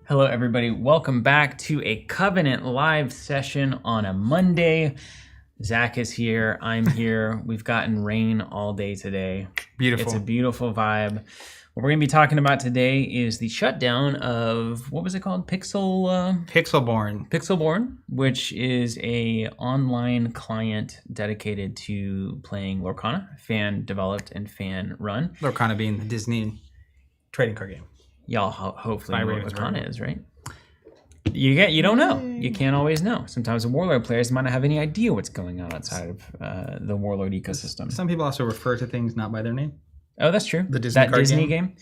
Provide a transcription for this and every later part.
Hello, everybody. Welcome back to a Covenant live session on a Monday. Zach is here. I'm here. We've gotten rain all day today. Beautiful. It's a beautiful vibe. What we're going to be talking about today is the shutdown of, what was it called? Pixleborn, which is a online client dedicated to playing Lorcana, fan developed and fan run. Lorcana being the Disney trading card game. Y'all hopefully know what Lorcana is, right? You don't know. You can't always know. Sometimes the Warlord players might not have any idea what's going on outside of the Warlord ecosystem. Some people also refer to things not by their name. Oh, that's true. The Disney game.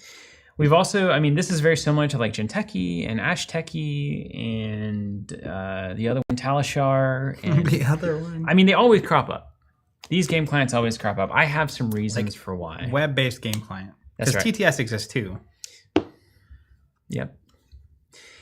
We've also, I mean, this is very similar to like Jinteki and Ashteki and the other one, Talishar. And the other one. I mean, they always crop up. These game clients always crop up. I have some reasons for why. Web-based game client. That's right. Because TTS exists too. Yep.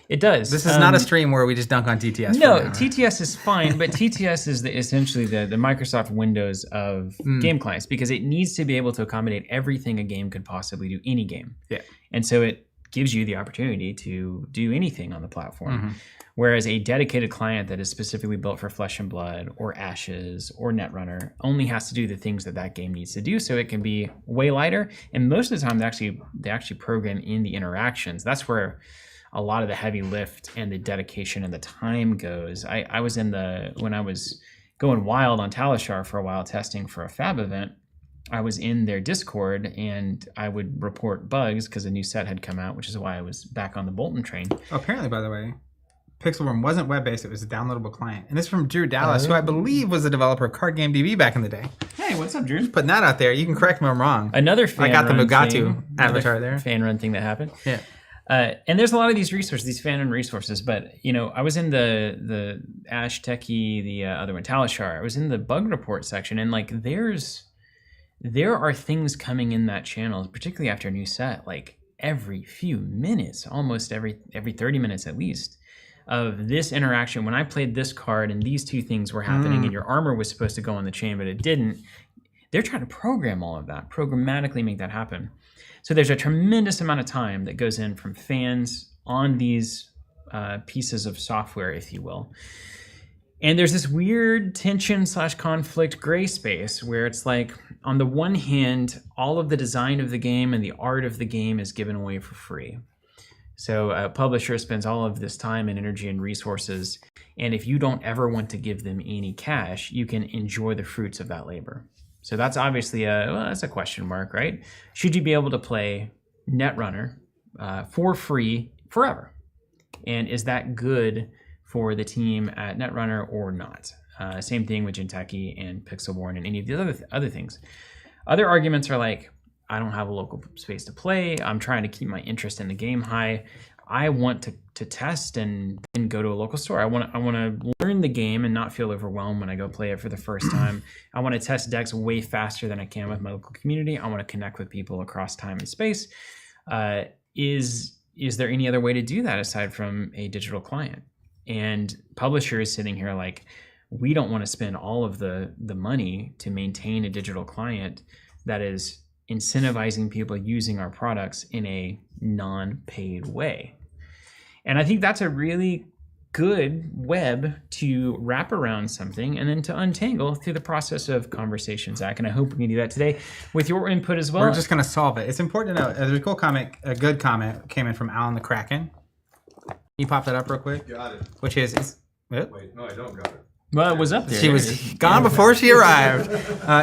It does. This is not a stream where we just dunk on TTS. No, TTS is fine, but TTS is essentially the Microsoft Windows of game clients because it needs to be able to accommodate everything a game could possibly do, any game. Yeah. And so it gives you the opportunity to do anything on the platform. Whereas a dedicated client that is specifically built for Flesh and Blood or Ashes or Netrunner only has to do the things that game needs to do, so it can be way lighter. And most of the time, they actually program in the interactions. That's where a lot of the heavy lift and the dedication and the time goes. I was when I was going wild on Talishar for a while testing for a FAB event, I was in their Discord and I would report bugs because a new set had come out, which is why I was back on the Bolton train. Apparently, by the way, Pixleborn wasn't web-based, it was a downloadable client. And this is from Drew Dallas, who I believe was the developer of Card Game DB back in the day. Hey, what's up, Drew? Just putting that out there. You can correct me if I'm wrong. Another fan I got the Mugatu thing, avatar there. Fan run thing that happened. Yeah. And there's a lot of these resources, these fan run resources, but I was in the Ashteki, the other one, Talishar. I was in the bug report section, and like there are things coming in that channel, particularly after a new set, like every few minutes, almost every 30 minutes at least, of this interaction. When I played this card and these two things were happening and your armor was supposed to go on the chain, but it didn't, they're trying to program all of that, programmatically make that happen. So there's a tremendous amount of time that goes in from fans on these pieces of software, if you will. And there's this weird tension/conflict gray space where it's like, on the one hand, all of the design of the game and the art of the game is given away for free. So a publisher spends all of this time and energy and resources, and if you don't ever want to give them any cash, you can enjoy the fruits of that labor. So that's obviously that's a question mark, right? Should you be able to play Netrunner for free forever? And is that good for the team at Netrunner or not? Same thing with Jinteki and Pixleborn and any of the other things. Other arguments are like, I don't have a local space to play. I'm trying to keep my interest in the game high. I want to test and go to a local store. I want to learn the game and not feel overwhelmed when I go play it for the first time. I want to test decks way faster than I can with my local community. I want to connect with people across time and space. Is there any other way to do that aside from a digital client? And publisher is sitting here like, we don't want to spend all of the money to maintain a digital client that is incentivizing people using our products in a non-paid way. And I think that's a really good web to wrap around something and then to untangle through the process of conversation, Zach. And I hope we can do that today with your input as well. We're just going to solve it. It's important to know, there's a cool comment, a good comment came in from Alan the Kraken. Can you pop that up real quick? Got it. Which is Wait, no, I don't got it. Well, it was up there. She was gone before she arrived.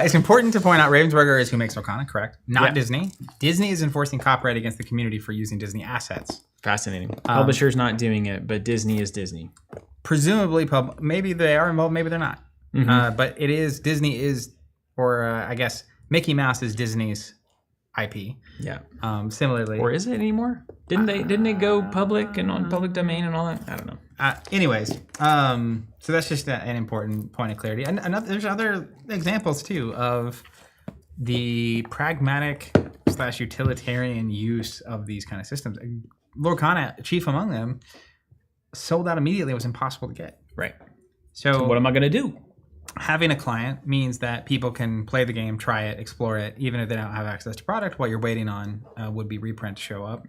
It's important to point out Ravensburger is who makes Lorcana, correct? Not Disney. Disney is enforcing copyright against the community for using Disney assets. Fascinating. Publisher's not doing it, but Disney is Disney. Presumably, maybe they are involved, maybe they're not. But it is, Disney is, or I guess Mickey Mouse is Disney's IP. Yeah. Similarly. Or is it anymore? Didn't they go public and on public domain and all that? I don't know. Anyways, so that's just an important point of clarity. And there's other examples too of the pragmatic / utilitarian use of these kind of systems. Lorcana, chief among them, sold out immediately. It was impossible to get. Right. So what am I going to do? having a client means that people can play the game, try it, explore it, even if they don't have access to product while you're waiting on would-be reprint to show up.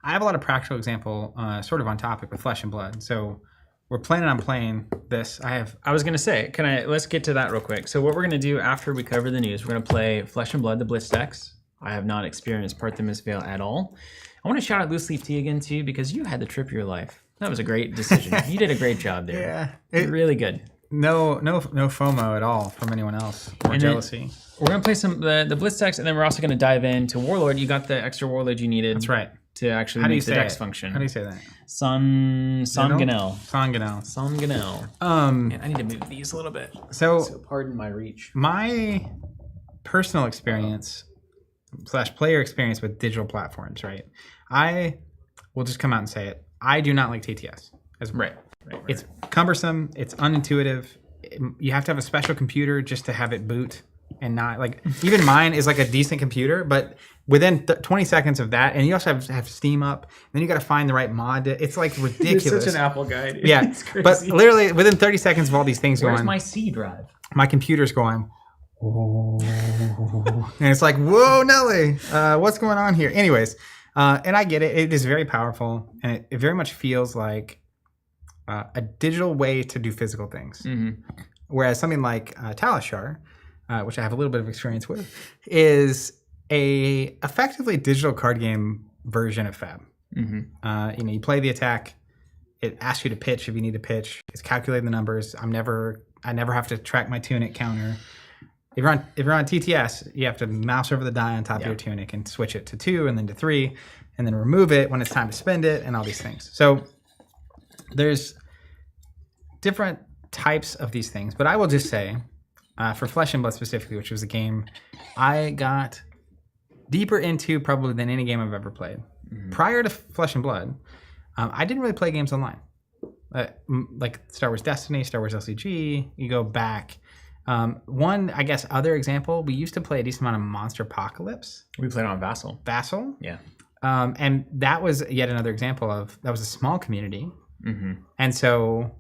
I have a lot of practical example, sort of on topic with Flesh and Blood. So we're planning on playing this. I was gonna say, let's get to that real quick. So what we're gonna do after we cover the news, we're gonna play Flesh and Blood, the Blitz decks. I have not experienced Part the Mistveil at all. I want to shout out Loose Leaf Tea again too, because you had the trip of your life. That was a great decision. You did a great job there. Yeah, really good. No FOMO at all from anyone else or jealousy. We're gonna play some the Blitz decks, and then we're also gonna dive into Warlord. You got the extra Warlord you needed. That's right. To actually make the decks function. How do you say that? Sanganel. Man, I need to move these a little bit. So pardon my reach. My personal experience / player experience with digital platforms, right? I will just come out and say it. I do not like TTS. Right. It's cumbersome. It's unintuitive. You have to have a special computer just to have it boot, and not like even mine is like a decent computer, but within 20 seconds of that, and you also have Steam up. Then you got to find the right mod. It's like ridiculous. You're such an Apple guy, dude. Yeah, it's crazy. But literally within 30 seconds of all these things Where's going, my C drive? My computer's going. Oh, and it's like, whoa, Nelly, what's going on here? Anyways, and I get it. It is very powerful, and it very much feels like a digital way to do physical things. Whereas something like Talishar, which I have a little bit of experience with, is a effectively digital card game version of FAB. You play the attack. It asks you to pitch if you need to pitch. It's calculating the numbers. I never have to track my tunic counter. If you're on TTS, you have to mouse over the die on top of your tunic and switch it to 2 and then to 3, and then remove it when it's time to spend it, and all these things. So there's different types of these things, but I will just say, for Flesh and Blood specifically, which was a game I got deeper into probably than any game I've ever played. Prior to Flesh and Blood, I didn't really play games online. Like Star Wars Destiny, Star Wars LCG, you go back. One, I guess, other example, we used to play a decent amount of Monster Apocalypse. We played on Vassal. Yeah. And that was yet another example of, that was a small community. And so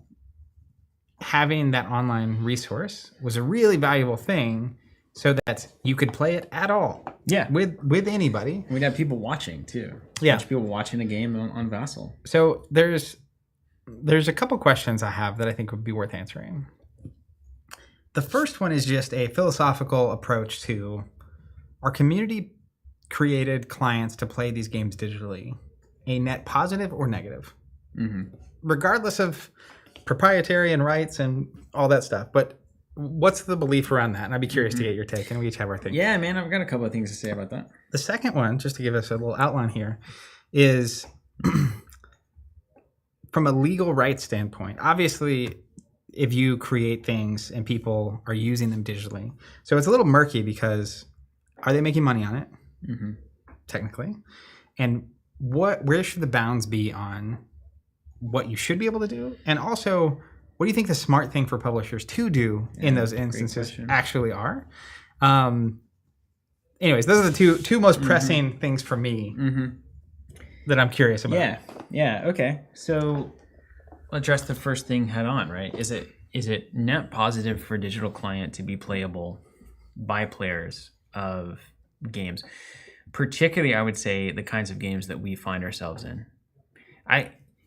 having that online resource was a really valuable thing so that you could play it at all. Yeah. With anybody. We'd have people watching too. Yeah. People watching a game on Vassal. So there's a couple questions I have that I think would be worth answering. The first one is just a philosophical approach to, our community created clients to play these games digitally a net positive or negative? Regardless of proprietary and rights and all that stuff. But what's the belief around that? And I'd be curious to get your take, and we each have our thing. Yeah, man, I've got a couple of things to say about that. The second one, just to give us a little outline here, is from a legal rights standpoint. Obviously, if you create things and people are using them digitally. So it's a little murky because are they making money on it? Technically. And where should the bounds be on what you should be able to do? And also, what do you think the smart thing for publishers to do in those instances actually are? Anyways, those are the two most pressing things for me that I'm curious about. Yeah, okay. So I'll address the first thing head on, right? Is it net positive for a digital client to be playable by players of games? Particularly, I would say, the kinds of games that we find ourselves in.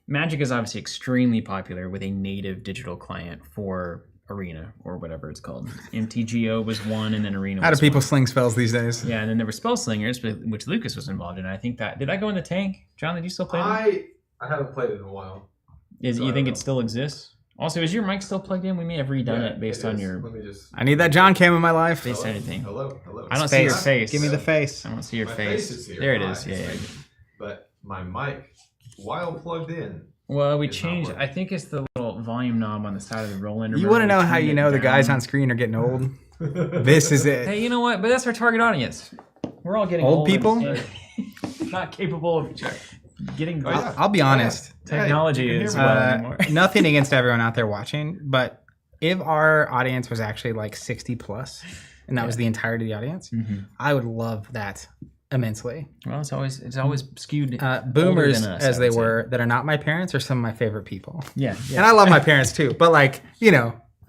Magic is obviously extremely popular with a native digital client for Arena or whatever it's called. MTGO was one, and then Arena was How do people one. sling spells these days? Yeah, and then there were Spell Slingers, which Lucas was involved in. I think that... Did I go in the tank? John, did you still play them? I haven't played it in a while. You think it still exists? Also, is your mic still plugged in? We may have redone it based on your... Let me just... I need that John cam in my life. Based on anything. Hello. I don't see your face. Give me the face. I don't see your face. Is here. There it is. Yeah. But my mic, while plugged in... Well, we changed. I think it's the little volume knob on the side of the roll-in. You want to know how you know the guys on screen are getting old? This is it. Hey, you know what? But that's our target audience. We're all getting old people? and not capable of getting... I'll be honest. Technology is well anymore. Nothing against everyone out there watching, but if our audience was actually like 60 plus, and that was the entirety of the audience, I would love that immensely. Well, it's always skewed. Boomers, us, as they were, that are not my parents, are some of my favorite people. Yeah. And I love my parents too, but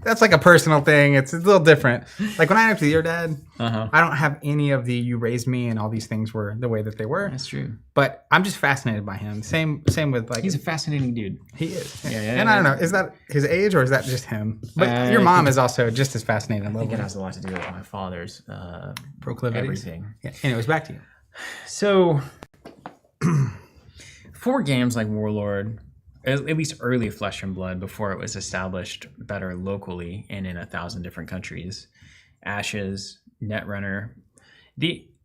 that's like a personal thing. It's a little different. Like when I went to your dad, Uh-huh. I don't have any of the you raised me and all these things were the way that they were. That's true. But I'm just fascinated by him. Same with like He's a fascinating dude. he is. Yeah, And I don't know, is that his age or is that just him? But your mom is also just as fascinating. I think it has a lot to do with my father's Proclivities. everything. Yeah. Anyways, back to you. So, for games like Warlord, at least early Flesh and Blood, before it was established better locally and in 1,000 different countries, Ashes, Netrunner,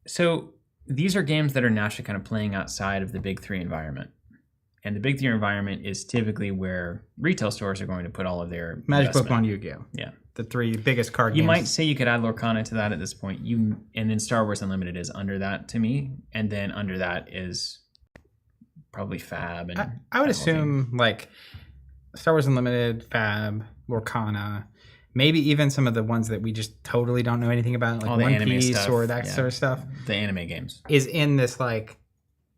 so these are games that are naturally kind of playing outside of the big three environment. And the big three environment is typically where retail stores are going to put all of their Magic, investment. Pokemon, Yu-Gi-Oh. Yeah. The three biggest card You games. might say you could add Lorcana to that at this point. And then Star Wars Unlimited is under that to me. And then under that is probably FAB. And I would that whole thing. assume like Star Wars Unlimited, FAB, Lorcana, maybe even some of the ones that we just totally don't know anything about, like All the One anime Piece stuff, or that yeah. sort of stuff, The anime games. is in this like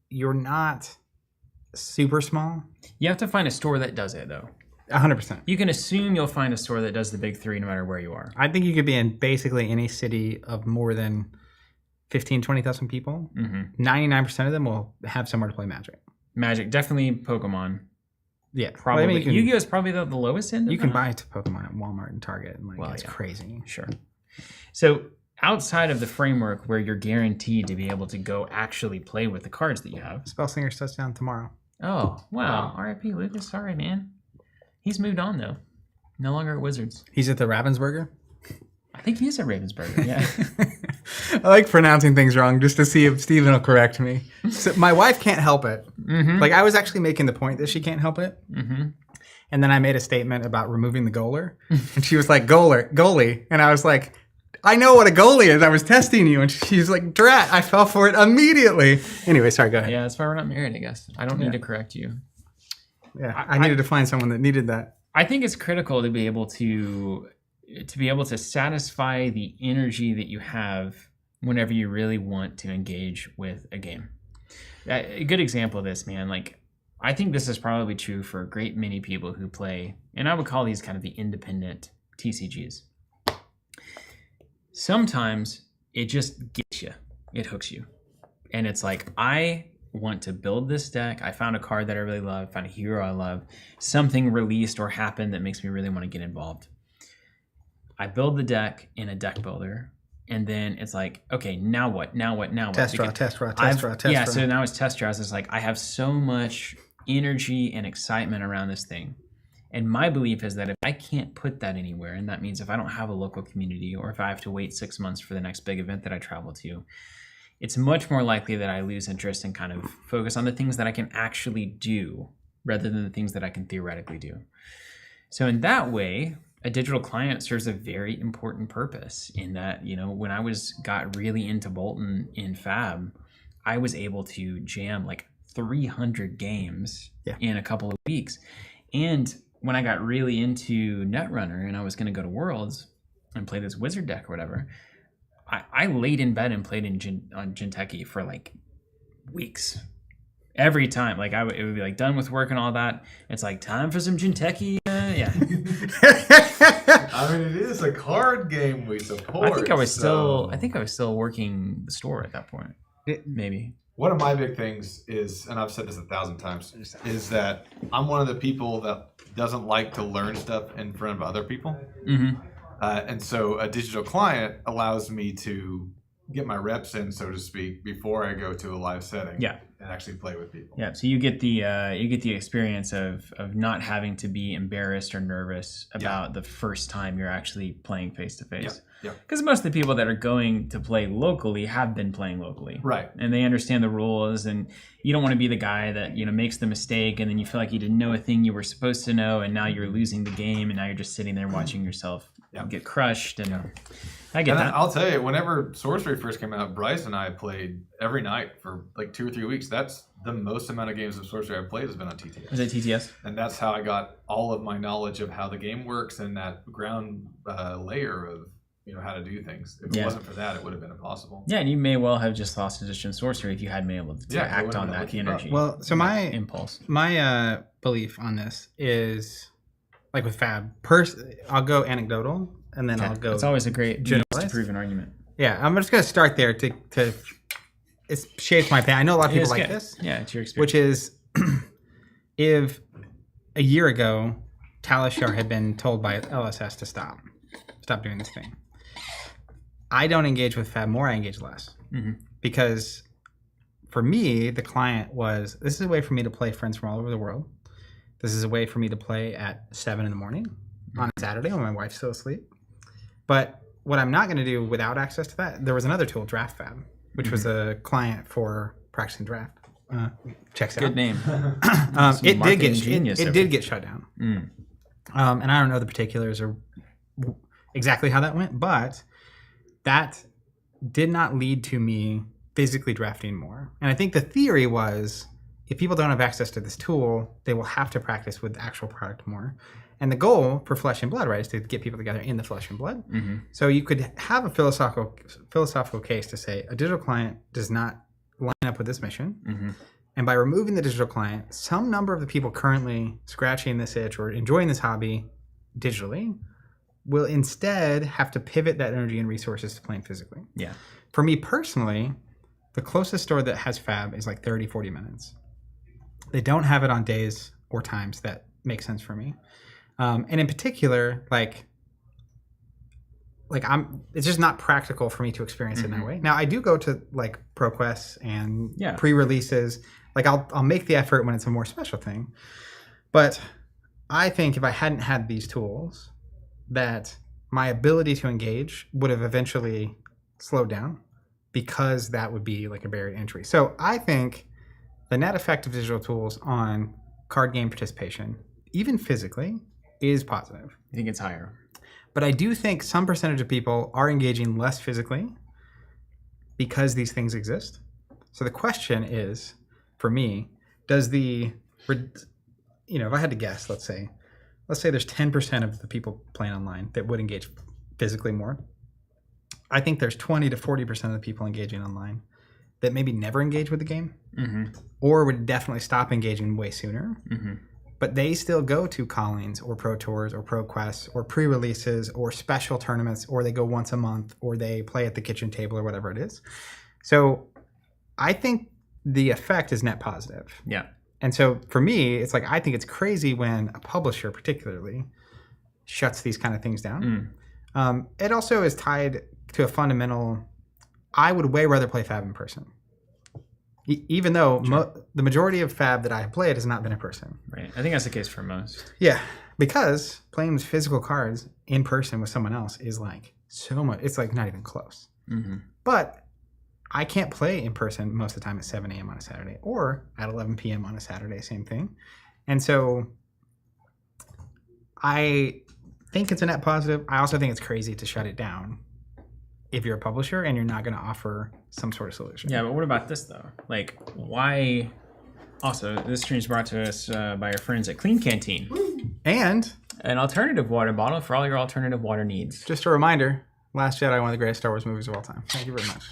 you're not super small. You have to find a store that does it, though. 100%. You can assume you'll find a store that does the big three no matter where you are. I think you could be in basically any city of more than 15, 20,000 people. Mm-hmm. 99% of them will have somewhere to play Magic. Magic, definitely Pokemon. Yeah. Probably. Well, I mean, Yu-Gi-Oh! Is probably the lowest end. you of can that. buy Pokemon at Walmart and Target, and like Well, it's yeah. crazy. Sure. So outside of the framework where you're guaranteed to be able to go actually play with the cards that you have. Spellslinger's touchdown tomorrow. Oh, wow. R.I.P. Lucas. Sorry, man. He's moved on, though. No longer at Wizards. He's at the Ravensburger. I think he is at Ravensburger, yeah. I like pronouncing things wrong just to see if Steven will correct me. So my wife can't help it. Mm-hmm. Like I was actually making the point that she can't help it. Mm-hmm. And then I made a statement about removing the goaler. And she was like, goalie. And I was like, I know what a goalie is. I was testing you. And she's like, drat, I fell for it immediately. Anyway, sorry, go ahead. Yeah, that's why we're not married, I guess. I don't need to correct you. Yeah, I needed to find someone that needed that. I think it's critical to be able to satisfy the energy that you have whenever you really want to engage with a game. A good example of this, man, like I think this is probably true for a great many people who play, and I would call these kind of the independent TCGs. Sometimes it just gets you, it hooks you. And it's like, I want to build this deck. I found a card that I really love, found a hero I love, something released or happened that makes me really want to get involved. I build the deck in a deck builder, and then it's like, okay, now what? Test draw. Yeah, so now it's test draws. It's like, I have so much energy and excitement around this thing. And my belief is that if I can't put that anywhere, and that means if I don't have a local community, or if I have to wait 6 months for the next big event that I travel to, it's much more likely that I lose interest and kind of focus on the things that I can actually do rather than the things that I can theoretically do. So in that way, a digital client serves a very important purpose in that, you know, when I got really into Bolton in FAB, I was able to jam like 300 games in a couple of weeks. And when I got really into Netrunner and I was going to go to Worlds and play this wizard deck or whatever, I laid in bed and played on Jinteki for like weeks. Every time, like it would be like done with work and all that. It's like time for some Jinteki. Yeah. I mean, it is a card game we support. I think I was still working the store at that point. Maybe. One of my big things is, and I've said this 1,000 times, is that I'm one of the people that doesn't like to learn stuff in front of other people. Mm-hmm. And so a digital client allows me to get my reps in, so to speak, before I go to a live setting. Yeah. And actually play with people. Yeah. So you get the experience of not having to be embarrassed or nervous about the first time you're actually playing face to face. Yeah. Because most of the people that are going to play locally have been playing locally. Right. And they understand the rules, and you don't want to be the guy that, you know, makes the mistake and then you feel like you didn't know a thing you were supposed to know, and now you're losing the game, and now you're just sitting there watching yourself get crushed. And I get that. I'll tell you, whenever Sorcery first came out, Bryce and I played every night for like 2 or 3 weeks. That's the most amount of games of Sorcery I've played has been on TTS. Is it TTS? And that's how I got all of my knowledge of how the game works and that ground layer of, you know, how to do things. If it wasn't for that, it would have been impossible. Yeah, and you may well have just lost edition Sorcery if you hadn't been able to act on that energy. Well, so my impulse. My belief on this is like with Fab, I'll go anecdotal, and then I'll go. It's always a great use to generalized. prove an argument. Yeah, I'm just going to start there to it's shaped my opinion. I know a lot of people like this. Yeah, it's your experience. Which is, if a year ago, Talishar had been told by LSS to stop doing this thing, I don't engage with Fab more, I engage less. Because for me, the client was, this is a way for me to play friends from all over the world. This is a way for me to play at 7 in the morning on a Saturday when my wife's still asleep. But what I'm not going to do without access to that, there was another tool, Draft Fab, which was a client for practicing draft. Checks out. Good name. It did get shut down. And I don't know the particulars or exactly how that went, but that did not lead to me physically drafting more. And I think the theory was, if people don't have access to this tool, they will have to practice with the actual product more. And the goal for Flesh and Blood, right, is to get people together in the Flesh and Blood. So you could have a philosophical case to say a digital client does not line up with this mission. And by removing the digital client, some number of the people currently scratching this itch or enjoying this hobby digitally will instead have to pivot that energy and resources to playing physically. Yeah. For me personally, the closest store that has Fab is like 30, 40 minutes. They don't have it on days or times that make sense for me. And in particular, it's just not practical for me to experience it in that way. Now, I do go to like ProQuests and pre-releases. Like I'll make the effort when it's a more special thing. But I think if I hadn't had these tools, that my ability to engage would have eventually slowed down, because that would be like a barrier to entry. So I think the net effect of digital tools on card game participation, even physically, is positive. You think it's higher? But I do think some percentage of people are engaging less physically because these things exist. So the question is, for me, if I had to guess, let's say there's 10% of the people playing online that would engage physically more. I think there's 20 to 40% of the people engaging online that maybe never engage with the game, or would definitely stop engaging way sooner. But they still go to callings or pro tours or pro quests or pre-releases or special tournaments, or they go once a month, or they play at the kitchen table or whatever it is. So I think the effect is net positive. Yeah. And so for me, it's like, I think it's crazy when a publisher particularly shuts these kind of things down. It also is tied to a fundamental, I would way rather play Fab in person. Even though the majority of Fab that I have played has not been in person. Right. I think that's the case for most. Yeah. Because playing with physical cards in person with someone else is like so much, it's like not even close. But I can't play in person most of the time at 7 a.m. on a Saturday, or at 11 p.m. on a Saturday, same thing. And so I think it's a net positive. I also think it's crazy to shut it down if you're a publisher and you're not going to offer some sort of solution. Yeah, but what about this though? Like, why? Also, this stream is brought to us by our friends at Clean Canteen. And an alternative water bottle for all your alternative water needs. Just a reminder, Last Jedi, one of the greatest Star Wars movies of all time. Thank you very much.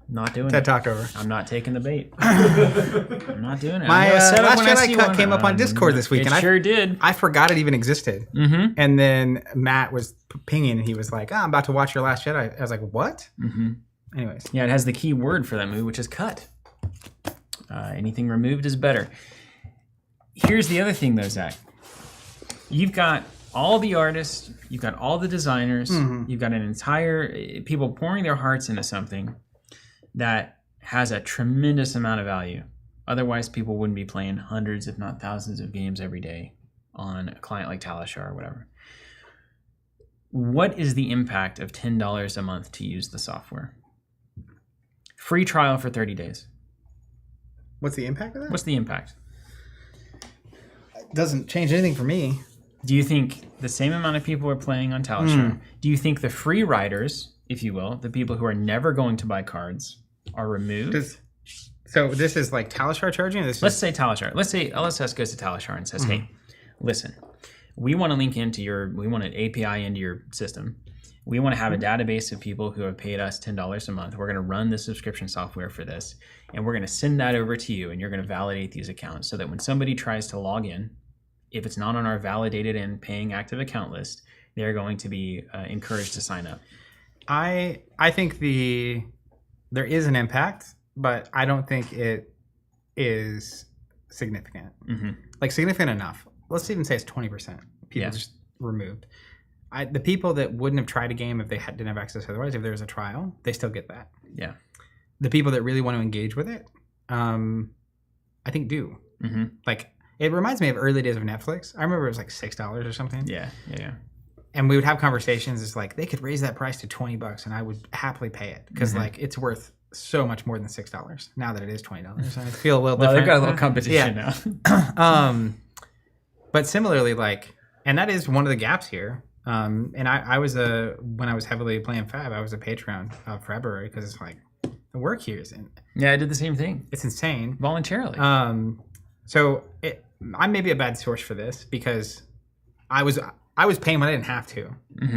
Not doing TED it. Talk over. I'm not taking the bait. I'm not doing it. My Last Jedi cut came up on Discord this week. It and sure did. I forgot it even existed. And then Matt was pinging and he was like, I'm about to watch your Last Jedi. I was like, what? Anyways. Yeah, it has the key word for that movie, which is cut. Anything removed is better. Here's the other thing though, Zach. You've got all the artists, you've got all the designers, you've got an entire people pouring their hearts into something that has a tremendous amount of value. Otherwise, people wouldn't be playing hundreds, if not thousands of games every day on a client like Talishar or whatever. What is the impact of $10 a month to use the software? Free trial for 30 days. What's the impact of that? What's the impact? It doesn't change anything for me. Do you think the same amount of people are playing on Talishar? Do you think the free riders, if you will, the people who are never going to buy cards, are removed? So this is like Talishar charging? Let's say Talishar. Let's say LSS goes to Talishar and says, hey, listen, we want to link into we want an API into your system. We want to have a database of people who have paid us $10 a month. We're going to run the subscription software for this, and we're going to send that over to you, and you're going to validate these accounts so that when somebody tries to log in, if it's not on our validated and paying active account list, they're going to be encouraged to sign up. I think there is an impact, but I don't think it is significant. Like significant enough. Let's even say it's 20%. People just removed. The people that wouldn't have tried a game if they didn't have access otherwise, if there was a trial, they still get that. Yeah. The people that really want to engage with it, I think do. Like, it reminds me of early days of Netflix. I remember it was like $6 or something. Yeah. And we would have conversations. It's like, they could raise that price to $20 and I would happily pay it because like it's worth so much more than $6 now that it is $20. I feel a little different. They've got a little competition now. But similarly, like, and that is one of the gaps here. And I was when I was heavily playing FAB, I was a Patreon of February because it's like the work here is I did the same thing. It's insane. Voluntarily. So I may be a bad source for this because I was paying when I didn't have to.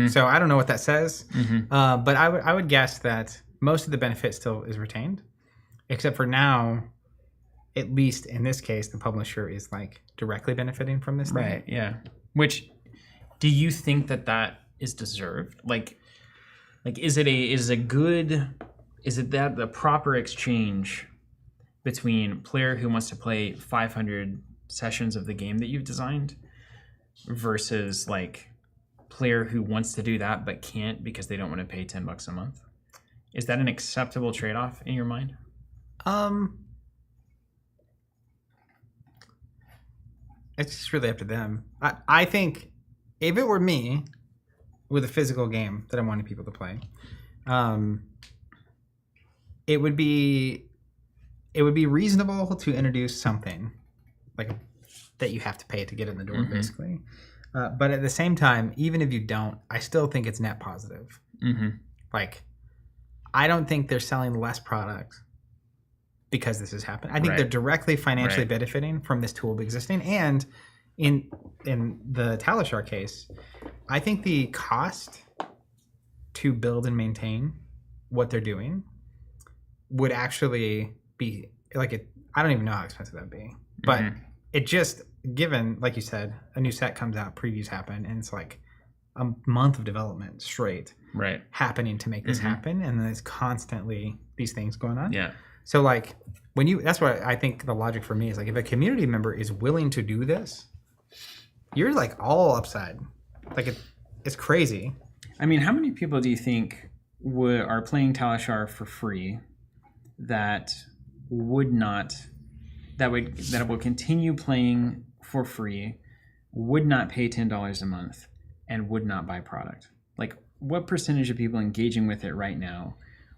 So I don't know what that says. But I would guess that most of the benefit still is retained, except for now, at least in this case, the publisher is like directly benefiting from this thing. Right. Yeah. Which, do you think that is deserved? Like is it that the proper exchange between player who wants to play 500 sessions of the game that you've designed versus like player who wants to do that but can't because they don't want to pay $10 a month? Is that an acceptable trade-off in your mind? It's just really up to them. I think if it were me with a physical game that I wanted people to play, it would be reasonable to introduce something like that you have to pay to get in the door, basically. But at the same time, even if you don't, I still think it's net positive. Like, I don't think they're selling less product because this has happened. I think they're directly financially benefiting from this tool existing. And in the Talishar case, I think the cost to build and maintain what they're doing would actually be like I don't even know how expensive that'd be. But it just, given, like you said, a new set comes out, previews happen, and it's like a month of development straight happening to make this happen. And then it's constantly these things going on. Yeah. So like that's what I think the logic for me is, like, if a community member is willing to do this, you're like all upside. Like it's crazy. I mean, how many people do you think are playing Talishar for free that will continue playing for free, would not pay $10 a month, and would not buy product? Like, what percentage of people engaging with it right now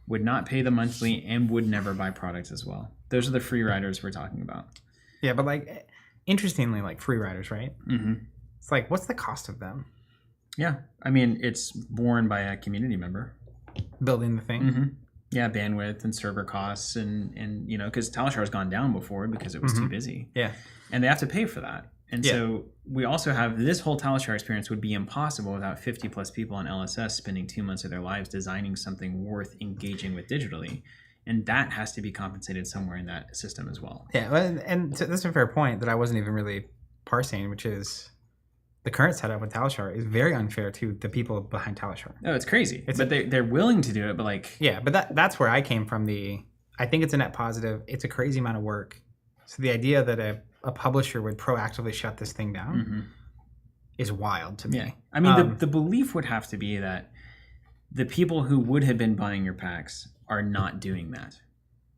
would not pay the monthly and would never buy product as well? Those are the free riders we're talking about. Yeah, but like, interestingly, like free riders, right? It's like, what's the cost of them? Yeah, I mean, it's borne by a community member building the thing. Yeah, bandwidth and server costs, and you know, because Talishar has gone down before because it was too busy. Yeah, and they have to pay for that. And so we also have this whole Talishar experience would be impossible without 50 plus people on LSS spending 2 months of their lives designing something worth engaging with digitally. And that has to be compensated somewhere in that system as well. Yeah, and that's a fair point that I wasn't even really parsing, which is the current setup with Talishar is very unfair to the people behind Talishar. No, it's crazy. But they're willing to do it, but like... Yeah, but that's where I came from. I think it's a net positive. It's a crazy amount of work. So the idea that a publisher would proactively shut this thing down is wild to me. Yeah. I mean, the belief would have to be that the people who would have been buying your packs are not doing that.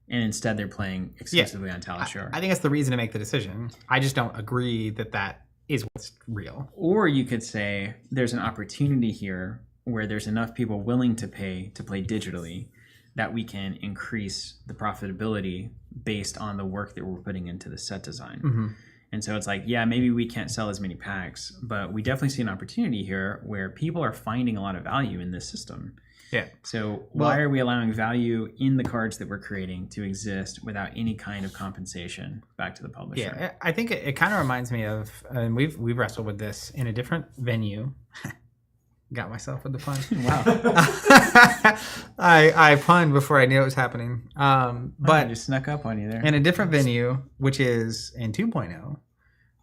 And instead they're playing exclusively on Talishar. I think that's the reason to make the decision. I just don't agree that is what's real. Or you could say there's an opportunity here where there's enough people willing to pay to play digitally that we can increase the profitability based on the work that we're putting into the set design. And so it's like, yeah, maybe we can't sell as many packs, but we definitely see an opportunity here where people are finding a lot of value in this system. Yeah. So why are we allowing value in the cards that we're creating to exist without any kind of compensation back to the publisher? Yeah, I think it kind of reminds me of, and we've wrestled with this in a different venue. Got myself with the pun. Wow. I punned before I knew it was happening. But I just snuck up on you there. In a different venue, which is in 2.0,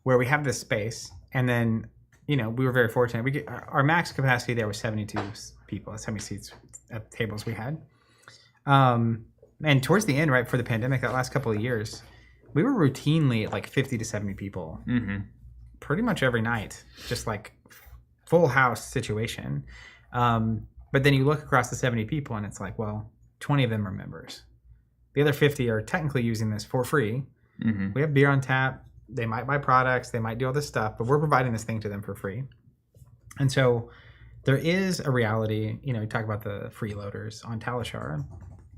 where we have this space And then, we were very fortunate. Our max capacity there was 72 people, 70 seats at the tables we had. And towards the end, right before the pandemic, that last couple of years, we were routinely at like 50 to 70 people, pretty much every night, just like full house situation. But then you look across the 70 people and it's like, well, 20 of them are members. The other 50 are technically using this for free. We have beer on tap. They might buy products. They might do all this stuff, but we're providing this thing to them for free. And so there is a reality, you talk about the freeloaders on Talishar,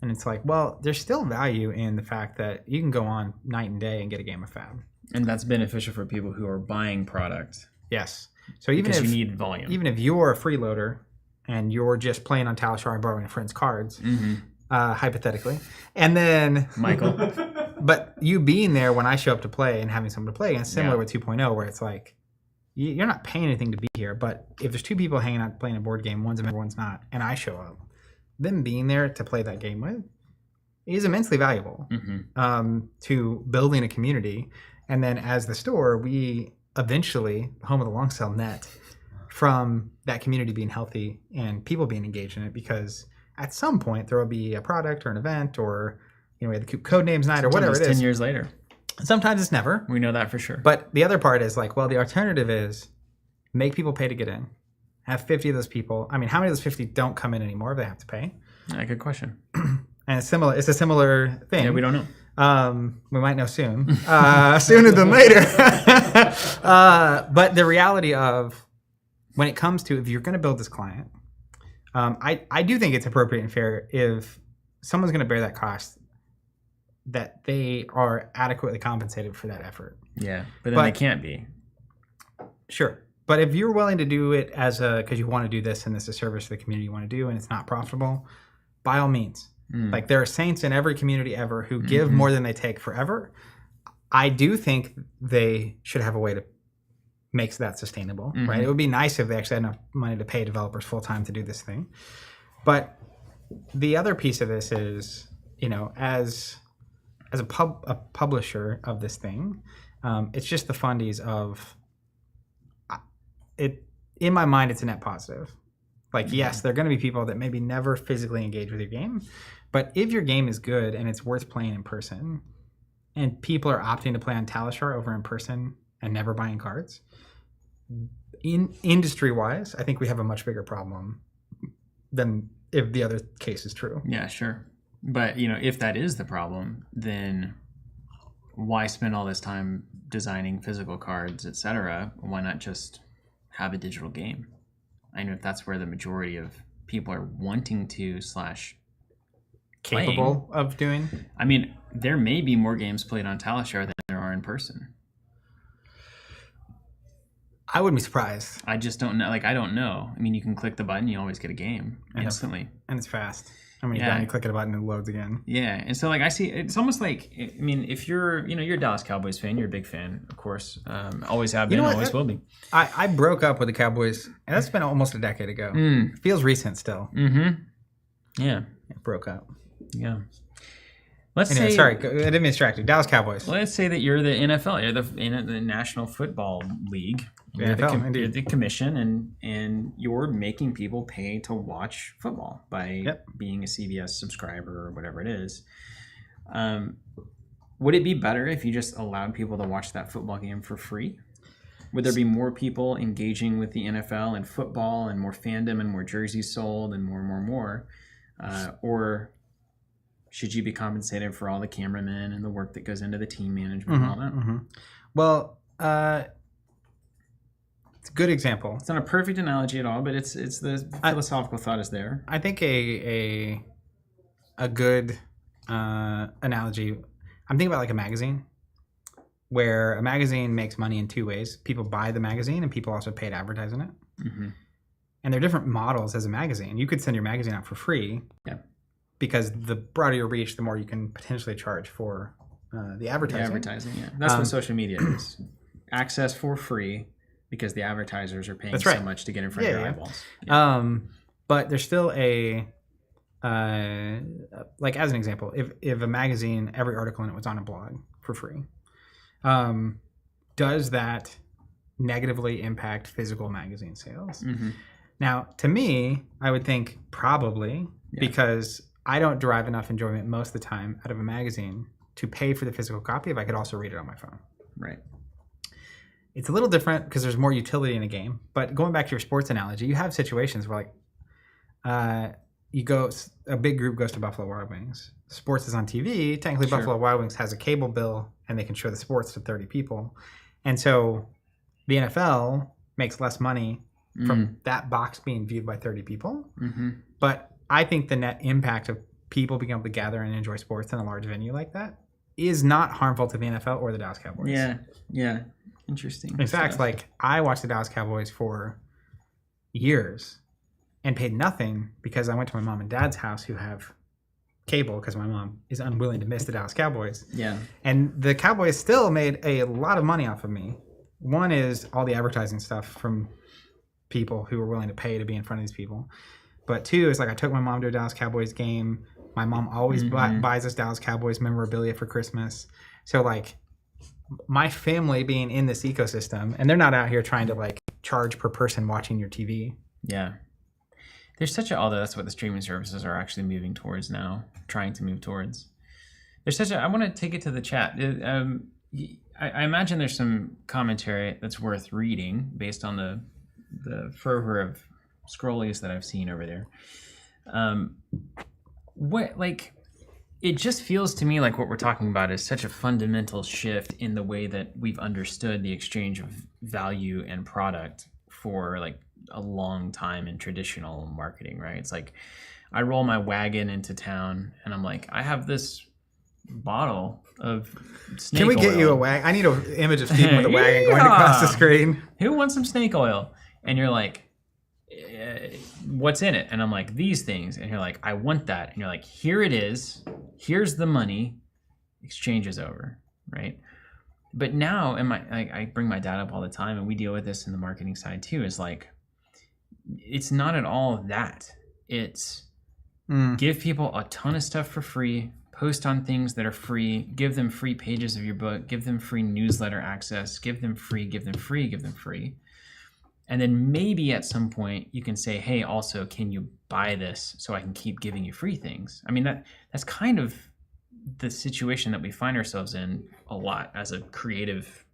and it's like, well, there's still value in the fact that you can go on night and day and get a game of FAB. And that's beneficial for people who are buying product. Yes. So even if you need volume. Even if you're a freeloader and you're just playing on Talishar and borrowing a friend's cards, hypothetically, and then Michael. But you being there when I show up to play and having someone to play against, similar with 2.0, where it's like, you're not paying anything to be here, but if there's two people hanging out playing a board game, one's a member, one's not, and I show up, them being there to play that game with is immensely valuable to building a community. And then as the store, we eventually, home of the long sell, net from that community being healthy and people being engaged in it, because at some point there will be a product or an event, or we had the code names night, or whatever it is. 10 years later. Sometimes it's never. We know that for sure. But the other part is like, well, the alternative is make people pay to get in. Have 50 of those people. I mean, how many of those 50 don't come in anymore if they have to pay? Yeah, good question. And it's a similar thing. Yeah, we don't know. We might know soon. Sooner than later. But the reality of when it comes to, if you're going to build this client, I do think it's appropriate and fair if someone's going to bear that cost, that they are adequately compensated for that effort. Yeah, but then they can't be. Sure. But if you're willing to do it because you want to do this and this is a service to the community you want to do and it's not profitable, by all means. Like there are saints in every community ever who give more than they take forever. I do think they should have a way to make that sustainable, right? It would be nice if they actually had enough money to pay developers full time to do this thing. But the other piece of this is, as a publisher of this thing, it's just the fundies of it. In my mind, it's a net positive. Like, yes, there are going to be people that maybe never physically engage with your game, but if your game is good and it's worth playing in person, and people are opting to play on Talishar over in person and never buying cards, in industry-wise, I think we have a much bigger problem than if the other case is true. Yeah, sure. But, if that is the problem, then why spend all this time designing physical cards, etc.? Why not just have a digital game? I know if that's where the majority of people are wanting to / capable of doing. I mean, there may be more games played on Talishar than there are in person. I wouldn't be surprised. I just don't know. I don't know. I mean, you can click the button, you always get a game instantly. And it's fast. I mean, you click a button and it loads again. Yeah, and so I see it's almost like, I mean, if you're a Dallas Cowboys fan, you're a big fan, of course. Always have been, always will be. I broke up with the Cowboys, and that's been almost a decade ago. Feels recent still. Yeah. Broke up. Yeah. Sorry, I didn't mean to distract you. Dallas Cowboys. Let's say that you're the NFL, you're the National Football League. You're the commission, and you're making people pay to watch football by being a CBS subscriber or whatever it is. Would it be better if you just allowed people to watch that football game for free? Would there be more people engaging with the NFL and football, and more fandom, and more jerseys sold, and more? Or should you be compensated for all the cameramen and the work that goes into the team management and all that? Well, it's a good example. It's not a perfect analogy at all, but it's the philosophical thought is there. I think a good analogy. I'm thinking about like a magazine, where a magazine makes money in two ways. People buy the magazine, and people also pay to advertise in it. And there are different models as a magazine. You could send your magazine out for free. Yeah. Because the broader your reach, the more you can potentially charge for the advertising. That's what social media is. Access for free, because the advertisers are paying so much to get in front of your eyeballs. Yeah. But there's still like as an example, if a magazine, every article in it was on a blog for free, does that negatively impact physical magazine sales. Now, to me, I would think probably because I don't derive enough enjoyment most of the time out of a magazine to pay for the physical copy if I could also read it on my phone. Right. It's a little different because there's more utility in a game. But going back to your sports analogy, you have situations where a big group goes to Buffalo Wild Wings. Sports is on TV. Technically, Buffalo Wild Wings has a cable bill and they can show the sports to 30 people. And so the NFL makes less money from that box being viewed by 30 people. But I think the net impact of people being able to gather and enjoy sports in a large venue like that is not harmful to the NFL or the Dallas Cowboys. Yeah. Interesting. In fact, I watched the Dallas Cowboys for years and paid nothing because I went to my mom and dad's house who have cable because my mom is unwilling to miss the Dallas Cowboys. Yeah. And the Cowboys still made a lot of money off of me. One is all the advertising stuff from people who were willing to pay to be in front of these people. But two is I took my mom to a Dallas Cowboys game. My mom always buys us Dallas Cowboys memorabilia for Christmas. So my family being in this ecosystem, and they're not out here trying to charge per person watching your TV. Yeah. There's although that's what the streaming services are actually moving towards now, trying to move towards. I want to take it to the chat. I imagine there's some commentary that's worth reading based on the fervor of scrollies that I've seen over there. It just feels to me like what we're talking about is such a fundamental shift in the way that we've understood the exchange of value and product for a long time in traditional marketing, right? It's I roll my wagon into town and I'm I have this bottle of snake oil. Can we get you a wagon? I need an image of Stephen with a wagon going across the screen. Who wants some snake oil? And you're what's in it? And I'm these things. And you're I want that. And you're here it is. Here's the money. Exchange is over, right? But now, I bring my dad up all the time, and we deal with this in the marketing side too, is it's not at all that. It's give people a ton of stuff for free, post on things that are free, give them free pages of your book, give them free newsletter access, give them free. And then maybe at some point you can say, hey, also, can you buy this so I can keep giving you free things? I mean, that's kind of the situation that we find ourselves in a lot as a creative,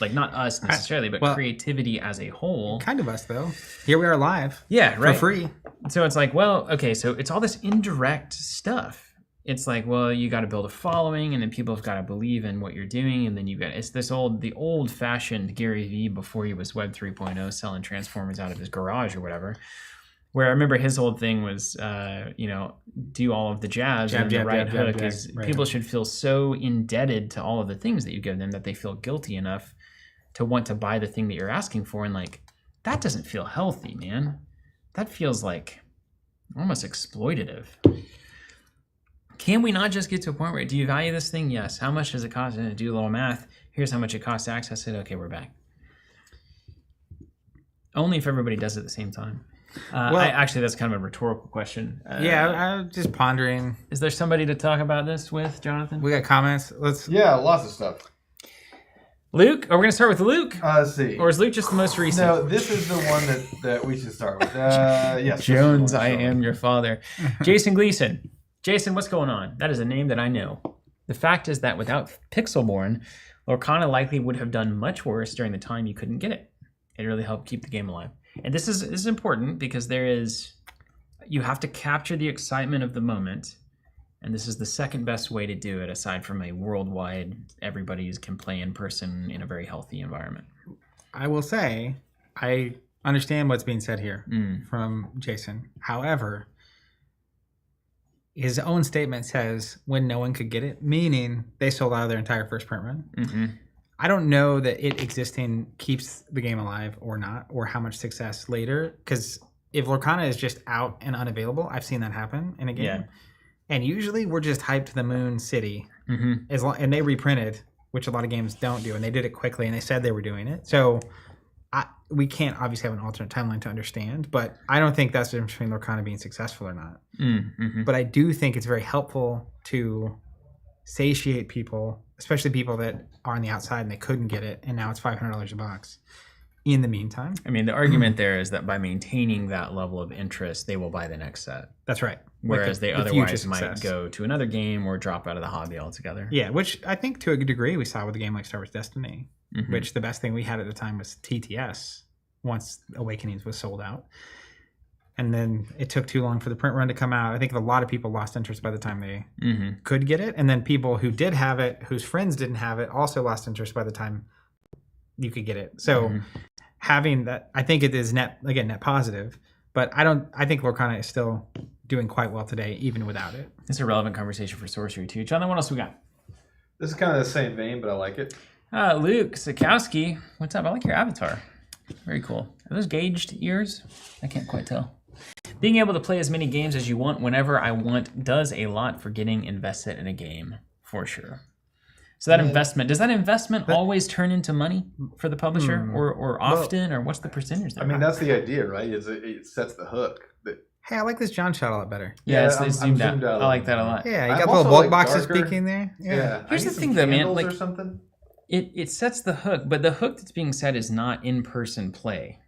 not us necessarily, but creativity as a whole. Kind of us, though. Here we are live. Yeah, right. For free. So it's okay, so it's all this indirect stuff. It's you got to build a following, and then people have got to believe in what you're doing, and then it's the old-fashioned Gary Vee before he was Web 3.0 selling transformers out of his garage or whatever. Where I remember his whole thing was, do all of the jabs and the right hook. People should feel so indebted to all of the things that you give them that they feel guilty enough to want to buy the thing that you're asking for, and that doesn't feel healthy, man. That feels almost exploitative. Can we not just get to a point where, do you value this thing? Yes. How much does it cost? Do a little math. Here's how much it costs to access it. Okay, we're back. Only if everybody does it at the same time. Actually, that's kind of a rhtorical question. I was just pondering. Is there somebody to talk about this with, Jonathan? We got comments. Yeah, lots of stuff. Luke? Are we going to start with Luke? Let's see. Or is Luke just the most recent? No, this is the one that we should start with. Yes. Jones, I am your father. Jason Gleason. Jason, what's going on? That is a name that I know. The fact is that without Pixleborn, Lorcana likely would have done much worse during the time you couldn't get it. It really helped keep the game alive. And this is important because you have to capture the excitement of the moment, and this is the second best way to do it aside from a worldwide, everybody can play in person in a very healthy environment. I will say, I understand what's being said here from Jason. However, his own statement says when no one could get it, meaning they sold out of their entire first print run. Mm-hmm. I don't know that it existing keeps the game alive or not, or how much success later. Because if Lorcana is just out and unavailable, I've seen that happen in a game. Yeah. And usually we're just hyped to the moon city. Mm-hmm. And they reprinted, which a lot of games don't do. And they did it quickly, and they said they were doing it. So we can't obviously have an alternate timeline to understand, but I don't think that's the difference between Lorcana being successful or not. Mm-hmm. But I do think it's very helpful to satiate people, especially people that are on the outside and they couldn't get it, and now it's $500 a box. in the meantime. I mean, the argument there is that by maintaining that level of interest, they will buy the next set. That's right. Whereas they future otherwise might success. go to another game or drop out of the hobby altogether. Yeah, which I think to a degree we saw with a game like Star Wars Destiny, which the best thing we had at the time was TTS once Awakenings was sold out. And then it took too long for the print run to come out. I think a lot of people lost interest by the time they could get it. And then people who did have it, whose friends didn't have it, also lost interest by the time you could get it. So having that, I think it is net positive. But I think Lorcana is still doing quite well today, even without it. It's a relevant conversation for sorcery too. John, what else we got? This is kind of the same vein, but I like it. Luke Sikowski, what's up? I like your avatar. Very cool. Are those gauged ears? I can't quite tell. Being able to play as many games as you want whenever I want does a lot for getting invested in a game, for sure. So that investment, does that investment always turn into money for the publisher or often, or what's the percentage there? I mean, that's the idea, right? It sets the hook. Hey, I like this John shot a lot better. Yeah, it's I'm zoomed out. zoomed out. I like that a lot. Yeah, you I'm got the also little bulk like boxes darker. peeking there. Yeah. Here's I the need thing some though, man, candles like- or something. It sets the hook, but the hook that's being set is not in-person play.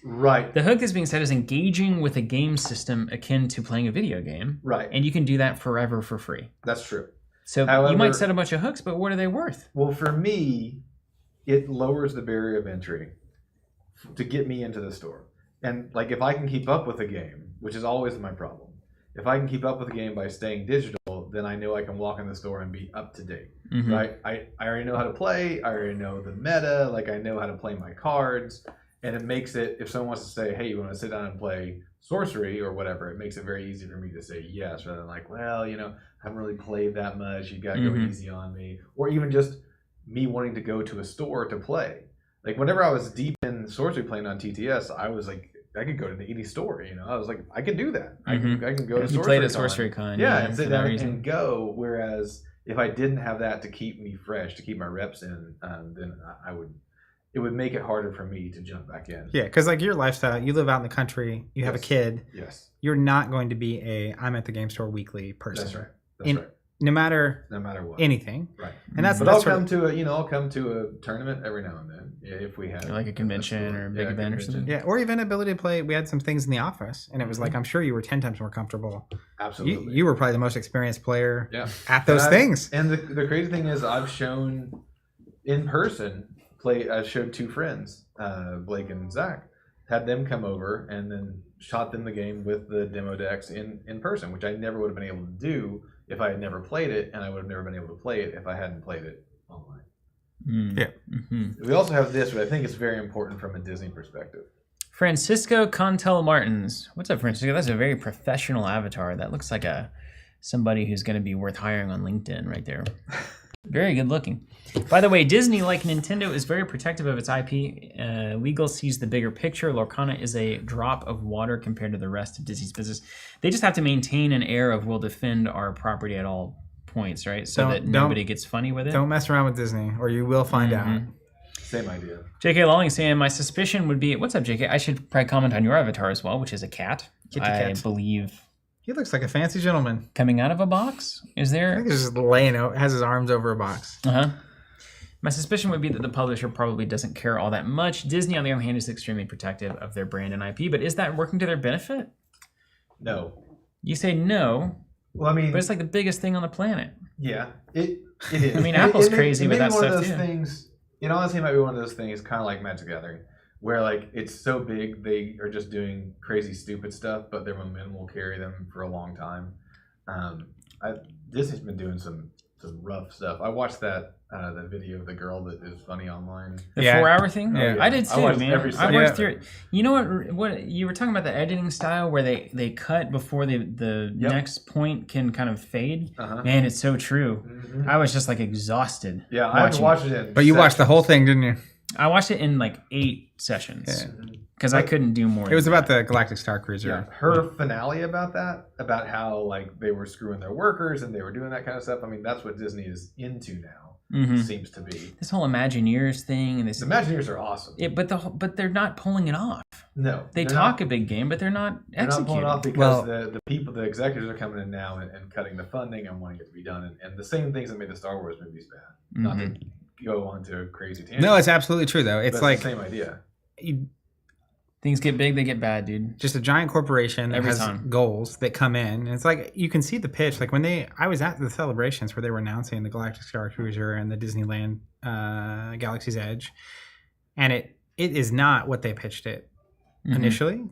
Right. The hook that's being set is engaging with a game system akin to playing a video game. Right. And you can do that forever for free. That's true. So you However- might set a bunch of hooks, but what are they worth? Well, for me, it lowers the barrier of entry to get me into the store. And like, if I can keep up with a game, which is always my problem, if I can keep up with a game by staying digital, then I know I can walk in the store and be up to date, right? I already know how to play. I already know the meta. Like, I know how to play my cards. And it makes it, if someone wants to say, hey, you want to sit down and play sorcery or whatever, it makes it very easy for me to say yes, rather than like, well, you know, I haven't really played that much. You got to go easy on me. Or even just me wanting to go to a store to play. Like, whenever I was deep in sorcery playing on TTS, I was like, I could go to any store, you know. I was like, I can do that. I can go to You Sorcery played at Con. Sorcery Con. Yeah, and for sit that down reason. and go. Whereas if I didn't have that to keep me fresh, to keep my reps in, then it would make it harder for me to jump back in. Yeah, because like your lifestyle, you live out in the country, you have a kid. Yes. You're not going to be I'm at the game store weekly person. That's right. That's right. No matter what. anything. Right. And that's But I'll sort come of- to a tournament every now and then, if we have Like a convention or a big event or something. Yeah, or even ability to play. We had some things in the office, and it was like, I'm sure you were 10 times more comfortable. Absolutely. You were probably the most experienced player at those And things. And the crazy thing is, I've shown in person I showed two friends, Blake and Zach, had them come over and then shot them the game with the demo decks in person, which I never would have been able to do if I had never played it, and I would have never been able to play it if I hadn't played it online. Yeah. We also have this, but I think it's very important from a Disney perspective. Francisco Contel Martins. What's up, Francisco? That's a very professional avatar. That looks like somebody who's going to be worth hiring on LinkedIn right there. Very good looking. By the way, Disney, like Nintendo, is very protective of its IP. Legal sees the bigger picture. Lorcana is a drop of water compared to the rest of Disney's business. They just have to maintain an air of we'll defend our property at all points, right? So that nobody gets funny with it. Don't mess around with Disney, or you will find out. Same idea. JK Lolling saying, my suspicion would be, what's up, JK? I should probably comment on your avatar as well, which is a cat. Kitty I cat. believe He looks like a fancy gentleman. coming out of a box. Is I there? think he's just laying out, has his arms over a box. My suspicion would be that the publisher probably doesn't care all that much. Disney, on the other hand, is extremely protective of their brand and IP, but is that working to their benefit? No. You say no, Well, I mean, but it's like the biggest thing on the planet. yeah, it is. I mean, Apple's crazy it with may that be one stuff of those too. things. It honestly might be one of those things, kind of like Magic the Gathering, where like it's so big they are just doing crazy, stupid stuff, but their momentum will carry them for a long time. Disney's been doing some rough stuff. I watched that video of the girl that is funny online. The Yeah. 4-hour thing? Yeah. I did I too, watched man. every I second worked of through it. it. You know what you were talking about, the editing style where they cut before the next point can kind of fade? Man, it's so true. I was just like exhausted. Yeah, I haven't watched it in But you watched the whole thing, didn't you? I watched it in like 8 sessions because I couldn't do more. It was than about that. the Galactic Star Cruiser. Yeah, her finale about how like they were screwing their workers and they were doing that kind of stuff. I mean, that's what Disney is into now. Seems to be This whole Imagineers thing and this. the Imagineers are awesome. But they're not pulling it off. No, They they're talk not. a big game, but they're not They're not executing. pulling off because Well- the executives are coming in now and cutting the funding and wanting it to be done, and the same things that made the Star Wars movies bad. Not to go on to a crazy tangent. No, it's absolutely true though. but It's it's like the same idea. Things get big, they get bad, dude. just a giant corporation that Every has time. goals that come in. And it's like you can see the pitch. Like when I was at the celebrations where they were announcing the Galactic Star Cruiser and the Disneyland Galaxy's Edge, and it is not what they pitched it initially.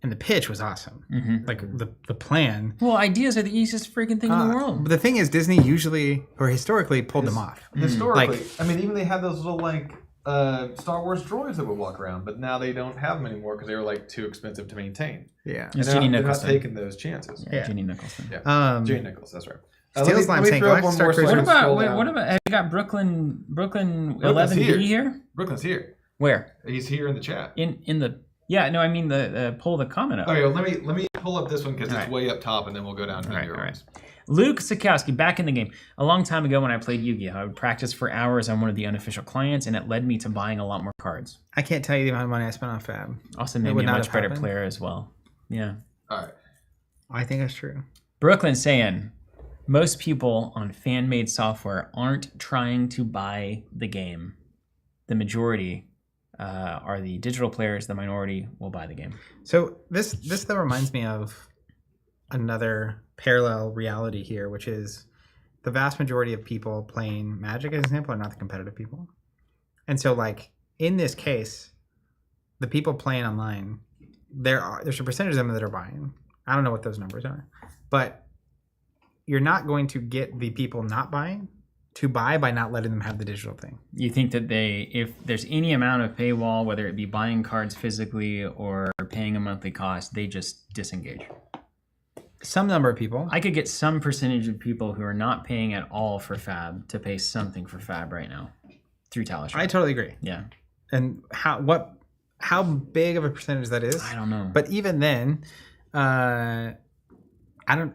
And the pitch was awesome. Like the plan. Well, ideas are the easiest freaking thing in the world. But the thing is, Disney usually or historically pulled them off. Historically, Like- I mean, even they had those little like Star Wars droids that would walk around, but now they don't have them anymore because they were like too expensive to maintain. Yeah. It's And Ginny they're not Nicholson. taking those chances. Yeah, Ginny Nicholson. Yeah, Jane Nichols, that's right. Steel Slime saying throw up Galactic one Star more Cruiser. so I What can about scroll wait, down. what about have you got Brooklyn Brooklyn's 11B here. here? Brooklyn's here. Where? He's here in the chat. In the no, I mean the pull the comment up. Okay, well, let me pull up this one because it's Alright. way up top, and then we'll go down to the other ones. Luke Sikowski, back in the game. A long time ago when I played Yu-Gi-Oh! I would practice for hours on one of the unofficial clients, and it led me to buying a lot more cards. I can't tell you the amount of money I spent on FAB. Also made would me a not much have better happened. player as well. Yeah. All right. I think that's true. Brooklyn saying, most people on fan-made software aren't trying to buy the game. The majority are the digital players. The minority will buy the game. So this though reminds me of another parallel reality here, which is the vast majority of people playing Magic, as an example, are not the competitive people. And so, like in this case, the people playing online, there's a percentage of them that are buying. I don't know what those numbers are, but you're not going to get the people not buying to buy by not letting them have the digital thing. You think that if there's any amount of paywall, whether it be buying cards physically or paying a monthly cost, they just disengage. Some number of people. I could get some percentage of people who are not paying at all for FAB to pay something for FAB right now through Talishar. I totally agree. Yeah. And how big of a percentage that is? I don't know. But even then, I don't.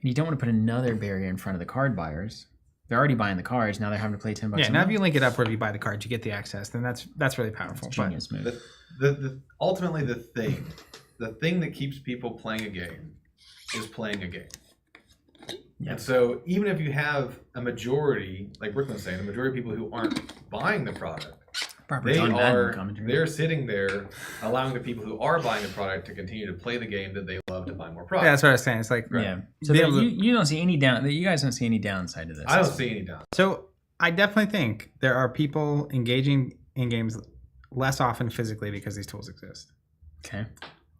You don't want to put another barrier in front of the card buyers. They're already buying the cards. Now they're having to play $10 Yeah, a now if month. you link it up where if you buy the cards, you get the access. Then that's really powerful. But Genius move. Ultimately, the thing that keeps people playing a game is playing a game. Yeah. And so even if you have a majority, like Brooklyn's saying, a majority of people who aren't buying the product, they're sitting there allowing the people who are buying the product to continue to play the game that they love to buy more yeah, product. that's what I was saying. It's like Yeah. So Be that able to- you don't see any you guys don't see any downside to this. I don't see any doubt. So I definitely think there are people engaging in games less often physically because these tools exist. Okay.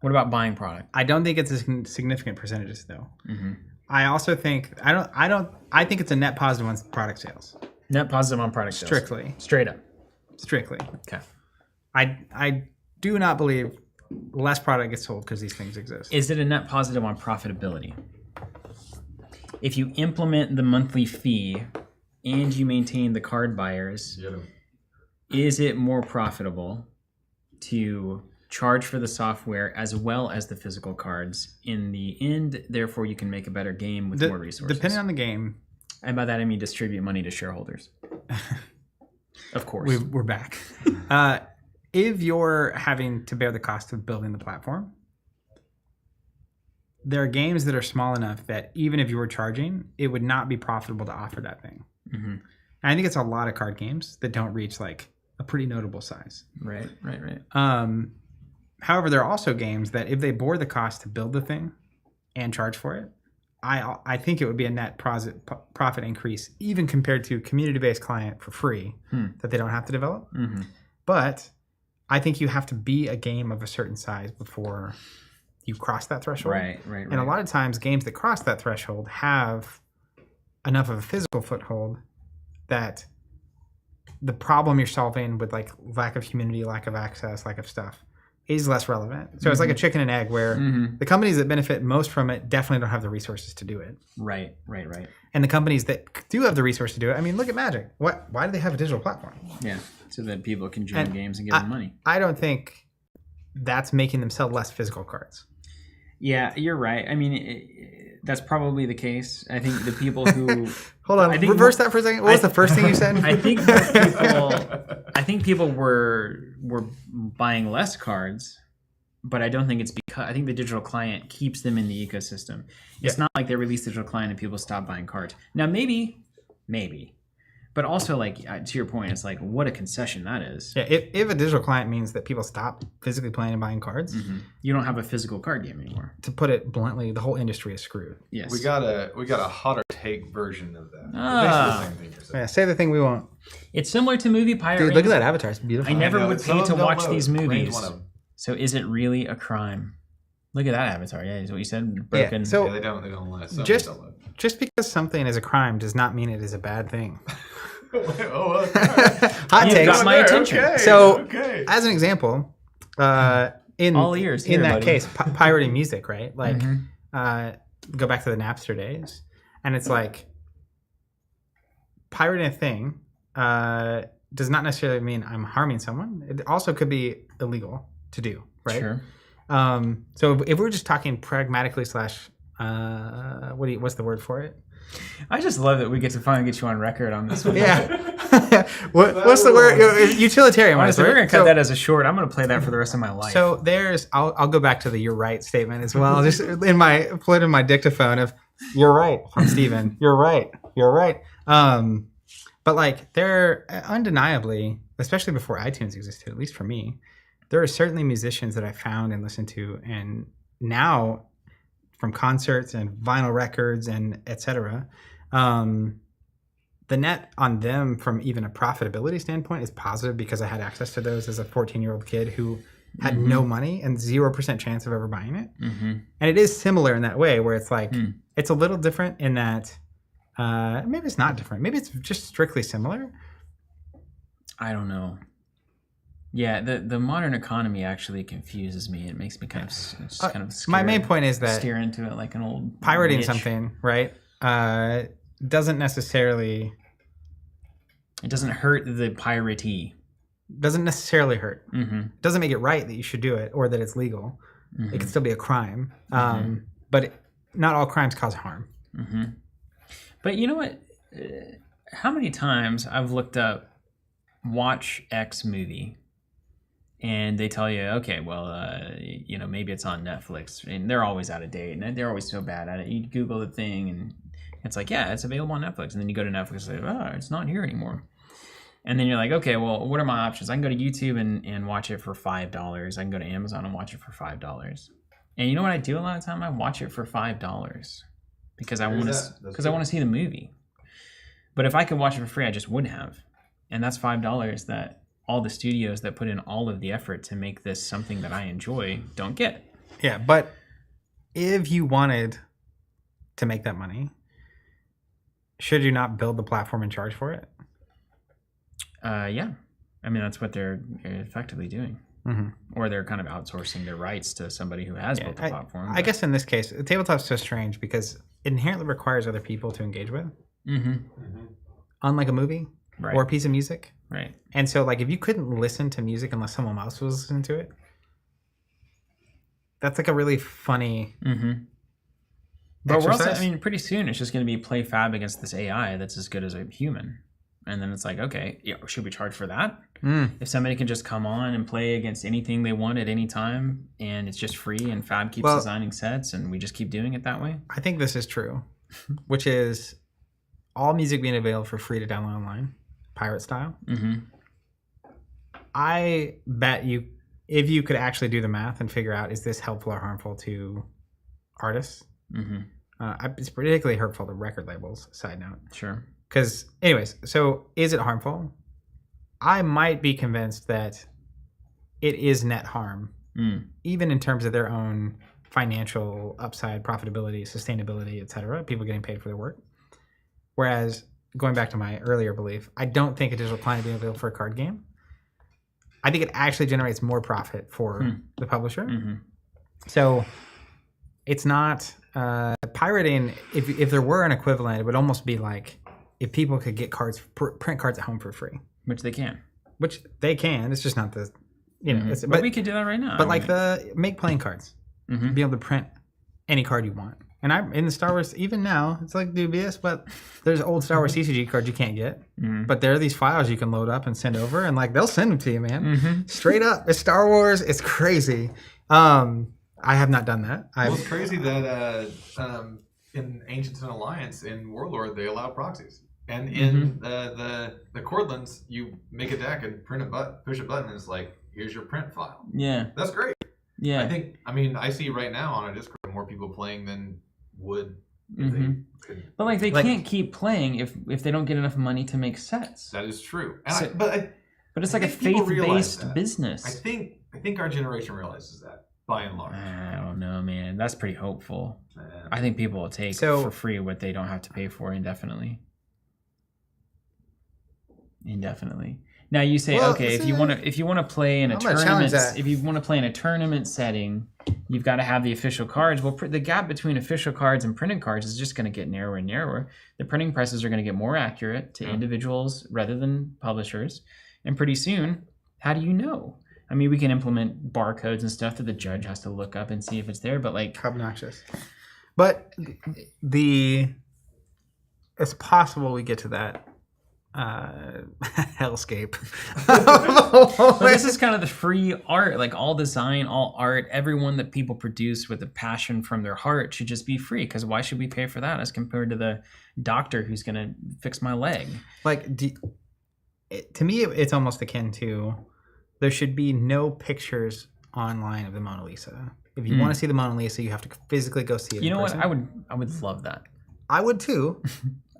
What about buying product? I don't think it's a significant percentages though. Mm-hmm. I also think I think it's a net positive on product sales. Net positive on product sales. Strictly. Straight up. Strictly. Okay. I do not believe less product gets sold because these things exist. Is it a net positive on profitability? If you implement the monthly fee and you maintain the card buyers, is it more profitable to charge for the software as well as the physical cards in the end? Therefore, you can make a better game with more resources. Depending on the game, and by that I mean distribute money to shareholders. Of course. we're back. If you're having to bear the cost of building the platform, there are games that are small enough that even if you were charging, it would not be profitable to offer that thing. Mm-hmm. And I think it's a lot of card games that don't reach like a pretty notable size. Right. However, there are also games that if they bore the cost to build the thing and charge for it, I think it would be a net profit increase, even compared to community-based client for free that they don't have to develop. Mm-hmm. But I think you have to be a game of a certain size before you cross that threshold. Right. And a lot of times, games that cross that threshold have enough of a physical foothold that the problem you're solving with like lack of community, lack of access, lack of stuff is less relevant. So it's like a chicken and egg where the companies that benefit most from it definitely don't have the resources to do it. Right. And the companies that do have the resources to do it, I mean, look at Magic. Why do they have a digital platform? Yeah. So that people can join games and give them money. I don't think that's making them sell less physical cards. Yeah, you're right. I mean, that's probably the case. I think the people who Hold on, reverse that for a second. What was the first thing you said? I think people were buying less cards, but I don't think it's because I think the digital client keeps them in the ecosystem. It's not like they release the digital client and people stop buying cards. Now maybe, but But also, like, to your point, it's like, what a concession that is. Yeah, if a digital client means that people stop physically playing and buying cards, You don't have a physical card game anymore. to put it bluntly, the whole industry is screwed. Yes. We got a hotter take version of that. Ah. Basically the same thing you're saying. Yeah, say the thing we want. It's similar to movie pirating. Dude, look at that avatar. It's beautiful. I never know, would some pay of to them don't watch load. these Rain's movies. one of them. So is it really a crime? Look at that avatar. Yeah, is what you said. Broken. so- Yeah, they don't let some Just- don't let. Just because something is a crime does not mean it is a bad thing. Oh, Hot You've takes. got my attention. So, okay. As an example, in All ears in here, that buddy. case, pirating music, right? Like, Mhm. go back to the Napster days, and it's like pirating a thing does not necessarily mean I'm harming someone. It also could be illegal to do, right? Sure. So if we're just talking pragmatically slash, what's the word for it? I just love that we get to finally get you on record on this one. Yeah. What's the word? Utilitarian. Honestly, right? we're gonna cut So- that as a short. I'm gonna play that for the rest of my life. So I'll go back to the "you're right" statement as well. Just put in my dictaphone of "you're right" from Steven. You're right. You're right. But like there undeniably, especially before iTunes existed, at least for me, there are certainly musicians that I found and listened to, and now from concerts and vinyl records and etc. The net on them from even a profitability standpoint is positive because I had access to those as a 14-year-old kid who had no money and 0% chance of ever buying it. And it is similar in that way where it's like, it's a little different in that, maybe it's not different. Maybe it's just strictly similar. I don't know. Yeah, the modern economy actually confuses me. It makes me kind of kind of scared. My main point is that stare into it like an old pirating witch. something, right, doesn't necessarily... It doesn't hurt the piratee. Doesn't necessarily hurt. Mm-hmm. Doesn't make it right that you should do it or that it's legal. Mm-hmm. It can still be a crime. But not all crimes cause harm. Mm-hmm. But you know what? How many times I've looked up watch X movie and they tell you, okay, well, maybe it's on Netflix, and they're always out of date and they're always so bad at it. You Google the thing and it's like, yeah, it's available on Netflix. And then you go to Netflix and say, oh, it's not here anymore. And then you're like, okay, well, what are my options? I can go to YouTube and watch it for $5. I can go to Amazon and watch it for $5. And you know what I do a lot of the time? I watch it for $5 because I want to see the movie. But if I could watch it for free, I just wouldn't have. And that's $5 that all the studios that put in all of the effort to make this something that I enjoy don't get. Yeah, but if you wanted to make that money, should you not build the platform and charge for it? Yeah. I mean, that's what they're effectively doing. Mm-hmm. Or they're kind of outsourcing their rights to somebody who has built the platform. I guess in this case, tabletop's so strange because it inherently requires other people to engage with. Unlike a movie or a piece of music. Right. And so, like, if you couldn't listen to music unless someone else was listening to it, that's like a really funny But we're also, exercise. I mean, pretty soon it's just going to be play FAB against this AI that's as good as a human. And then it's like, okay, should we charge for that? If somebody can just come on and play against anything they want at any time and it's just free and FAB keeps designing sets and we just keep doing it that way? I think this is true, which is all music being available for free to download online, pirate style. I bet you, if you could actually do the math and figure out, is this helpful or harmful to artists? It's particularly hurtful to record labels, side note. Sure. Because, anyways, so is it harmful? I might be convinced that it is net harm, even in terms of their own financial upside, profitability, sustainability, etc. People getting paid for their work. Whereas, going back to my earlier belief, I don't think a digital client being available for a card game. I think it actually generates more profit for the publisher. So it's not pirating. If there were an equivalent, it would almost be like if people could get cards, print cards at home for free, Which they can. which they can. It's just not the, it's, But we could do that right now. but like the make playing cards, be able to print any card you want. And I'm in the Star Wars, even now, it's like dubious, but there's old Star Wars TCG cards you can't get. But there are these files you can load up and send over, and like they'll send them to you, man. Straight up. It's Star Wars. It's crazy. I have not done that. Well, it's crazy that in Ancients and Alliance in Warlord they allow proxies. And in the Cordlands, you make a deck and push a button, and it's like, here's your print file. Yeah. That's great. Yeah. I see right now on our Discord more people playing than would. If they could. But like they can't keep playing if they don't get enough money to make sets. That is true. But it's like a faith-based business. I think our generation realizes that by and large. I don't know, man. That's pretty hopeful. I think people will take for free what they don't have to pay for indefinitely. Now you say, okay, if you want to play in a tournament, if you want to play in a tournament setting, you've got to have the official cards. Well, the gap between official cards and printed cards is just going to get narrower and narrower. The printing presses are going to get more accurate to individuals rather than publishers. And pretty soon, how do you know? I mean, we can implement barcodes and stuff that the judge has to look up and see if it's there, but like obnoxious. But it's possible we get to that hellscape. But this is kind of the free art, like all design, all art, everyone that people produce with a passion from their heart should just be free, because why should we pay for that as compared to the doctor who's going to fix my leg? Like, to me, it's almost akin to there should be no pictures online of the Mona Lisa. If you want to see the Mona Lisa, you have to physically go see it. You know what? I would love that. I would too.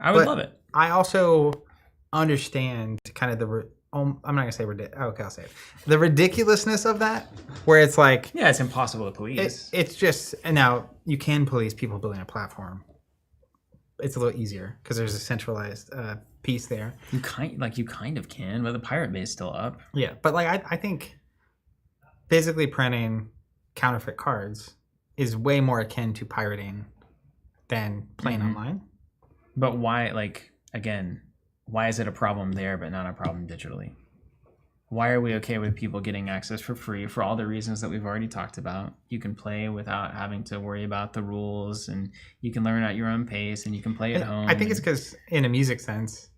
I would love it. I also understand kind of I'm not gonna say okay, I'll say it. The ridiculousness of that, where it's like, yeah, it's impossible to police. It's just, and now you can police people building a platform. It's a little easier because there's a centralized piece there. You kind of can, but the Pirate Bay is still up. Yeah, but like I think physically printing counterfeit cards is way more akin to pirating than playing online. But why? Like again. Why is it a problem there but not a problem digitally? Why are we okay with people getting access for free for all the reasons that we've already talked about? You can play without having to worry about the rules, and you can learn at your own pace, and you can play at home. I think it's because in a music sense,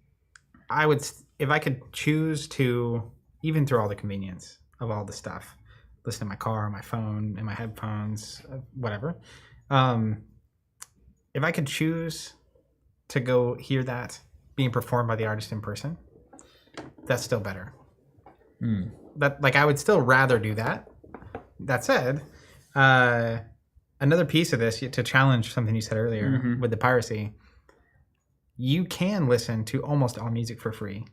if I could choose to, even through all the convenience of all the stuff, listen to my car, my phone, and my headphones, whatever. If I could choose to go hear that being performed by the artist in person, that's still better. That, like, I would still rather do that. That said, another piece of this to challenge something you said earlier with the piracy, you can listen to almost all music for free,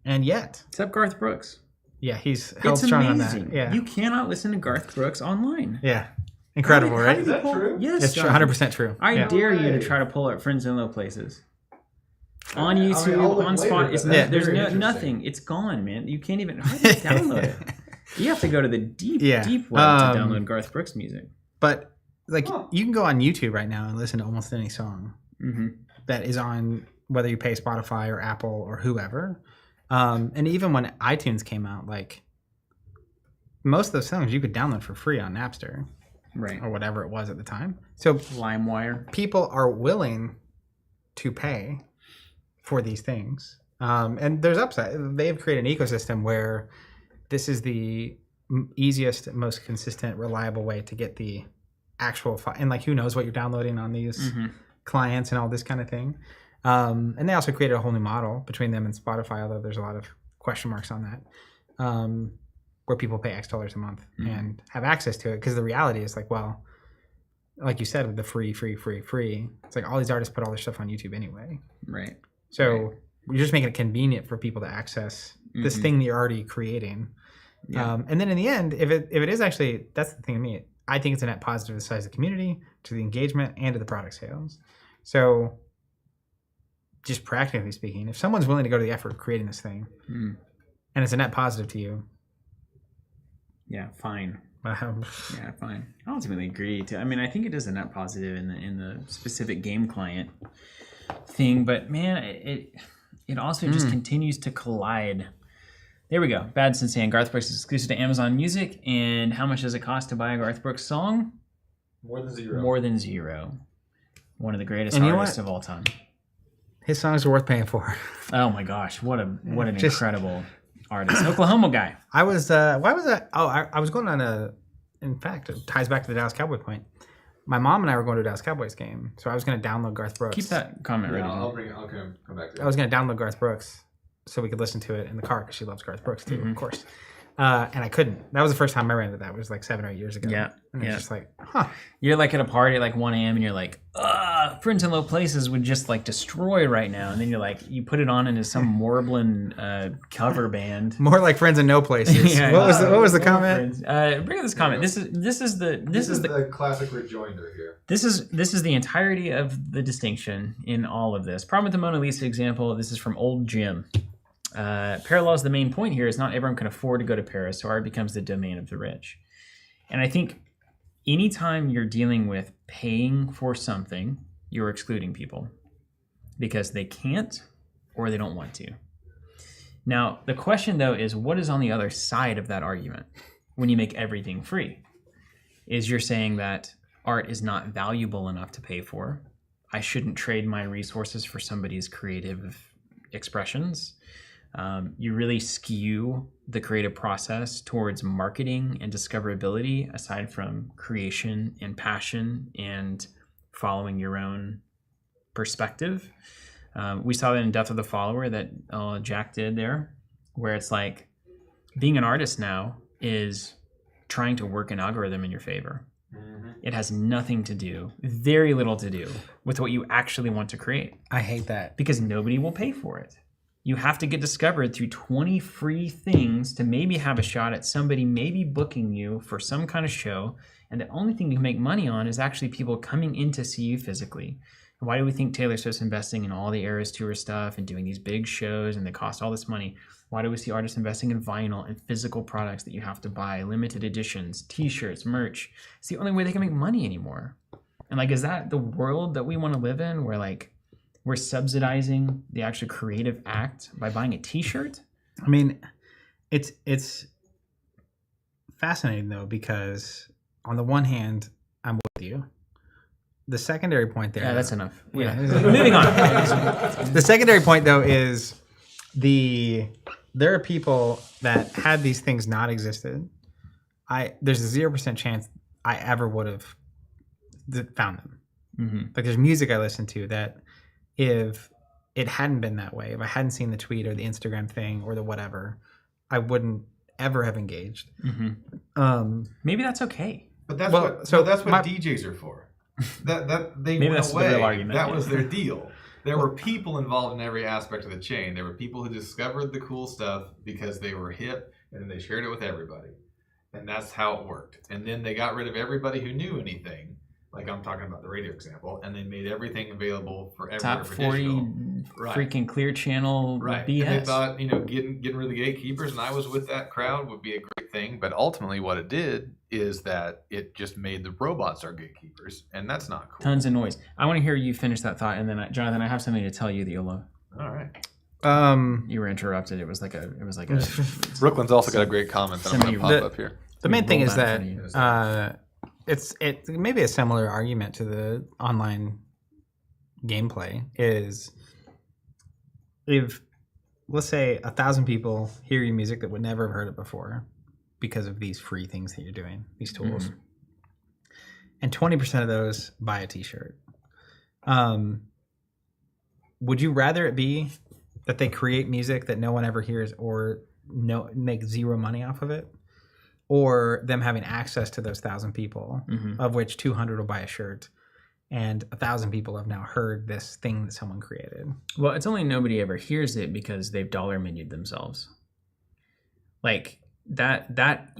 and yet except Garth Brooks. Yeah, he's held strong on that. Yeah, you cannot listen to Garth Brooks online. Yeah. Incredible, right? Is that true? Yes, it's 100% true. I dare you to try to pull up Friends in Low Places. On YouTube, on Spotify, there's nothing. It's gone, man. You can't even download it. You have to go to the deep web to download Garth Brooks music. But like, you can go on YouTube right now and listen to almost any song that is on, whether you pay Spotify or Apple or whoever. And even when iTunes came out, like, most of those songs you could download for free on Napster, right, or whatever it was at the time. So LimeWire. People are willing to pay for these things, and there's upside. They've created an ecosystem where this is the easiest, most consistent, reliable way to get the actual file. And like, who knows what you're downloading on these clients and all this kind of thing. And they also created a whole new model between them and Spotify, although there's a lot of question marks on that, where people pay X dollars a month and have access to it. Because the reality is, like, well, like you said, with the free, it's like all these artists put all their stuff on YouTube anyway. Right. So you're just making it convenient for people to access this thing that you're already creating. Yeah. And then in the end, if it is actually, that's the thing to me, I think it's a net positive to the size of the community, to the engagement, and to the product sales. So just practically speaking, if someone's willing to go to the effort of creating this thing, and it's a net positive to you. Yeah, fine. Yeah, fine. I ultimately agree I mean, I think it is a net positive in the specific game client thing, but man, it also just continues to collide. There we go. Bad Sensei. Garth Brooks is exclusive to Amazon Music. And how much does it cost to buy a Garth Brooks song? More than zero. More than zero. One of the greatest artists of all time. His songs are worth paying for. Oh my gosh, what an incredible artist. Oklahoma guy. I was why was that? Oh, I was going on in fact, it ties back to the Dallas Cowboy point. my mom and I were going to a Dallas Cowboys game, so I was going to download Garth Brooks. Keep that comment ready. I'll come back to it. I was going to download Garth Brooks so we could listen to it in the car because she loves Garth Brooks too, of course. And I couldn't. That was the first time I ran into that. It was like 7 or 8 years ago. Yeah. And it's just like, huh. You're like at a party at like 1 a.m. and you're like, Friends in Low Places would just like destroy right now. And then you're like, you put it on into some Morbland cover band. More like Friends in No Places. Yeah. What was the comment? Bring up this comment. This is the classic rejoinder here. This is the entirety of the distinction in all of this. Problem with the Mona Lisa example. This is from Old Jim. Parallels the main point here is not everyone can afford to go to Paris, so art becomes the domain of the rich. And I think anytime you're dealing with paying for something, you're excluding people because they can't or they don't want to. Now, the question though is what is on the other side of that argument when you make everything free? Is you're saying that art is not valuable enough to pay for. I shouldn't trade my resources for somebody's creative expressions. You really skew the creative process towards marketing and discoverability aside from creation and passion and following your own perspective. We saw that in Death of the Follower that Jack did there, where it's like being an artist now is trying to work an algorithm in your favor. Mm-hmm. It has nothing to do, very little to do with what you actually want to create. I hate that. Because nobody will pay for it. You have to get discovered through 20 free things to maybe have a shot at somebody maybe booking you for some kind of show. And the only thing you can make money on is actually people coming in to see you physically. Why do we think Taylor Swift's investing in all the Eras Tour stuff and doing these big shows and they cost all this money? Why do we see artists investing in vinyl and physical products that you have to buy, limited editions, t-shirts, merch? It's the only way they can make money anymore. And like, is that the world that we want to live in where like, we're subsidizing the actual creative act by buying a t-shirt? I mean, it's fascinating though, because on the one hand, I'm with you. The secondary point there. Yeah, that's enough. Yeah. Moving on. The secondary point though is there are people that had these things not existed. There's a 0% chance I ever would have found them. Mm-hmm. Like there's music I listen to that if it hadn't been that way, if I hadn't seen the tweet or the Instagram thing or the whatever, I wouldn't ever have engaged. Mm-hmm. Maybe that's okay. But that's what DJs are for. That they maybe went that's away. The real argument. That was their deal. There were people involved in every aspect of the chain. There were people who discovered the cool stuff because they were hip, and then they shared it with everybody, and that's how it worked. And then they got rid of everybody who knew anything. Like I'm talking about the radio example, and they made everything available for everyone. Top 40 freaking clear channel BS. And they thought, getting rid of the gatekeepers, and I was with that crowd would be a great thing. But ultimately, what it did is that it just made the robots our gatekeepers, and that's not cool. Tons of noise. I want to hear you finish that thought, and then Jonathan, I have something to tell you that you'll love. All right. You were interrupted. It was like a. Brooklyn's also got a great comment that I'm going to pop up here. The main thing is that. It's maybe a similar argument to the online gameplay is if, let's say, 1,000 people hear your music that would never have heard it before because of these free things that you're doing, these tools, and 20% of those buy a t-shirt. Would you rather it be that they create music that no one ever hears or make zero money off of it? Or them having access to those 1,000 people, of which 200 will buy a shirt, and 1,000 people have now heard this thing that someone created. Well, it's only nobody ever hears it because they've dollar menued themselves. Like that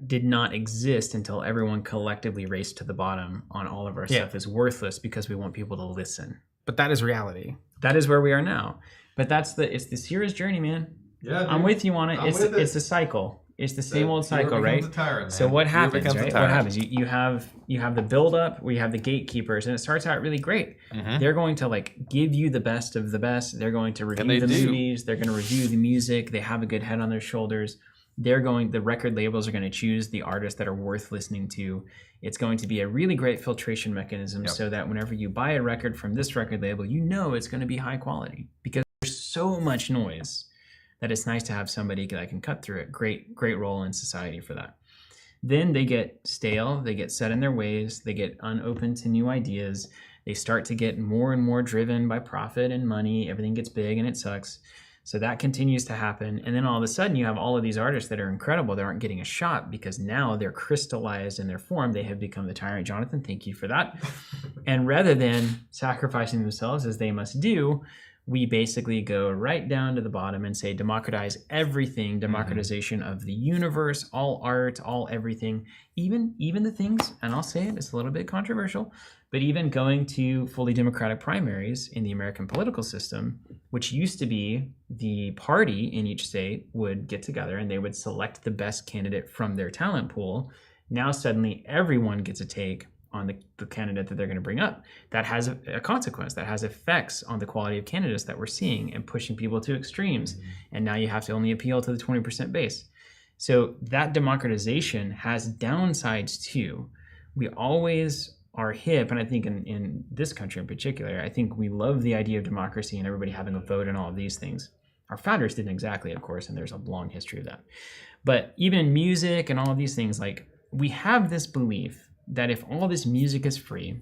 did not exist until everyone collectively raced to the bottom on all of our stuff is worthless because we want people to listen. But that is reality. That is where we are now. But it's the hero's journey, man. Yeah, I'm with you on it. It's the cycle. It's the same old cycle, right? So what happens, right? What happens? You have the build up where you have the gatekeepers, and it starts out really great. Mm-hmm. They're going to like give you the best of the best. They're going to review the movies. They're going to review the music. They have a good head on their shoulders. The record labels are going to choose the artists that are worth listening to. It's going to be a really great filtration mechanism so that whenever you buy a record from this record label, you know it's going to be high quality because there's so much noise that it's nice to have somebody that can cut through it. Great role in society for that. then they get stale, they get set in their ways, they get unopened to new ideas, they start to get more and more driven by profit and money, everything gets big and it sucks. So that continues to happen. And then all of a sudden you have all of these artists that are incredible that aren't getting a shot because now they're crystallized in their form. They have become the tyrant. Jonathan, thank you for that. And rather than sacrificing themselves as they must do, we basically go right down to the bottom and say democratize everything, democratization of the universe, all art, all everything, even the things, and I'll say it, it's a little bit controversial, but even going to fully democratic primaries in the American political system, which used to be the party in each state would get together and they would select the best candidate from their talent pool. Now suddenly everyone gets a take on the candidate that they're going to bring up. That has a consequence. That has effects on the quality of candidates that we're seeing and pushing people to extremes. And now you have to only appeal to the 20% base. So that democratization has downsides too. We always are hip, and I think in this country in particular, I think we love the idea of democracy and everybody having a vote and all of these things. Our founders didn't exactly, of course, and there's a long history of that. But even in music and all of these things, like we have this belief that if all this music is free,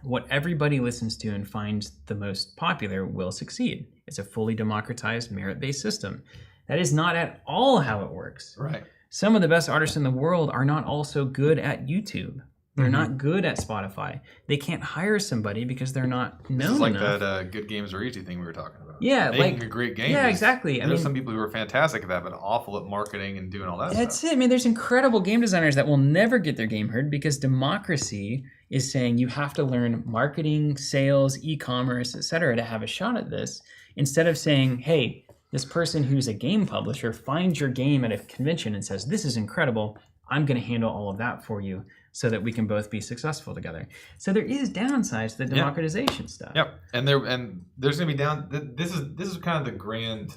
what everybody listens to and finds the most popular will succeed. It's a fully democratized, merit-based system. That is not at all how it works. Right. Some of the best artists in the world are not also good at YouTube. They're not good at Spotify. They can't hire somebody because they're not known This is like enough. that good games are easy thing we were talking about. Yeah, Making like a great game. yeah, exactly. There's some people who are fantastic at that, but awful at marketing and doing all that That's stuff. it. I mean, there's incredible game designers that will never get their game heard because democracy is saying you have to learn marketing, sales, e-commerce, etc. to have a shot at this. Instead of saying, hey, this person who's a game publisher finds your game at a convention and says, this is incredible. I'm going to handle all of that for you so that we can both be successful together. So there is downsides to the democratization stuff. Yep. And there's going to be this is kind of the grand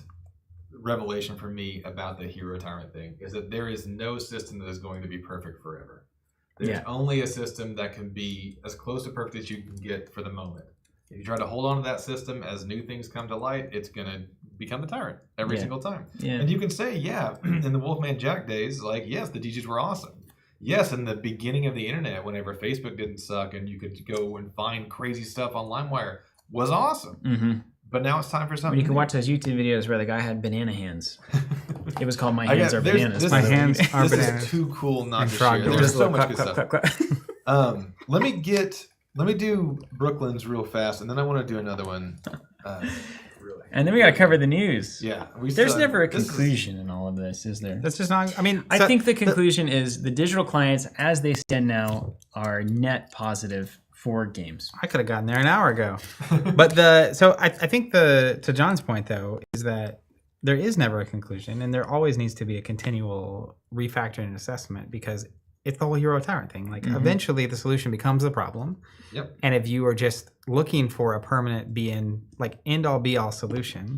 revelation for me about the hero tyrant thing, is that there is no system that is going to be perfect forever. There's only a system that can be as close to perfect as you can get for the moment. If you try to hold on to that system as new things come to light, it's going to become the tyrant every single time. Yeah. And you can say, in the Wolfman Jack days, like, yes, the DJs were awesome. Yes, in the beginning of the internet, whenever Facebook didn't suck and you could go and find crazy stuff on LimeWire, was awesome. Mm-hmm. But now it's time for something. You can watch those YouTube videos where the guy had banana hands. It was called My Hands Are Bananas. My Hands Are Bananas. This is too cool not to share. There's so much good stuff. Let me do Brooklyn's real fast, and then I want to do another one. And then we got to cover the news. Yeah. There's never a conclusion in all of this, is there? That's just not, I mean... I think the conclusion is the digital clients, as they stand now, are net positive for games. I could have gotten there an hour ago. But I think to John's point, though, is that there is never a conclusion, and there always needs to be a continual refactoring and assessment, because it's the whole hero tyrant thing. Like, eventually the solution becomes the problem. Yep. And if you are just looking for a permanent end-all be-all solution,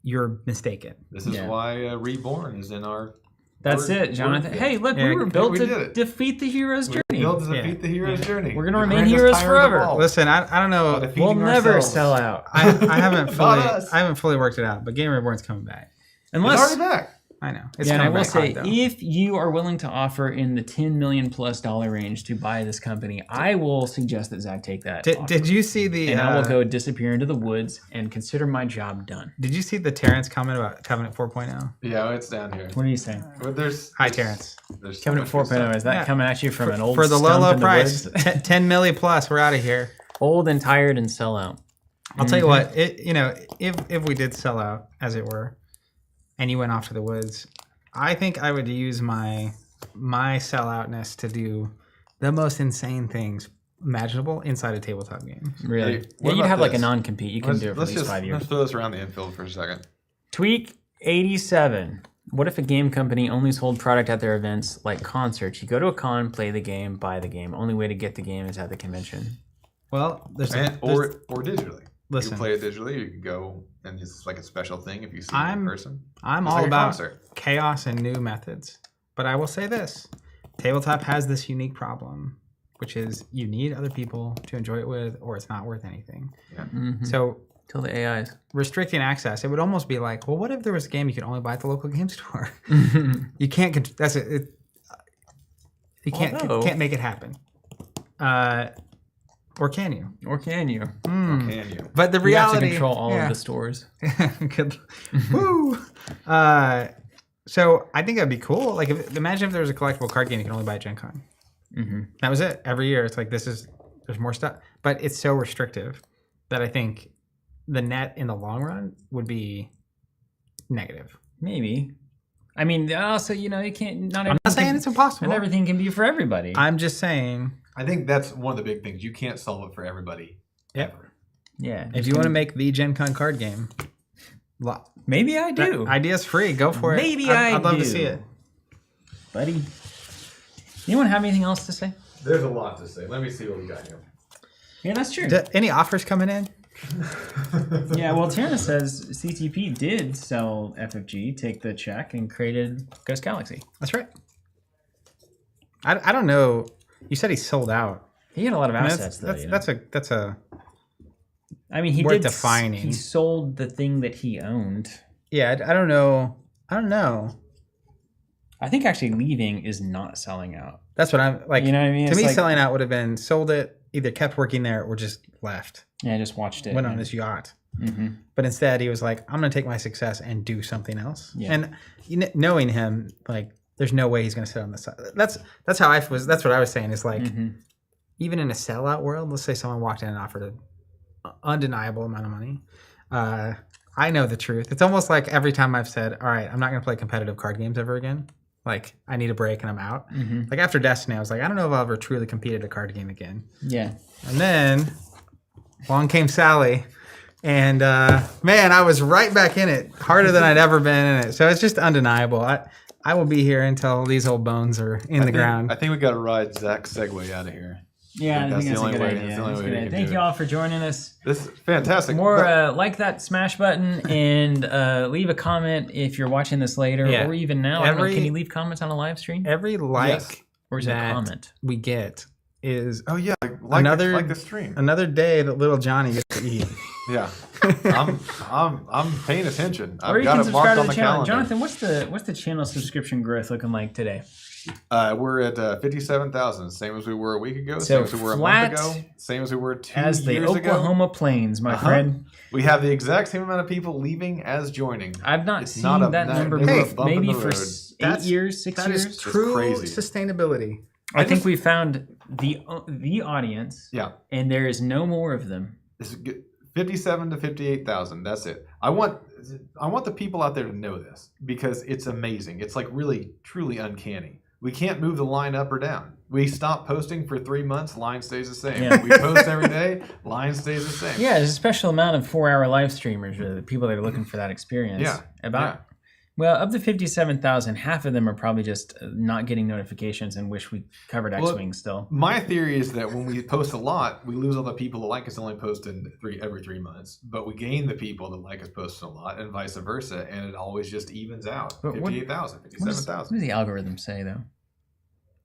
you're mistaken. This is why Reborn is in our... That's it, Jonathan. Hey, look, we were built to defeat the hero's journey. Built to defeat the hero's journey. We're going to remain heroes forever. Listen, I don't know. We'll never sell out. I haven't fully worked it out, but Game Reborn's coming back. It's already back. I know. And I will say, if you are willing to offer in the $10 million+ range to buy this company, I will suggest that Zach take that. Did you see the? And I will go disappear into the woods and consider my job done. Did you see the Terrence comment about Covenant 4.0? Yeah, it's down here. What are you saying? Well, Hi, Terrence. Covenant 4.0, is that coming at you from an old for the low price? The 10 million plus. We're out of here. Old and tired and sell out. I'll tell you what. If we did sell out, as it were, and you went off to the woods, I think I would use my selloutness to do the most insane things imaginable inside a tabletop game. Really? Yeah, you'd have like a non-compete. You can do it for at least 5 years. Let's throw this around the infield for a second. Tweak 87. What if a game company only sold product at their events like concerts? You go to a con, play the game, buy the game. Only way to get the game is at the convention. Well, or digitally. Listen, you can play it digitally. You can go, and it's like a special thing if you see it in person. I'm all about chaos and new methods. But I will say this. Tabletop has this unique problem, which is you need other people to enjoy it with, or it's not worth anything. Yeah. Mm-hmm. So till the AIs. Restricting access, it would almost be like, well, what if there was a game you could only buy at the local game store? You can't, that's it. You can't make it happen. Or can you? Or can you? Or can you? But the You have reality, to control all of the stores. Good. Woo. So I think that'd be cool. Like, imagine if there was a collectible card game you can only buy at Gen Con. Mm-hmm. That was it. Every year, it's like there's more stuff, but it's so restrictive that I think the net in the long run would be negative. Maybe. I mean, also, you can't. I'm not saying it's impossible. Not everything can be for everybody. I'm just saying. I think that's one of the big things. You can't solve it for everybody. Yep. Ever. Yeah. If you want to make the Gen Con card game, maybe I do. Idea's free. Go for it. Maybe I'd love do. to see it. Buddy. Anyone have anything else to say? There's a lot to say. Let me see what we got here. Yeah, that's true. Any offers coming in? Yeah, well, Tierna says CTP did sell FFG, take the check, and created Ghost Galaxy. That's right. I don't know. You said he sold out. He had a lot of assets, That's a. I mean, he worth did. defining. He sold the thing that he owned. Yeah, I don't know. I think actually leaving is not selling out. That's what I'm like. You know what I mean? To It's me, like- selling out would have been sold it, either kept working there or just left. Yeah, I just watched it. Went on his yacht. Mm-hmm. But instead, he was like, "I'm going to take my success and do something else." Yeah. And knowing him, like, there's no way he's going to sit on the side. That's how I was. That's what I was saying. Is like, even in a sellout world, let's say someone walked in and offered an undeniable amount of money. I know the truth. It's almost like every time I've said, "All right, I'm not going to play competitive card games ever again." Like, I need a break and I'm out. Mm-hmm. Like, after Destiny, I was like, I don't know if I'll ever truly compete at a card game again. Yeah. And then along came Sally. And, man, I was right back in it. Harder than I'd ever been in it. So it's just undeniable. I will be here until these old bones are in the ground. I think we got to ride Zach's segue out of here. Yeah, I think that's a good idea. That's the only way we can Thank do you it. all for joining us. This is fantastic. More like that smash button and leave a comment if you're watching this later or even now. I don't know, can you leave comments on a live stream? Every like or is it a comment we get is like the stream. Another day that little Johnny gets to eat. Yeah, I'm paying attention. Or I've you got can it subscribe marked to on the the channel. calendar. Jonathan, what's the channel subscription growth looking like today? We're at 57,000, same as we were a week ago, So same as we were a flat month ago, same as we were 2 as the years ago. Oklahoma plains, my friend. We have the exact same amount of people leaving as joining. I've not It's seen not a- that not- number there's a move bump in maybe the for road. 8 years, 6 That years. is true crazy. sustainability. I think we found the audience. Yeah. And there is no more of them. This is good. 57 to 58,000. That's it. I want the people out there to know this because it's amazing. It's like really, truly uncanny. We can't move the line up or down. We stop posting for 3 months, line stays the same. Yeah. We post every day, line stays the same. Yeah, there's a special amount of 4-hour live streamers, or the people that are looking for that experience. Yeah. Well, of the 57,000, half of them are probably just not getting notifications and wish we covered X-Wing still. My theory is that when we post a lot, we lose all the people that like us only posting every 3 months, but we gain the people that like us posting a lot, and vice versa, and it always just evens out. But 58,000, What 57,000. does the algorithm say, though?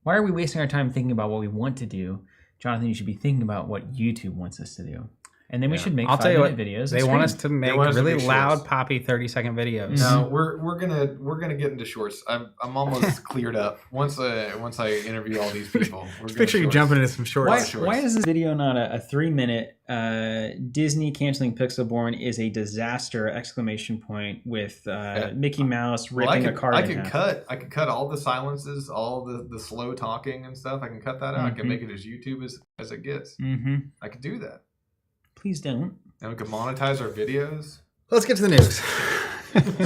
Why are we wasting our time thinking about what we want to do? Jonathan, you should be thinking about what YouTube wants us to do. And then we should make 5-minute videos. They want us to make want us to really make loud, shorts. poppy 30-second videos. No, we're gonna get into shorts. I'm almost cleared up. Once I interview all these people, we're Just picture you jumping into some shorts. Why is this video not a 3-minute Disney canceling Pixleborn is a disaster ! With Mickey Mouse ripping a card I in could half. cut all the silences, all the slow talking and stuff. I can cut that out. I can make it as YouTube as it gets. Mm-hmm. I could do that. Please don't. And we could monetize our videos. Let's get to the news.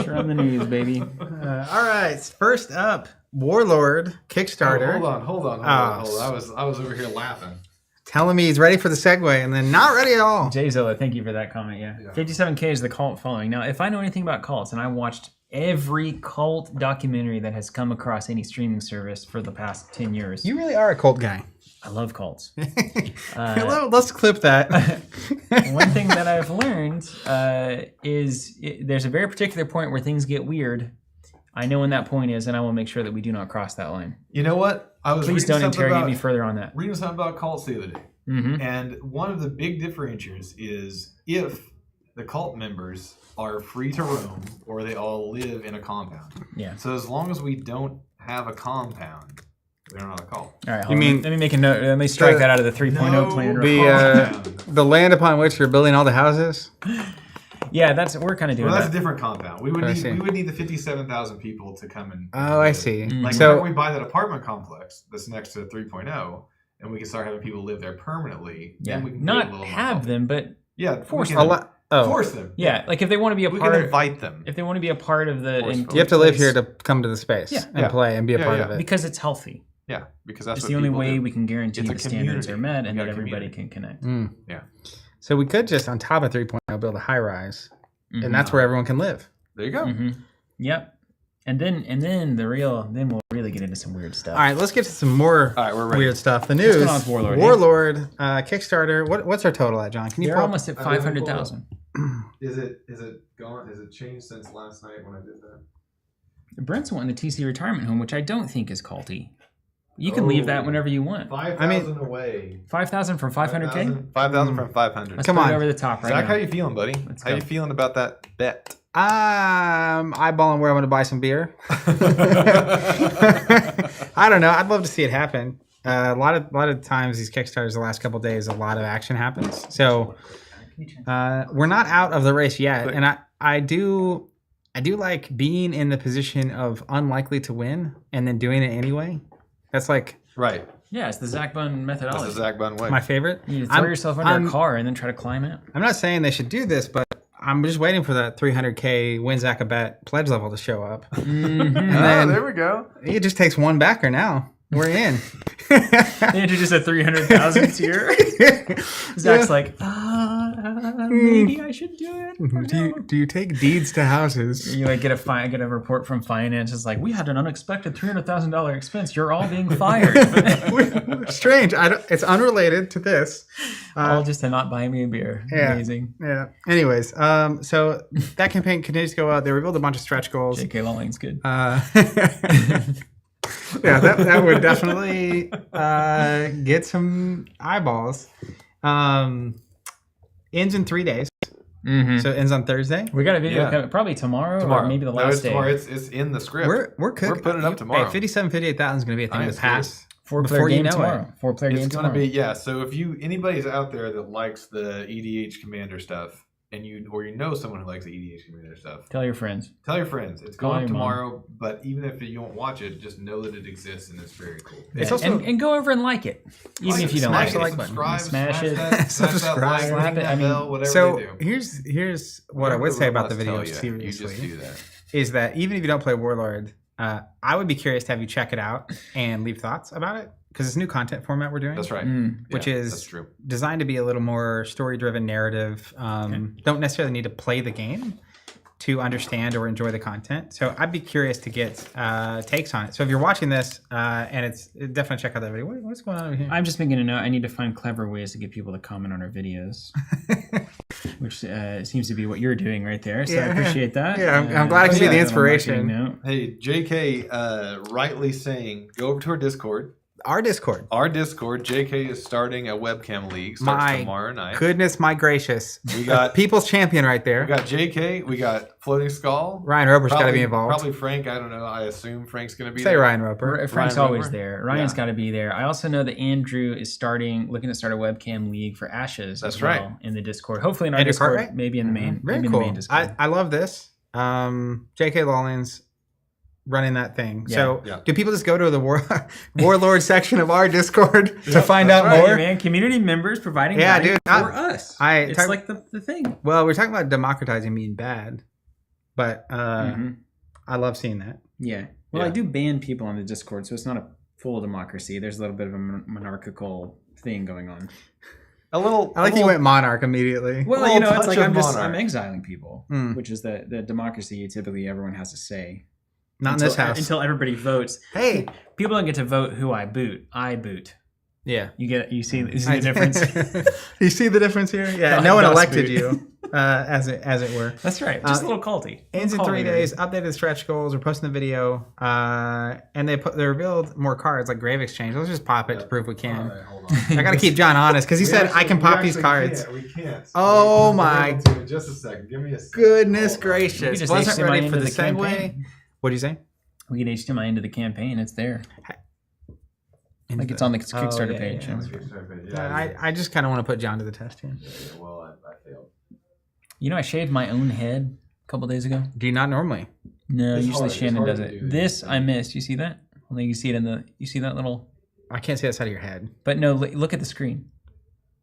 Turn on the news, baby. All right. First up, Warlord Kickstarter. Oh, hold on. I was over here laughing. Telling me he's ready for the segue and then not ready at all. Jay Zilla, thank you for that comment. Yeah. 57K is the cult following. Now, if I know anything about cults, and I watched every cult documentary that has come across any streaming service for the past 10 years. You really are a cult guy. I love cults. Let's clip that. One thing that I've learned is there's a very particular point where things get weird. I know when that point is, and I will make sure that we do not cross that line. You know what? Please don't interrogate me further on that. Reading something about cults the other day. Mm-hmm. And one of the big differentiators is if the cult members are free to roam or they all live in a compound. Yeah. So as long as we don't have a compound, We don't know how to call. All right, hold You on. mean let me make a note. Let me strike that out of the 3.0 plan. The land upon which you're building all the houses? Yeah, we're kind of doing Well, that's that. a different compound. We would need the 57,000 people to come and. Oh, I see. Like So whenever we buy that apartment complex that's next to 3.0, and we can start having people live there permanently. Yeah, Then we can not get a little have more them, but Yeah, force we them. can force them. Yeah, like if they want to be a We part can of, invite them. if they want to be a part of the, Forcefully. you have to live here to come to the space and play and be a Yeah, part yeah. of it. because it's healthy. Yeah, because that's It's what the only people way do. we can guarantee It's a the standards community. are met and We that got a everybody community. can connect. Yeah. So we could just, on top of 3.0, build a high rise, Mhm. and that's where everyone can live. There you go. Mm-hmm. Yep. And then we'll really get into some weird stuff. All right, let's get to some more All right, we're ready. weird stuff. The news. going on with Warlord, eh? Warlord Kickstarter. What's our total at, John? Can you They're pull- almost at 500,000. Is it gone? Is it changed since last night when I did that? Brent's wanting the TC retirement home, which I don't think is culty. You can leave that whenever you want. 5,000 away. 5,000 from 500K? 5,000 from 500. Let's Come put it on. over the top right Zach, now. how you feeling, buddy? Let's How go. you feeling about that bet? I'm eyeballing where I'm going to buy some beer. I don't know. I'd love to see it happen. A lot of times these Kickstarters, the last couple of days, a lot of action happens. So we're not out of the race yet, and I do like being in the position of unlikely to win and then doing it anyway. That's like Right. Yeah, it's the Zach Bun That's methodology. the Zach Bun way. my favorite. You throw yourself under a car and then try to climb out. I'm not saying they should do this, but I'm just waiting for that 300K win Zach a bet pledge level to show up. And then there we go. it just takes one backer now. We're in. They introduced a 300,000 tier. Zach's like, maybe I should do it. Do you take deeds to houses? You like get a report from finance. It's like, we had an unexpected $300,000 expense. You're all being fired. Strange. It's unrelated to this. All just to not buy me a beer. Yeah. Amazing. Yeah. Anyways, so that campaign continues to go out. They revealed a bunch of stretch goals. J.K. Rowling's good. Yeah, that would definitely get some eyeballs. Ends in 3 days. Mm-hmm. So it ends on Thursday. We got a video Yeah. coming probably tomorrow or maybe the last day. Tomorrow. It's in the script. We're cooking. We're putting it up tomorrow. Hey, 58,000 is going to be a thing Nice, of the past. Four-player before you game know tomorrow. Four-player game It's going to tomorrow. be, yeah. So if anybody's out there that likes the EDH Commander stuff, and you know someone who likes the EDH Commander stuff, Tell your friends. tell your friends. It's Call going up your mom. tomorrow, but even if you won't watch it, just know that it exists and it's very cool. It's Yeah, also- and go over and like it, even if you don't like smash the it. like button. subscribe, Smash it. that, smash that Subscribe. like, Slap ring it. that I mean, bell, whatever So they do. here's what I Whatever would say about the robots video tell you, seriously. You just do that. Is that even if you don't play Warlord, I would be curious to have you check it out and leave thoughts about it because it's a new content format we're doing. That's right. Which Yeah, is that's true. designed to be a little more story-driven narrative. Don't necessarily need to play the game to understand or enjoy the content. So I'd be curious to get takes on it. So if you're watching this, and it's definitely check out that video. What's going on over here? I'm just making a note. I need to find clever ways to get people to comment on our videos, which seems to be what you're doing right there. So I Yeah. appreciate that. Yeah, I'm glad I can be the little inspiration. marketing note. Hey, JK, rightly saying, go over to our Discord. Our Discord. JK is starting a webcam league. Starts My tomorrow night. Goodness, my gracious. We got People's champion right there. we got JK. We got Floating Skull. Ryan Roper's got to be involved. Probably Frank. I don't know. I assume Frank's going to be Say there. Ryan Roper. Frank's Ryan always Roper? there. Ryan's Yeah. got to be there. I also know that Andrew is looking to start a webcam league for Ashes. That's as well right. in the Discord. Hopefully in our Andrew Discord, Cartwright? maybe in the main. Very maybe in cool. the main Discord. I love this. J.K. Rowling's running that thing. Yeah. So Yeah. do people just go to the Warlord section of our Discord to find out Right, more? man. Community members providing Yeah, value dude, for us. It's talk- like the thing. Well, we're talking about democratizing being bad, but I love seeing that. Yeah. Well, Yeah. I do ban people on the Discord, so it's not a full democracy. There's a little bit of a monarchical thing going on. A little. I like you went Monarch immediately. Well, little you know, it's touch like of I'm monarch. exiling people, Mm. which is the democracy. Typically, everyone has a say. Not in this house. Until everybody votes. Hey. People don't get to vote who I boot. I boot. Yeah. You see the difference? You see the difference here? Yeah. No, No one not elected boot. you, as it were. That's right. Just a little culty. Ends in Little 3 culty. days. Updated stretch goals. We're posting the video, and they revealed more cards like Grave Exchange. Let's just pop it to prove we can. All right, hold on. I got to keep John honest because he said I can pop these cards. We can't. Oh We're my able to in just a second. Give me a second. Goodness Hold on. We gracious! just Wasn't HDMI ready for into the the segue. campaign. What do you say? We get HDMI into the campaign. It's there. Like it's on the Kickstarter page. I just kind of want to put John to the test here. Yeah, well, I failed. You know, I shaved my own head a couple days ago. Do you not normally? No, It's usually hard. It's Shannon hard does to it. do This these I missed. You see that? I think you see it in the. You see that little. I can't see that side of your head. But no, look at the screen.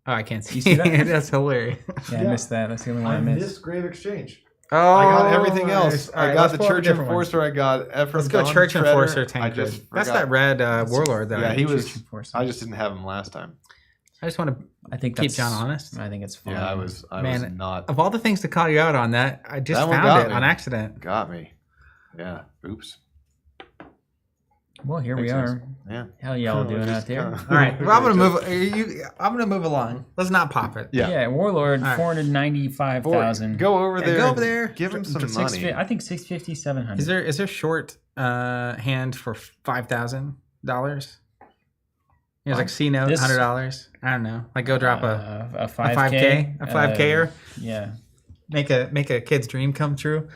Oh, I can't see. You see that? That's hilarious. Yeah, I missed that. That's the only one I I missed. missed Grave Exchange. Oh, I got everything else. All right, I got let's the pull up a Church different one. Enforcer. I got Ephraim. Let's go Church Dawn Enforcer Treader. tank. That's That's that red warlord that Yeah, I he was. Church Enforcer. I just didn't have him last time. I just want to I think keep that's, John honest. I think it's fun. Yeah, I was not. Of all the things to call you out on that, I just That one found got it me. on accident. Got me. Yeah. Oops. Well, here Makes we are. sense. Yeah. Hell yeah, all doing out there. All right, well, I'm gonna move. I'm gonna move along. Let's not pop it. Yeah. Yeah, Warlord, All right. 495,000. Go over there. go and over there. Give him some Six money. I think 650, 700. Is there short hand for $5,000? It's like C note, This- $100. I don't know. Like go drop a 5K, a 5K-er. Yeah. Make a kid's dream come true.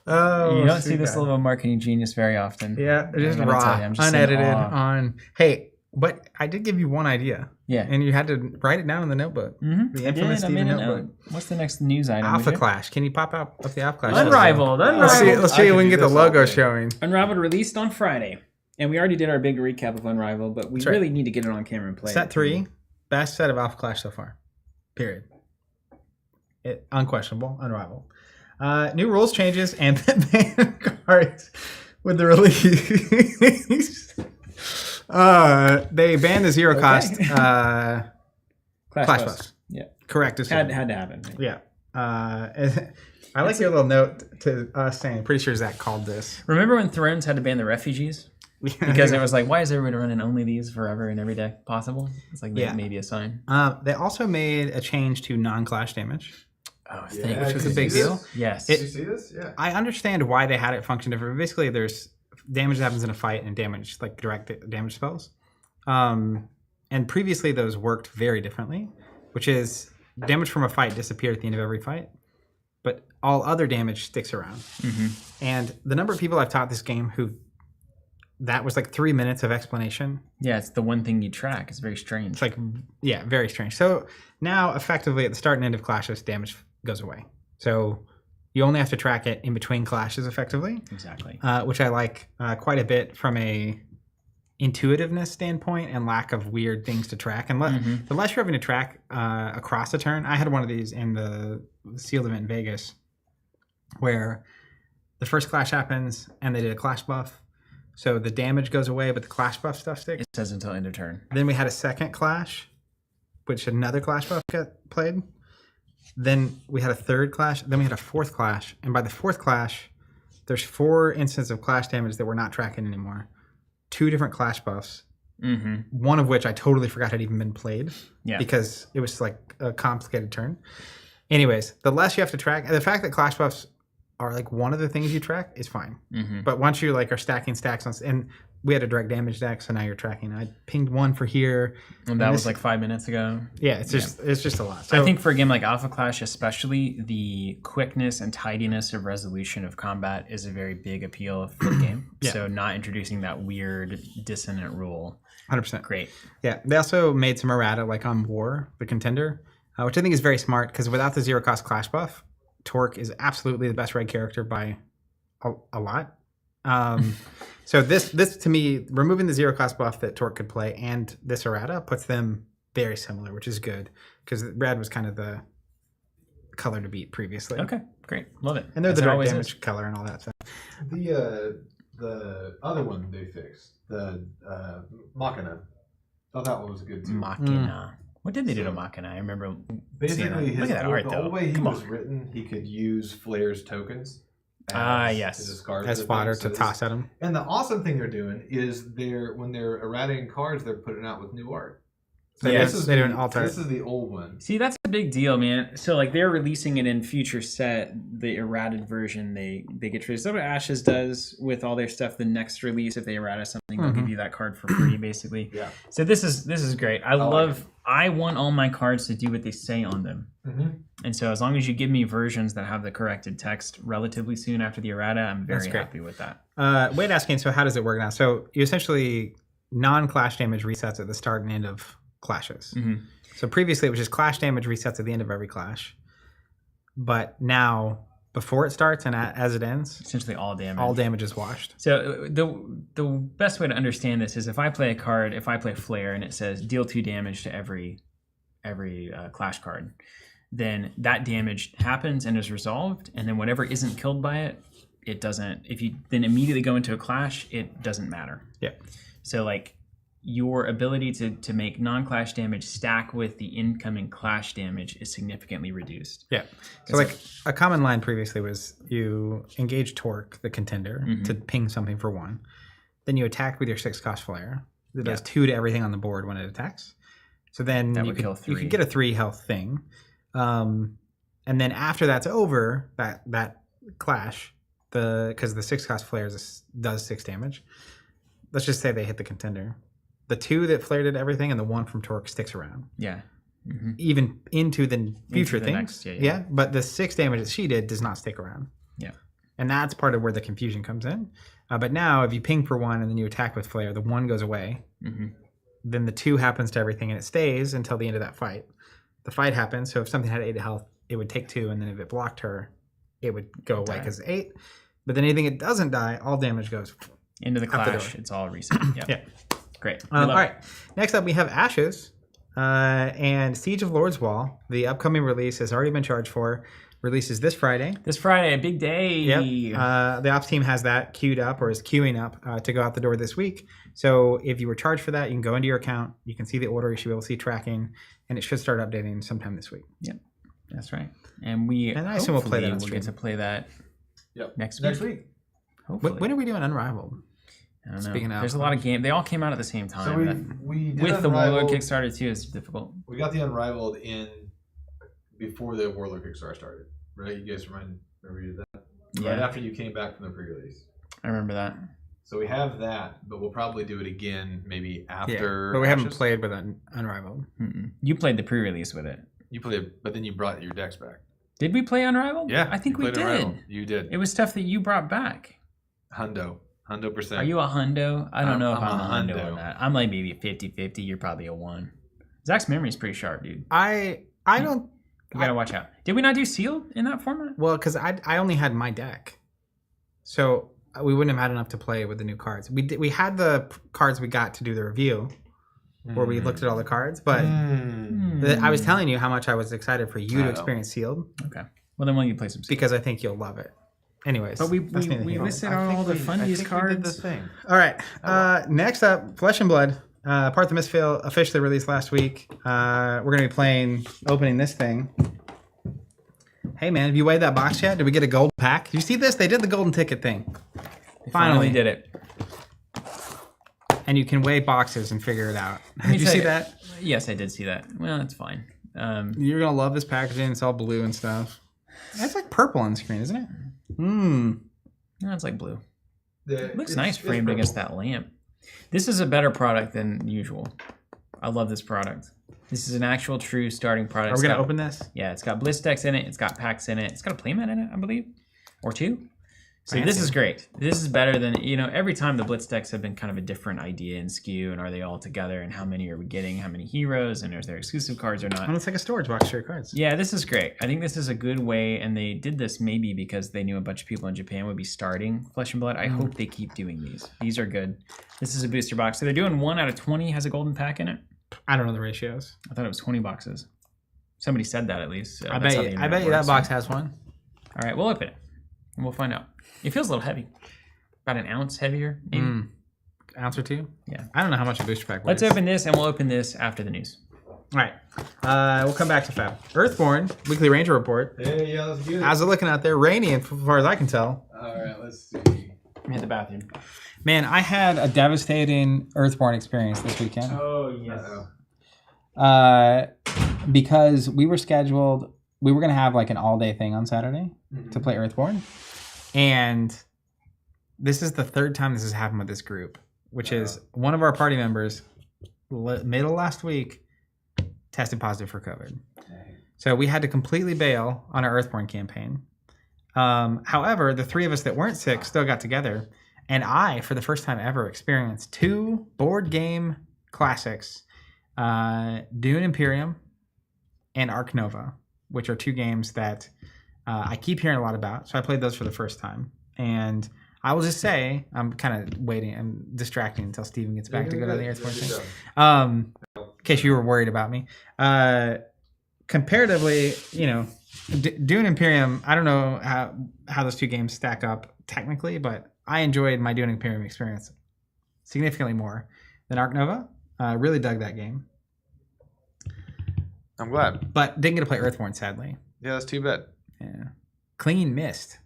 Oh, You don't see sweet this God. level of marketing genius very often. Yeah, it is I'm gonna tell raw, you, I'm just in unedited. awe. On hey, but I did give you one idea, Yeah. and you had to write it down in the notebook. Mm-hmm. The infamous I made Steven a notebook. note. What's the next news item? would you? Alphaclash. Can you pop out the Alphaclash? Unrivaled. Let's see. Let's I see if can we can do get the this all logo day. showing. Unrivaled released on Friday. And we already did our big recap of Unrivaled, but we That's right. really need to get it on camera and play Set it. 3, best set of Alphaclash so far. Period. Unquestionable, unrivaled. New rules changes and ban cards with the release. They banned the zero cost Clash Clash Bust. Bust. Yeah. Correct. Had to happen. Yeah. I like your little note to us saying, pretty sure Zach called this. Remember when Thrones had to ban the refugees? Because it was like, why is everybody running only these forever in every deck possible? It's like Yeah. maybe a sign. They also made a change to non-clash damage. Oh, Yeah, thank Which did was you a big see deal. this? Yes. Did you see this? Yeah. I understand why they had it function different. Basically, there's damage that happens in a fight and damage, like direct damage spells. And previously, those worked very differently, which is damage from a fight disappeared at the end of every fight, but all other damage sticks around. Mm-hmm. And the number of people I've taught this game who that was like 3 minutes of explanation. Yeah, it's the one thing you track. It's very strange. It's like, yeah, very strange. So now, effectively, at the start and end of clashes, damage goes away. So you only have to track it in between clashes, effectively. Exactly. Which I like quite a bit from a intuitiveness standpoint and lack of weird things to track. And the less you're having to track across a turn, I had one of these in the sealed event in Vegas, where the first clash happens and they did a clash buff, so the damage goes away, but the clash buff stuff sticks. It says until end of turn. Then we had a second clash, which another clash buff got played. Then we had a third clash. Then we had a fourth clash. And by the fourth clash, there's 4 instances of clash damage that we're not tracking anymore. 2 different clash buffs. Mm-hmm. One of which I totally forgot had even been played. Yeah. Because it was like a complicated turn. Anyways, the less you have to track, the fact that clash buffs are like one of the things you track is fine. Mm-hmm. But once you like are stacking stacks on, and we had a direct damage deck, so now you're tracking. I pinged 1 for here. And that was like 5 minutes ago. Yeah, it's just a lot. So I think for a game like Alpha Clash, especially, the quickness and tidiness of resolution of combat is a very big appeal for the game. Yeah. So not introducing that weird dissonant rule. 100%. Great. Yeah, they also made some errata like on War, the contender, which I think is very smart because without the zero cost clash buff, Torque is absolutely the best red character by a lot. So this to me, removing the zero cost buff that Torque could play and this errata puts them very similar, which is good because red was kind of the color to beat previously. Okay, great. Love it. And they're As the it direct always damage is. color and all that stuff. The other one they fixed, the Machina. Thought that one was good too. Machina. What did they do to So, Machina? I remember Basically, seeing that. Look at that art, the though. old way he Come was on. written, he could use Flair's tokens. Yes. to discard As the fodder thing. to So toss at them. And the awesome thing they're doing is when they're erratating cards, they're putting out with new art. So Yeah, they do an alt art. This is the old one. See, that's a big deal, man. So like they're releasing it in future set, the errated version. They get released. That's what Ashes does with all their stuff. The next release, if they errata something, they'll give you that card for free, basically. Yeah. So this is great. I want all my cards to do what they say on them. And so as long as you give me versions that have the corrected text relatively soon after the errata, I'm very happy with that. Wade asking, so how does it work now? So you essentially non-clash damage resets at the start and end of clashes. So previously it was just clash damage resets at the end of every clash. But now before it starts and as it ends, essentially all damage is washed. So the best way to understand this is if I play a card, if I play Flare and it says deal 2 damage to every clash card, then that damage happens and is resolved, and then whatever isn't killed by it doesn't. If you then immediately go into a clash, it doesn't matter. Yeah. So like your ability to make non-clash damage stack with the incoming clash damage is significantly reduced. Yeah. So like a common line previously was you engage Torque, the contender, to ping something for 1. Then you attack with your 6-cost Flare. That does 2 to everything on the board when it attacks. So then you could get a 3 health thing. And then after that's over, that clash, because the 6-cost Flare does 6 damage. Let's just say they hit the contender. The 2 that Flare did everything and the 1 from Torque sticks around. Yeah. Even into the future things. Next, but the 6 damage that she did does not stick around. Yeah. And that's part of where the confusion comes in. But now if you ping for 1 and then you attack with Flare, the 1 goes away. Then the 2 happens to everything and it stays until the end of that fight. The fight happens, so if something had 8 health, it would take 2, and then if it blocked her, it would go away because 8. But then anything it doesn't die, all damage goes into the clash. It's all reset. Yeah. Great. All right. Next up, we have Ashes and Siege of Lord's Wall. The upcoming release has already been charged for. Releases this Friday. This Friday, a big day. Yep. The ops team has that queued up or is queuing up to go out the door this week. So if you were charged for that, you can go into your account. You can see the order. You should be able to see tracking, and it should start updating sometime this week. Yep. That's right. And I assume we'll play that on we'll stream. get to play that next week. Hopefully. When are we doing Unrivaled? I don't know. Speaking of, there's a lot of games. They all came out at the same time. So we did with the Warlord Unrivaled. Kickstarter too, it's difficult. We got the Unrivaled in before the Warlord Kickstarter started, right? You guys remember you did that? Yeah. Right after you came back from the pre-release. I remember that. So we have that, but we'll probably do it again maybe after. but we haven't Ashes. played with Unrivaled. You played the pre-release with it. You played, but then you brought your decks back. Did we play Unrivaled? Yeah, I think you we played did. Unrivaled. You did. It was stuff that you brought back. Hundo percent. Are you a hundo? I don't know if I'm a hundo hundo. on that. I'm like maybe 50-50. You're probably a 1. Zach's memory's pretty sharp, dude. I don't. You gotta watch out. Did we not do sealed in that format? Well, because I only had my deck, so we wouldn't have had enough to play with the new cards. We had the cards we got to do the review, where we looked at all the cards, but I was telling you how much I was excited for you to experience sealed. Okay. Well, then why don't you play some sealed? Because I think you'll love it. Anyways, But we that's neither here nor listed there. all the funniest cards. We did the thing. All right. Next up, Flesh and Blood. Part the Mistveil officially released last week. We're gonna be opening this thing. Hey man, have you weighed that box yet? Did we get a gold pack? Did you see this? They did the golden ticket thing. They finally did it. And you can weigh boxes and figure it out. Did you see that? Yes, I did see that. Well, that's fine. You're gonna love this packaging. It's all blue and stuff. It's like purple on the screen, isn't it? No, it's like blue. It looks nice framed against that lamp. This is a better product than usual. I love this product. This is an actual true starting product. Are we going to open this? Yeah, it's got Blitz decks in it. It's got packs in it. It's got a playmat in it, I believe. Or 2. So this is great. This is better than, every time the Blitz decks have been kind of a different idea and skew, and are they all together, and how many are we getting, how many heroes, and is there exclusive cards or not? Oh, it's like a storage box for your cards. Yeah, this is great. I think this is a good way, and they did this maybe because they knew a bunch of people in Japan would be starting Flesh and Blood. I hope they keep doing these. These are good. This is a booster box. So they're doing 1 out of 20 has a golden pack in it. I don't know the ratios. I thought it was 20 boxes. Somebody said that at least. So I bet you that box has one. All right, we'll open it, and we'll find out. It feels a little heavy. About an ounce heavier, maybe. Ounce or 2? Yeah. I don't know how much a booster pack weighs. Let's open this, and we'll open this after the news. All right. We'll come back to FAB. Earthborne, Weekly Ranger Report. Hey, yeah, let's get it. How's it looking out there? Rainy, as far as I can tell. All right, let's see. I'm in the bathroom. Man, I had a devastating Earthborne experience this weekend. Oh, yes. because we were going to have like an all-day thing on Saturday to play Earthborne. And this is the third time this has happened with this group, which is one of our party members, middle last week, tested positive for COVID. So we had to completely bail on our Earthborne campaign. However, the three of us that weren't sick still got together. And I, for the first time ever, experienced 2 board game classics, Dune Imperium and Ark Nova, which are 2 games that I keep hearing a lot about. So I played those for the first time. And I will just say, I'm kind of waiting and distracting until Steven gets back to go to the Earthborne thing. In case you were worried about me. Comparatively, Dune Imperium, I don't know how those 2 games stack up technically, but I enjoyed my Dune Imperium experience significantly more than Ark Nova. Really dug that game. I'm glad. But didn't get to play Earthborne, sadly. Yeah, that's too bad. Yeah. Clean mist.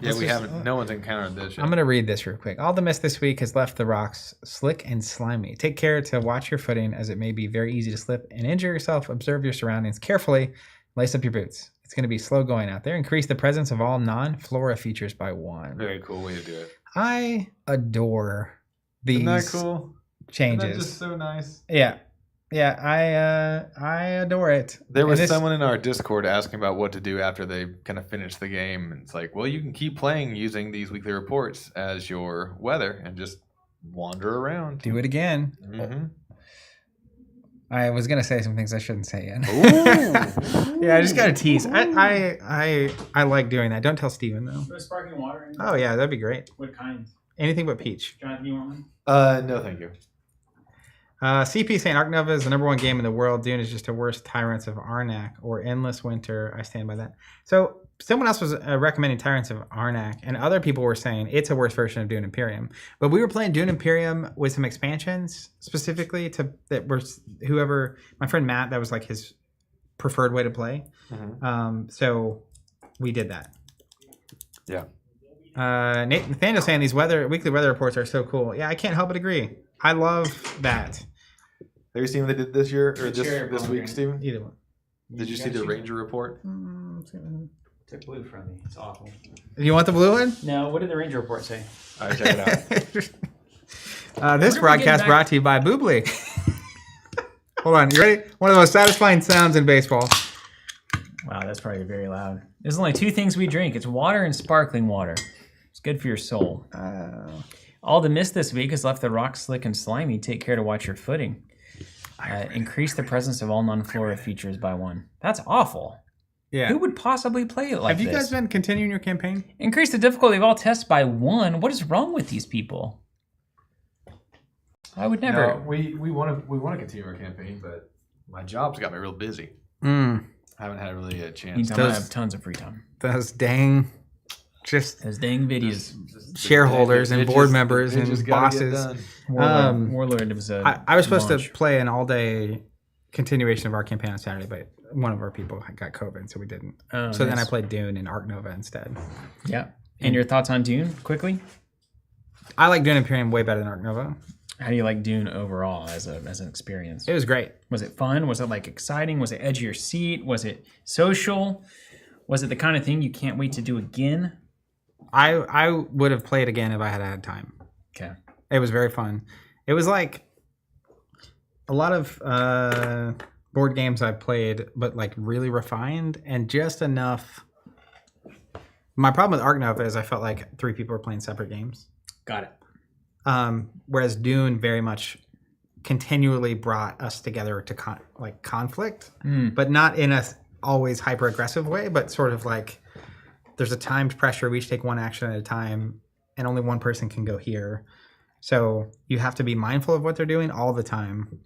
Yeah, we haven't. No one's encountered this yet. I'm going to read this real quick. All the mist this week has left the rocks slick and slimy. Take care to watch your footing, as it may be very easy to slip and injure yourself. Observe your surroundings carefully. Lace up your boots. It's going to be slow going out there. Increase the presence of all non-flora features by 1. Very cool way to do it. I adore these Isn't that cool? changes. Isn't that just so nice? Yeah. Yeah, I adore it. There was someone in our Discord asking about what to do after they kind of finish the game. And it's like, well, you can keep playing using these weekly reports as your weather and just wander around. Do it again. Mm-hmm. I was gonna say some things I shouldn't say yet. Ooh. Yeah, I just gotta tease. I like doing that. Don't tell Steven though. Put sparkling water in. Oh yeah, that'd be great. What kind? Anything but peach. Jonathan, you want one? No, thank you. CP saying Ark Nova is the #1 game in the world. Dune is just a worse Tyrants of Arnak or Endless Winter. I stand by that. So someone else was recommending Tyrants of Arnak, and other people were saying it's a worse version of Dune Imperium. But we were playing Dune Imperium with some expansions specifically that were whoever, my friend Matt, that was like his preferred way to play. Mm-hmm. So we did that. Yeah. Nathaniel saying these weekly weather reports are so cool. Yeah, I can't help but agree. I love that. Have you seen what they did this year or this week, Steven? Either one. Did you see the Ranger report? Took blue from me. It's awful. You want the blue one? No. What did the Ranger report say? All right, check it out. This broadcast brought to you by Boobly. Hold on, you ready? One of the most satisfying sounds in baseball. Wow, that's probably very loud. There's only 2 things we drink. It's water and sparkling water. It's good for your soul. All the mist this week has left the rocks slick and slimy. Take care to watch your footing. Increase the presence of all non-flora features by 1. That's awful. Yeah. Who would possibly play it like this? Have you guys been continuing your campaign? Increase the difficulty of all tests by 1. What is wrong with these people? I would never. No, we want to continue our campaign, but my job's got me real busy. I haven't had really a chance. Meantime, I have tons of free time. Those dang videos. Shareholders and board members and bosses. Warlord was I was supposed to play an all-day continuation of our campaign on Saturday, but one of our people got COVID, so we didn't. Then I played Dune and Ark Nova instead. Yeah. And your thoughts on Dune, quickly? I like Dune Imperium way better than Ark Nova. How do you like Dune overall as an experience? It was great. Was it fun? Was it like exciting? Was it edge of your seat? Was it social? Was it the kind of thing you can't wait to do again? I would have played again if I had had time. Okay. It was very fun. It was like a lot of board games I've played, but like really refined and just enough. My problem with Ark Nova is I felt like 3 people were playing separate games. Got it. Whereas Dune very much continually brought us together to conflict, but not in a always hyper aggressive way, but sort of like there's a timed pressure. We each take one action at a time, and only one person can go here. So you have to be mindful of what they're doing all the time,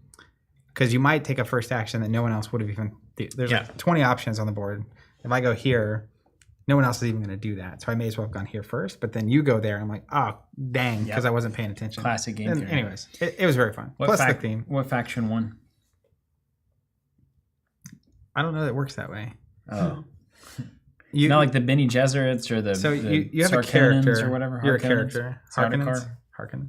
because you might take a first action that no one else would have even. There's like 20 options on the board. If I go here, no one else is even going to do that. So I may as well have gone here first. But then you go there, and I'm like, oh, dang, because I wasn't paying attention. Classic game theory. Anyways, it was very fun. Plus the theme. What faction won? I don't know that it works that way. Oh. Not like the Bene Gesserits or the you have a Sarkhanans character or whatever. You're a character. Harkonnen.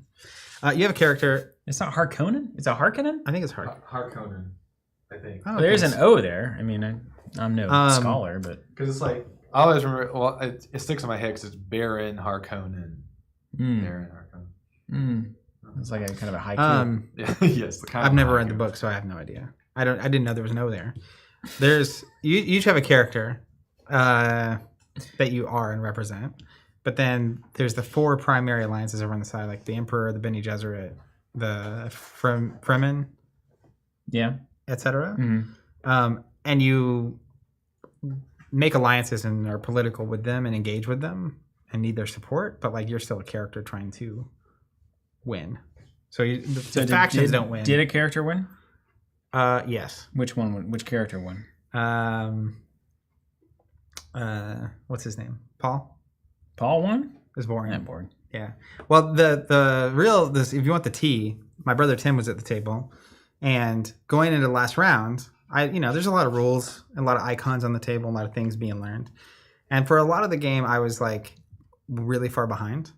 You have a character. It's not Harkonnen? It's a Harkonnen? I think it's Harkonnen. I think. Oh, Well, there's okay. an O there. I mean, I'm no scholar, but Because it's like, I always remember, well, it sticks in my head because it's Baron Harkonnen. Baron Harkonnen. it's like a kind of a haiku. Yeah, yes. I've never read the book, so I have no idea. I didn't know there was an O there. There's you each have a character that you are and represent, but then there's the 4 primary alliances over on the side, like the Emperor, the Bene Gesserit, the Fremen, Yeah. etc. And you make alliances and are political with them and engage with them and need their support, but like you're still a character trying to win. So the factions don't win. Did a character win? Yes. Which one won? Which character won? What's his name? Paul? Paul won? It was boring. Not boring. Yeah. Well, the real if you want the tea, my brother Tim was at the table, and going into the last round, there's a lot of rules, and a lot of icons on the table, a lot of things being learned, and for a lot of the game, I was like really far behind,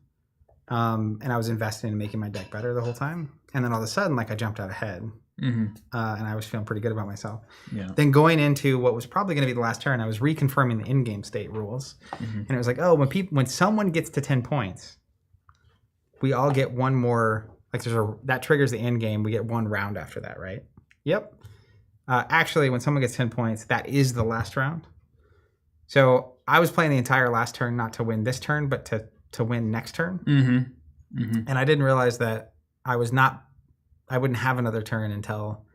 and I was investing in making my deck better the whole time, and then all of a sudden, like I jumped out ahead. And I was feeling pretty good about myself. Yeah. Then going into what was probably going to be the last turn, I was reconfirming the in-game state rules, and it was like, oh, when someone gets to 10 points, we all get one more. Like that triggers the end game. We get one round after that, right? Yep. Actually, when someone gets 10 points, that is the last round. So I was playing the entire last turn not to win this turn, but to win next turn. And I didn't realize that I wouldn't have another turn until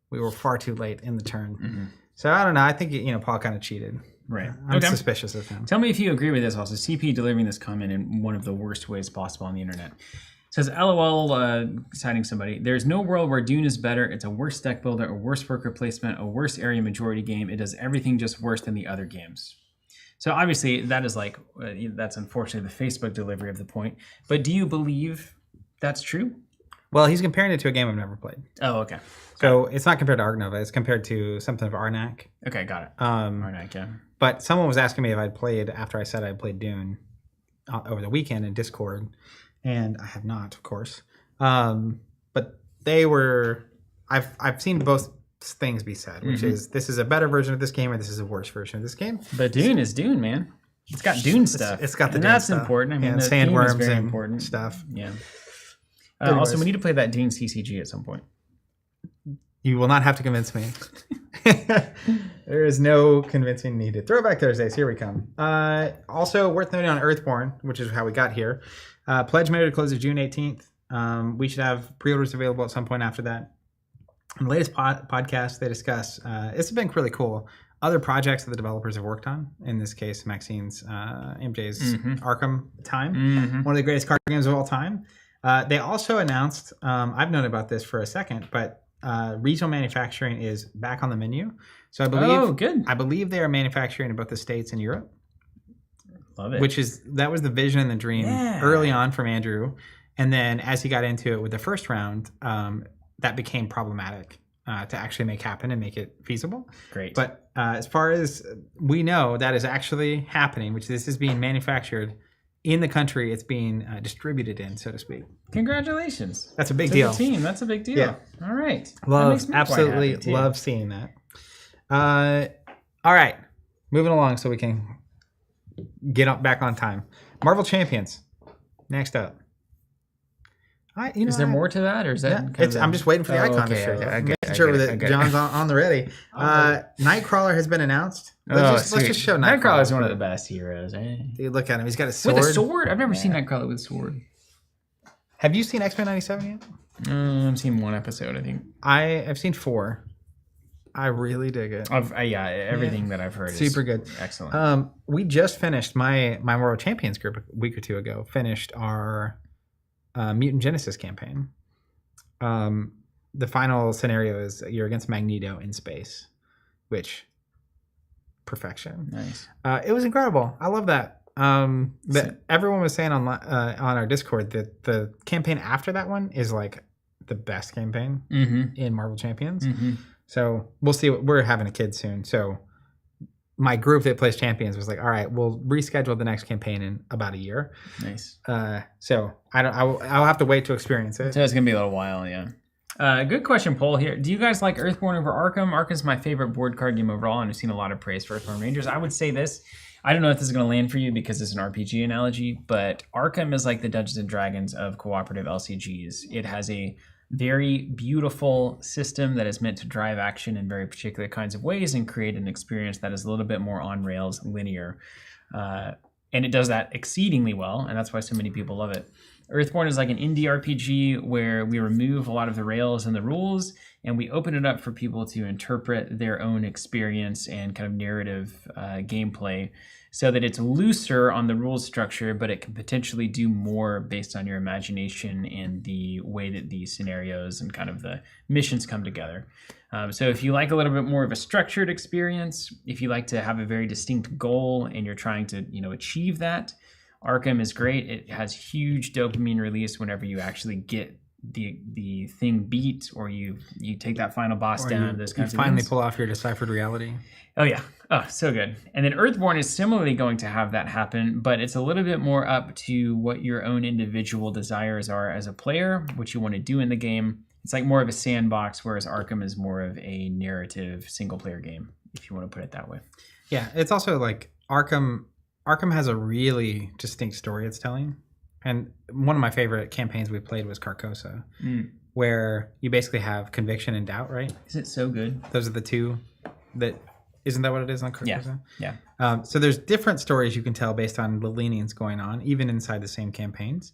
we were far too late in the turn. So I don't know. I think Paul kind of cheated. Right. I'm suspicious of him. Tell me if you agree with this also. CP delivering this comment in one of the worst ways possible on the internet. It says, LOL, citing somebody, there's no world where Dune is better. It's a worse deck builder, a worse worker placement, a worse area majority game. It does everything just worse than the other games. So obviously that is like, that's unfortunately the Facebook delivery of the point. But do you believe that's true? Well, he's comparing it to a game I've never played. Oh, okay. So it's not compared to Ark Nova. It's compared to something of Arnak. Okay, got it. Arnak, yeah. But someone was asking me if I'd played after I said I played Dune over the weekend in Discord, and I have not, of course. But they were. I've seen both things be said, which is this is a better version of this game, or this is a worse version of this game. But Dune is Dune, man. It's got Dune stuff. It's got the and Dune that's stuff. important. I mean, and the theme is sandworms very and important stuff. Yeah. Anyways. Also, we need to play that Dune CCG at some point. You will not have to convince me. There is no convincing needed. Throwback Thursdays, here we come. Also, worth noting on Earthborne, which is how we got here. Pledge mode closes June 18th. We should have pre-orders available at some point after that. In the latest podcast, they discuss, it's been really cool, other projects that the developers have worked on. In this case, Maxine's, MJ's Arkham Time, one of the greatest card games of all time. They also announced, I've known about this for a second, but regional manufacturing is back on the menu. So I believe they are manufacturing in both the States and Europe. Love it. That was the vision and the dream early on from Andrew. And then as he got into it with the first round, that became problematic to actually make happen and make it feasible. Great. But as far as we know, that is actually happening, which this is being manufactured in the country it's being distributed in, so to speak. Congratulations. That's a big To deal. the team. That's a big deal. Yeah. All right. Absolutely love seeing that. All right. Moving along so we can get back on time. Marvel Champions. Next up. Is there more to that, or is that? Yeah, I'm just waiting for the icon to show. Making sure that John's on the ready. Nightcrawler has been announced. Let's just show Nightcrawler. Nightcrawler is one of the best heroes, right? Dude, look at him. He's got a sword. With a sword? I've never seen Nightcrawler with a sword. Have you seen X-Men 97 yet? I've seen one episode, I think. I've seen 4. I really dig it. Everything that I've heard super is good. Excellent. We just finished my World Champions group a week or two ago. Finished our Mutant Genesis campaign. The final scenario is you're against Magneto in space, which perfection. Nice. It was incredible. I love that. But everyone was saying on our Discord that the campaign after that one is like the best campaign in Marvel Champions. So we'll see. We're having a kid soon, so my group that plays Champions was like, all right, we'll reschedule the next campaign in about a year. Nice. So I'll have to wait to experience it. So it's gonna be a little while, yeah. Good question, Paul. Here, do you guys like Earthborne over Arkham? Arkham's my favorite board card game overall, and I've seen a lot of praise for Earthborne Rangers. I would say this. I don't know if this is going to land for you because it's an RPG analogy, but Arkham is like the Dungeons and Dragons of cooperative LCGs. It has a very beautiful system that is meant to drive action in very particular kinds of ways and create an experience that is a little bit more on rails, linear. And it does that exceedingly well, and that's why so many people love it. Earthborne is like an indie RPG where we remove a lot of the rails and the rules, and we open it up for people to interpret their own experience and kind of narrative gameplay so that it's looser on the rules structure, but it can potentially do more based on your imagination and the way that the scenarios and kind of the missions come together. So if you like a little bit more of a structured experience, if you like to have a very distinct goal and you're trying to, achieve that, Arkham is great. It has huge dopamine release whenever you actually get the thing beat, or you take that final boss down. Those kinds of things. Finally pull off your deciphered reality. Oh yeah, so good. And then Earthborne is similarly going to have that happen, but it's a little bit more up to what your own individual desires are as a player, what you want to do in the game. It's like more of a sandbox, whereas Arkham is more of a narrative single player game, if you want to put it that way. Yeah, it's also like Arkham has a really distinct story it's telling. And one of my favorite campaigns we played was Carcosa, where you basically have conviction and doubt, right? Is it so good? Those are the two that... Isn't that what it is on Carcosa? Yeah. So there's different stories you can tell based on the leanings going on, even inside the same campaigns.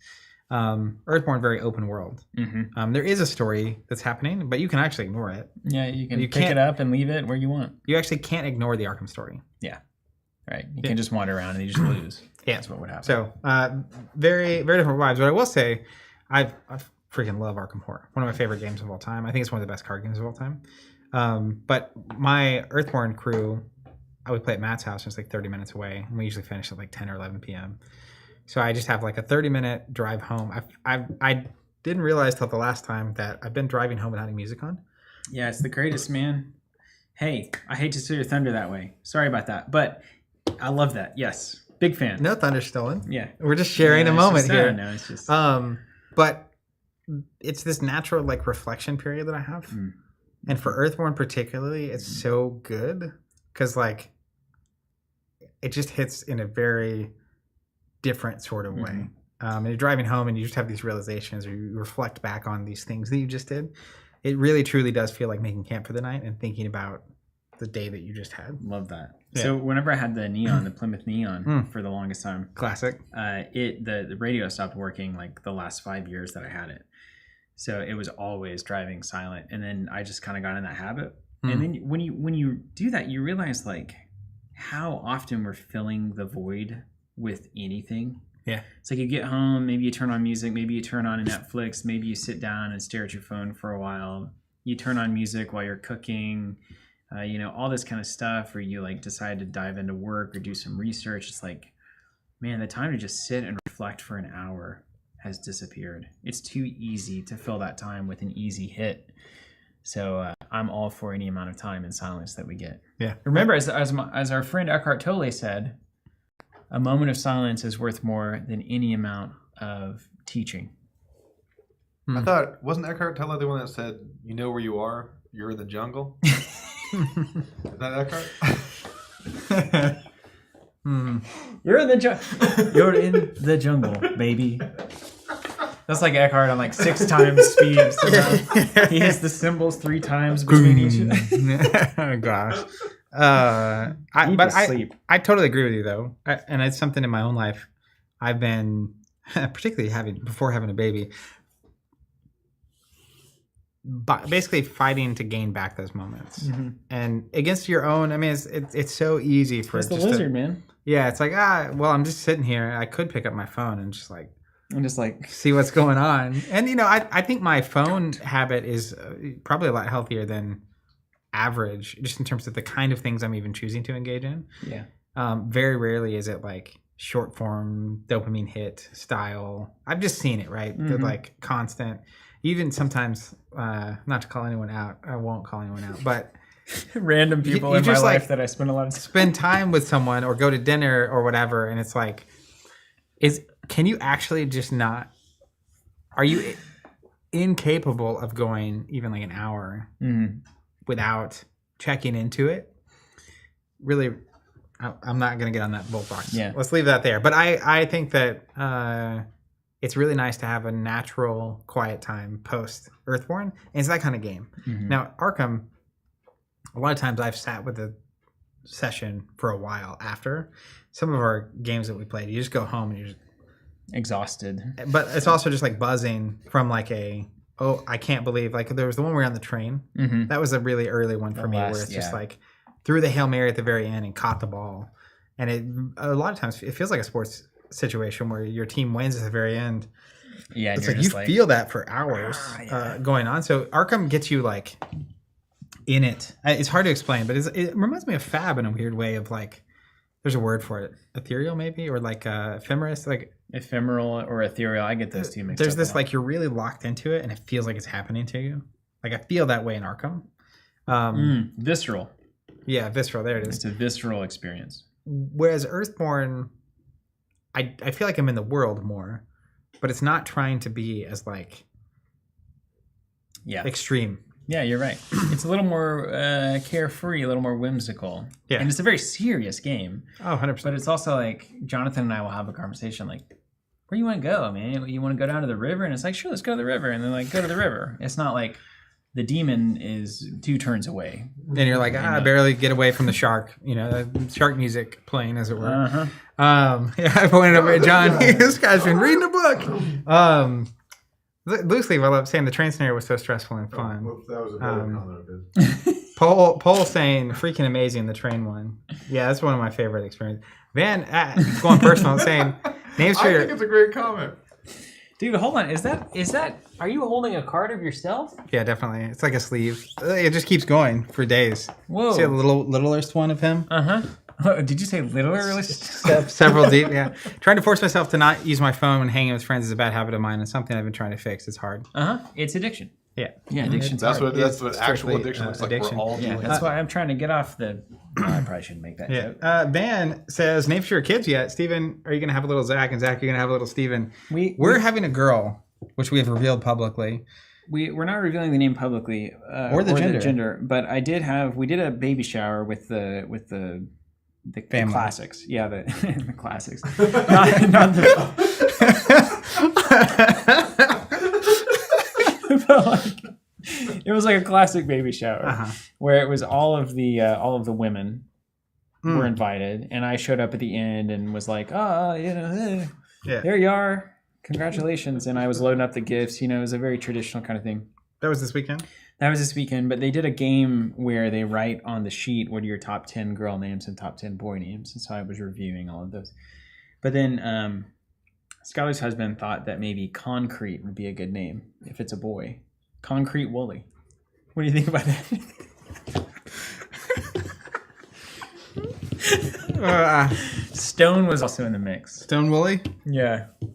Earthborne, very open world. Mm-hmm. There is a story that's happening, but you can actually ignore it. Yeah, you can pick it up and leave it where you want. You actually can't ignore the Arkham story. Yeah. Right. You can just wander around and you just lose. Yeah. That's what would happen. So very, very different vibes. But I will say, I freaking love Arkham Horror. One of my favorite games of all time. I think it's one of the best card games of all time. But my Earthborne crew, I would play at Matt's house, it's like 30 minutes away, and we usually finish at like 10 or 11 p.m. So I just have like a 30-minute drive home. I didn't realize till the last time that I've been driving home without any music on. Yeah, it's the greatest, man. Hey, I hate to steal your thunder that way. Sorry about that, but I love that. Yes, big fan. No thunder stolen. Yeah, we're just sharing a moment here. No, it's just. But it's this natural like reflection period that I have. And for Earthborne particularly, it's so good because like it just hits in a very different sort of way. And you're driving home and you just have these realizations, or you reflect back on these things that you just did. It really truly does feel like making camp for the night and thinking about the day that you just had. Love that. Yeah. So whenever I had the Neon, the Plymouth Neon for the longest time, classic. The radio stopped working like the last 5 years that I had it. So it was always driving silent, and then I just kind of got in that habit. And then when you do that, you realize like how often we're filling the void with anything. Yeah, it's like you get home, maybe you turn on music, maybe you turn on a Netflix, maybe you sit down and stare at your phone for a while. You turn on music while you're cooking, all this kind of stuff, or you like decide to dive into work or do some research. It's like, man, the time to just sit and reflect for an hour has disappeared. It's too easy to fill that time with an easy hit. So I'm all for any amount of time in silence that we get. Yeah. Remember, as our friend Eckhart Tolle said, a moment of silence is worth more than any amount of teaching. I thought, wasn't Eckhart Tolle the one that said, "You know where you are? You're in the jungle"? Is that Eckhart? You're in the You're in the jungle, baby. That's like Eckhart on like 6 times speed. He hits the cymbals 3 times between each. Oh gosh. I totally agree with you though, and it's something in my own life I've been particularly before having a baby, but basically fighting to gain back those moments and against your own. I mean, it's so easy for it's the lizard, man. Yeah, it's like well, I'm just sitting here. I could pick up my phone and just like see what's going on. And I think my phone habit is probably a lot healthier than average, just in terms of the kind of things I'm even choosing to engage in. Yeah. Very rarely is it like short form dopamine hit style. I've just seen it, right? The like constant, even sometimes, not to call anyone out, I won't call anyone out, but random people in my life that I spend a lot of time. Spend time with someone or go to dinner or whatever, and it's like, can you actually just not? Are you incapable of going even like an hour without checking into it. Really, I'm not going to get on that box. Yeah. Let's leave that there. But I think that it's really nice to have a natural quiet time post Earthborne. And it's that kind of game. Now, Arkham, a lot of times I've sat with a session for a while after. Some of our games that we played, you just go home and you're just exhausted. But it's also just like buzzing from like I can't believe, like there was the one where we were on the train. That was a really early one for me where it's just like threw the Hail Mary at the very end and caught the ball. And a lot of times it feels like a sports situation where your team wins at the very end. Yeah, it's like you feel that for hours going on. So Arkham gets you like in it. It's hard to explain, but it reminds me of FAB in a weird way of like, there's a word for it, ethereal maybe, or like ephemeris, like ephemeral or ethereal. I get those two mixed up. There's this like you're really locked into it and it feels like it's happening to you. Like I feel that way in Arkham. Visceral. Yeah, visceral. There it is. It's a visceral experience. Whereas Earthborne, I feel like I'm in the world more, but it's not trying to be as like extreme. Yeah, you're right. It's a little more carefree, a little more whimsical. Yeah. And it's a very serious game. Oh, 100%. But it's also like, Jonathan and I will have a conversation like, where do you want to go, man? You want to go down to the river? And it's like, sure, let's go to the river. And then like, go to the river. It's not like the demon is 2 turns away. And you're like, I barely get away from the shark. You know, the shark music playing, as it were. I pointed over at John. This guy's been reading a book. Loosely, while I was saying the train scenario was so stressful and fun. That was a better comment of his. Paul saying, freaking amazing, the train one. Yeah, that's one of my favorite experiences. Van, going personal, saying, names for I think it's a great comment. Dude, hold on. Is that, are you holding a card of yourself? Yeah, definitely. It's like a sleeve. It just keeps going for days. Whoa. See the littlest one of him? Did you say littler? Several deep, yeah. Trying to force myself to not use my phone when hanging with friends is a bad habit of mine and something I've been trying to fix. It's hard. It's addiction. Yeah. Yeah, addiction's That's hard. what actual addiction looks like. addiction. We're all doing That's why I'm trying to get off the... I probably shouldn't make that joke. Van says, names for your kids yet? Steven, are you going to have a little Zach? And Zach, you're going to have a little Steven. We're having a girl, which we have revealed publicly. We're not revealing the name publicly or the gender, but we did a baby shower with the classics. Yeah, the classics. not but like, it was like a classic baby shower where it was all of the women were invited, and I showed up at the end and was like, here you are, congratulations, and I was loading up the gifts. You know, it was a very traditional kind of thing. That was this weekend? That was this weekend, but they did a game where they write on the sheet what are your top 10 girl names and top 10 boy names, and so I was reviewing all of those. But then Skylar's husband thought that maybe Concrete would be a good name if it's a boy. Concrete Wooly. What do you think about that? Stone was also in the mix. Stone Wooly? Yeah. So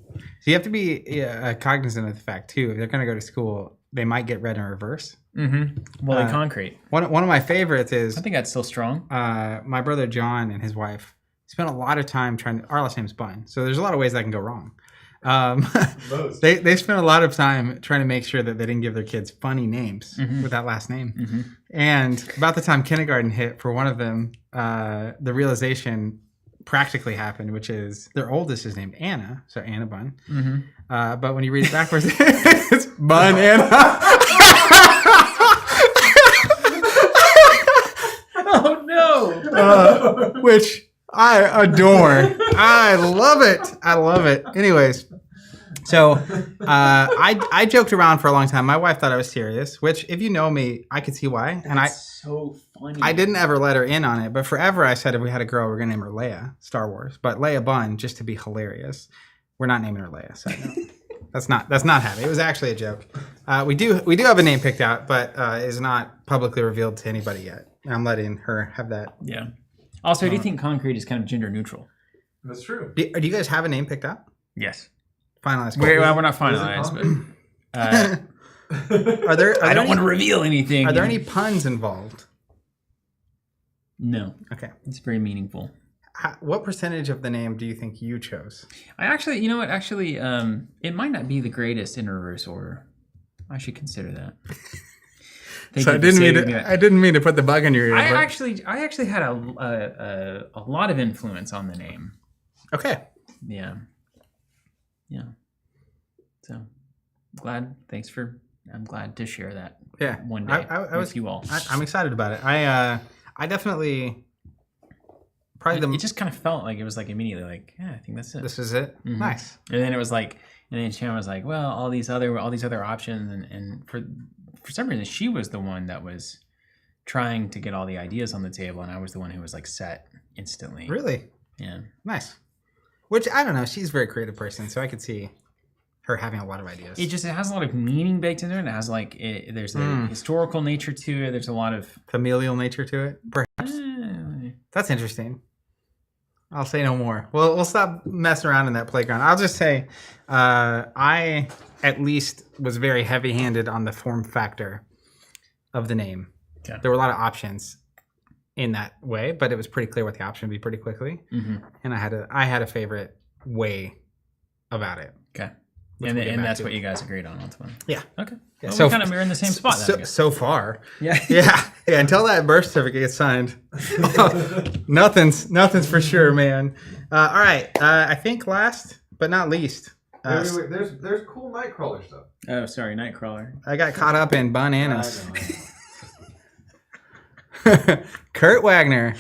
you have to be cognizant of the fact, too, if they're going to go to school, they might get read in reverse. Wooly Concrete. One of my favorites is... I think that's still strong. My brother John and his wife spent a lot of time our last name's Bun, so there's a lot of ways that can go wrong. They spent a lot of time trying to make sure that they didn't give their kids funny names with that last name. And about the time kindergarten hit for one of them, the realization practically happened, which is their oldest is named Anna, so Anna Bun. But when you read it backwards, it's Bun Anna. Oh no! Which I adore. I love it. Anyways, so I joked around for a long time. My wife thought I was serious, which if you know me, I could see why. That's so funny. I didn't ever let her in on it, but forever I said if we had a girl, we're gonna name her Leia, Star Wars. But Leia Bun, just to be hilarious, we're not naming her Leia. So no. That's not happening. It was actually a joke. We do have a name picked out, but is not publicly revealed to anybody yet. I'm letting her have that. Yeah. Also, do you think Concrete is kind of gender neutral? That's true. Do you guys have a name picked out? Yes. Finalized. We're not finalized, but are there? I don't want to reveal anything. Are there any puns involved? No. Okay. It's very meaningful. What percentage of the name do you think you chose? I actually, you know what? Actually, it might not be the greatest in reverse order. I should consider that. So I didn't mean to put the bug in your ear. I actually had a lot of influence on the name. Okay. Yeah. So I'm glad to share that. Yeah. One day with you all. I'm excited about it. I definitely it just kind of felt like it was like immediately like, yeah, I think that's it. This is it. Mm-hmm. Nice. And then it was like, and then Shannon was like, well, all these other options, and for some reason she was the one that was trying to get all the ideas on the table, and I was the one who was like set instantly. Really? Yeah. Nice. Which I don't know. She's a very creative person, so I could see her having a lot of ideas. It has a lot of meaning baked into it. It has like there's a historical nature to it. There's a lot of familial nature to it. Perhaps. That's interesting. I'll say no more. We'll stop messing around in that playground. I'll just say, I at least was very heavy-handed on the form factor of the name. Okay. There were a lot of options in that way, but it was pretty clear what the option would be pretty quickly. Mm-hmm. And I had a favorite way about it. Okay. And that's what you guys agreed on ultimately. Yeah. Okay. Yeah, well, so we're in the same spot. So far. Yeah. Yeah. Until that birth certificate gets signed, nothing's for sure, man. All right. I think last but not least. Wait. There's cool Nightcrawler stuff. Oh, sorry, Nightcrawler. I got caught up in bananas. Kurt Wagner.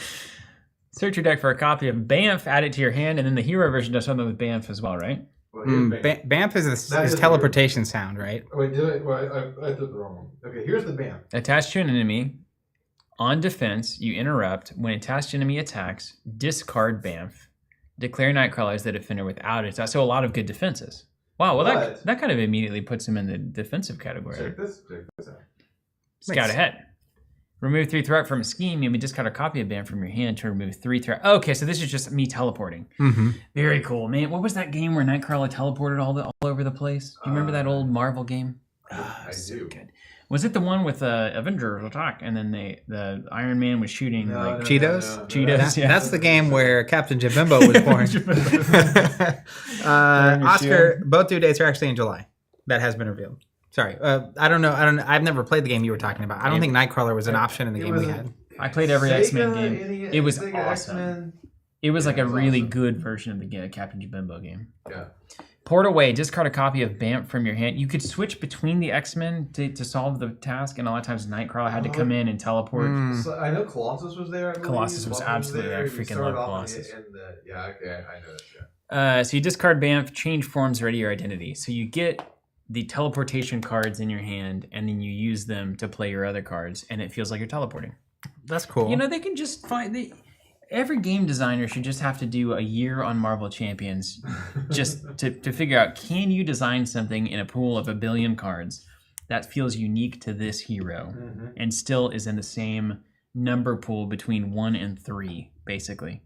Search your deck for a copy of Banff, add it to your hand, and then the hero version does something with Banff as well, right? Well, Banff is his teleportation sound, right? Wait, I did the wrong one. Okay, here's the Banff. Attached to an enemy, on defense, you interrupt. When attached enemy attacks, discard Banff. Declare Nightcrawler as the defender without it. So a lot of good defenses. Wow, well that kind of immediately puts him in the defensive category. Check this out. Scout ahead. Remove 3 threat from a scheme. You may discard a copy of Banff from your hand to remove 3 threat. Okay, so this is just me teleporting. Mm-hmm. Very cool, man. What was that game where Nightcrawler teleported all over the place? Do you remember that old Marvel game? I do. Good. Was it the one with Avengers attack and then the Iron Man was shooting Cheetos? No. Cheetos, yeah. That's the game where Captain Jabimbo was born. Oscar, both due dates are actually in July. That has been revealed. Sorry, I don't know. I've never played the game you were talking about. I don't think Nightcrawler was an option in the game we had. I played every X-Men game. It was awesome. X-Men. It was like a really good version of the Captain Jabimbo game. Yeah. Port away. Discard a copy of Banff from your hand. You could switch between the X-Men to solve the task, and a lot of times Nightcrawler had to come in and teleport. So I know Colossus was there. Colossus was absolutely there. I freaking love Colossus. Yeah, okay, I know that shit. So you discard Banff, change forms, ready your identity. So you get the teleportation cards in your hand, and then you use them to play your other cards, and it feels like you're teleporting. That's cool. You know, they can just find... Every game designer should just have to do a year on Marvel Champions just to figure out, can you design something in a pool of 1 billion cards that feels unique to this hero and still is in the same number pool between 1 and 3, basically.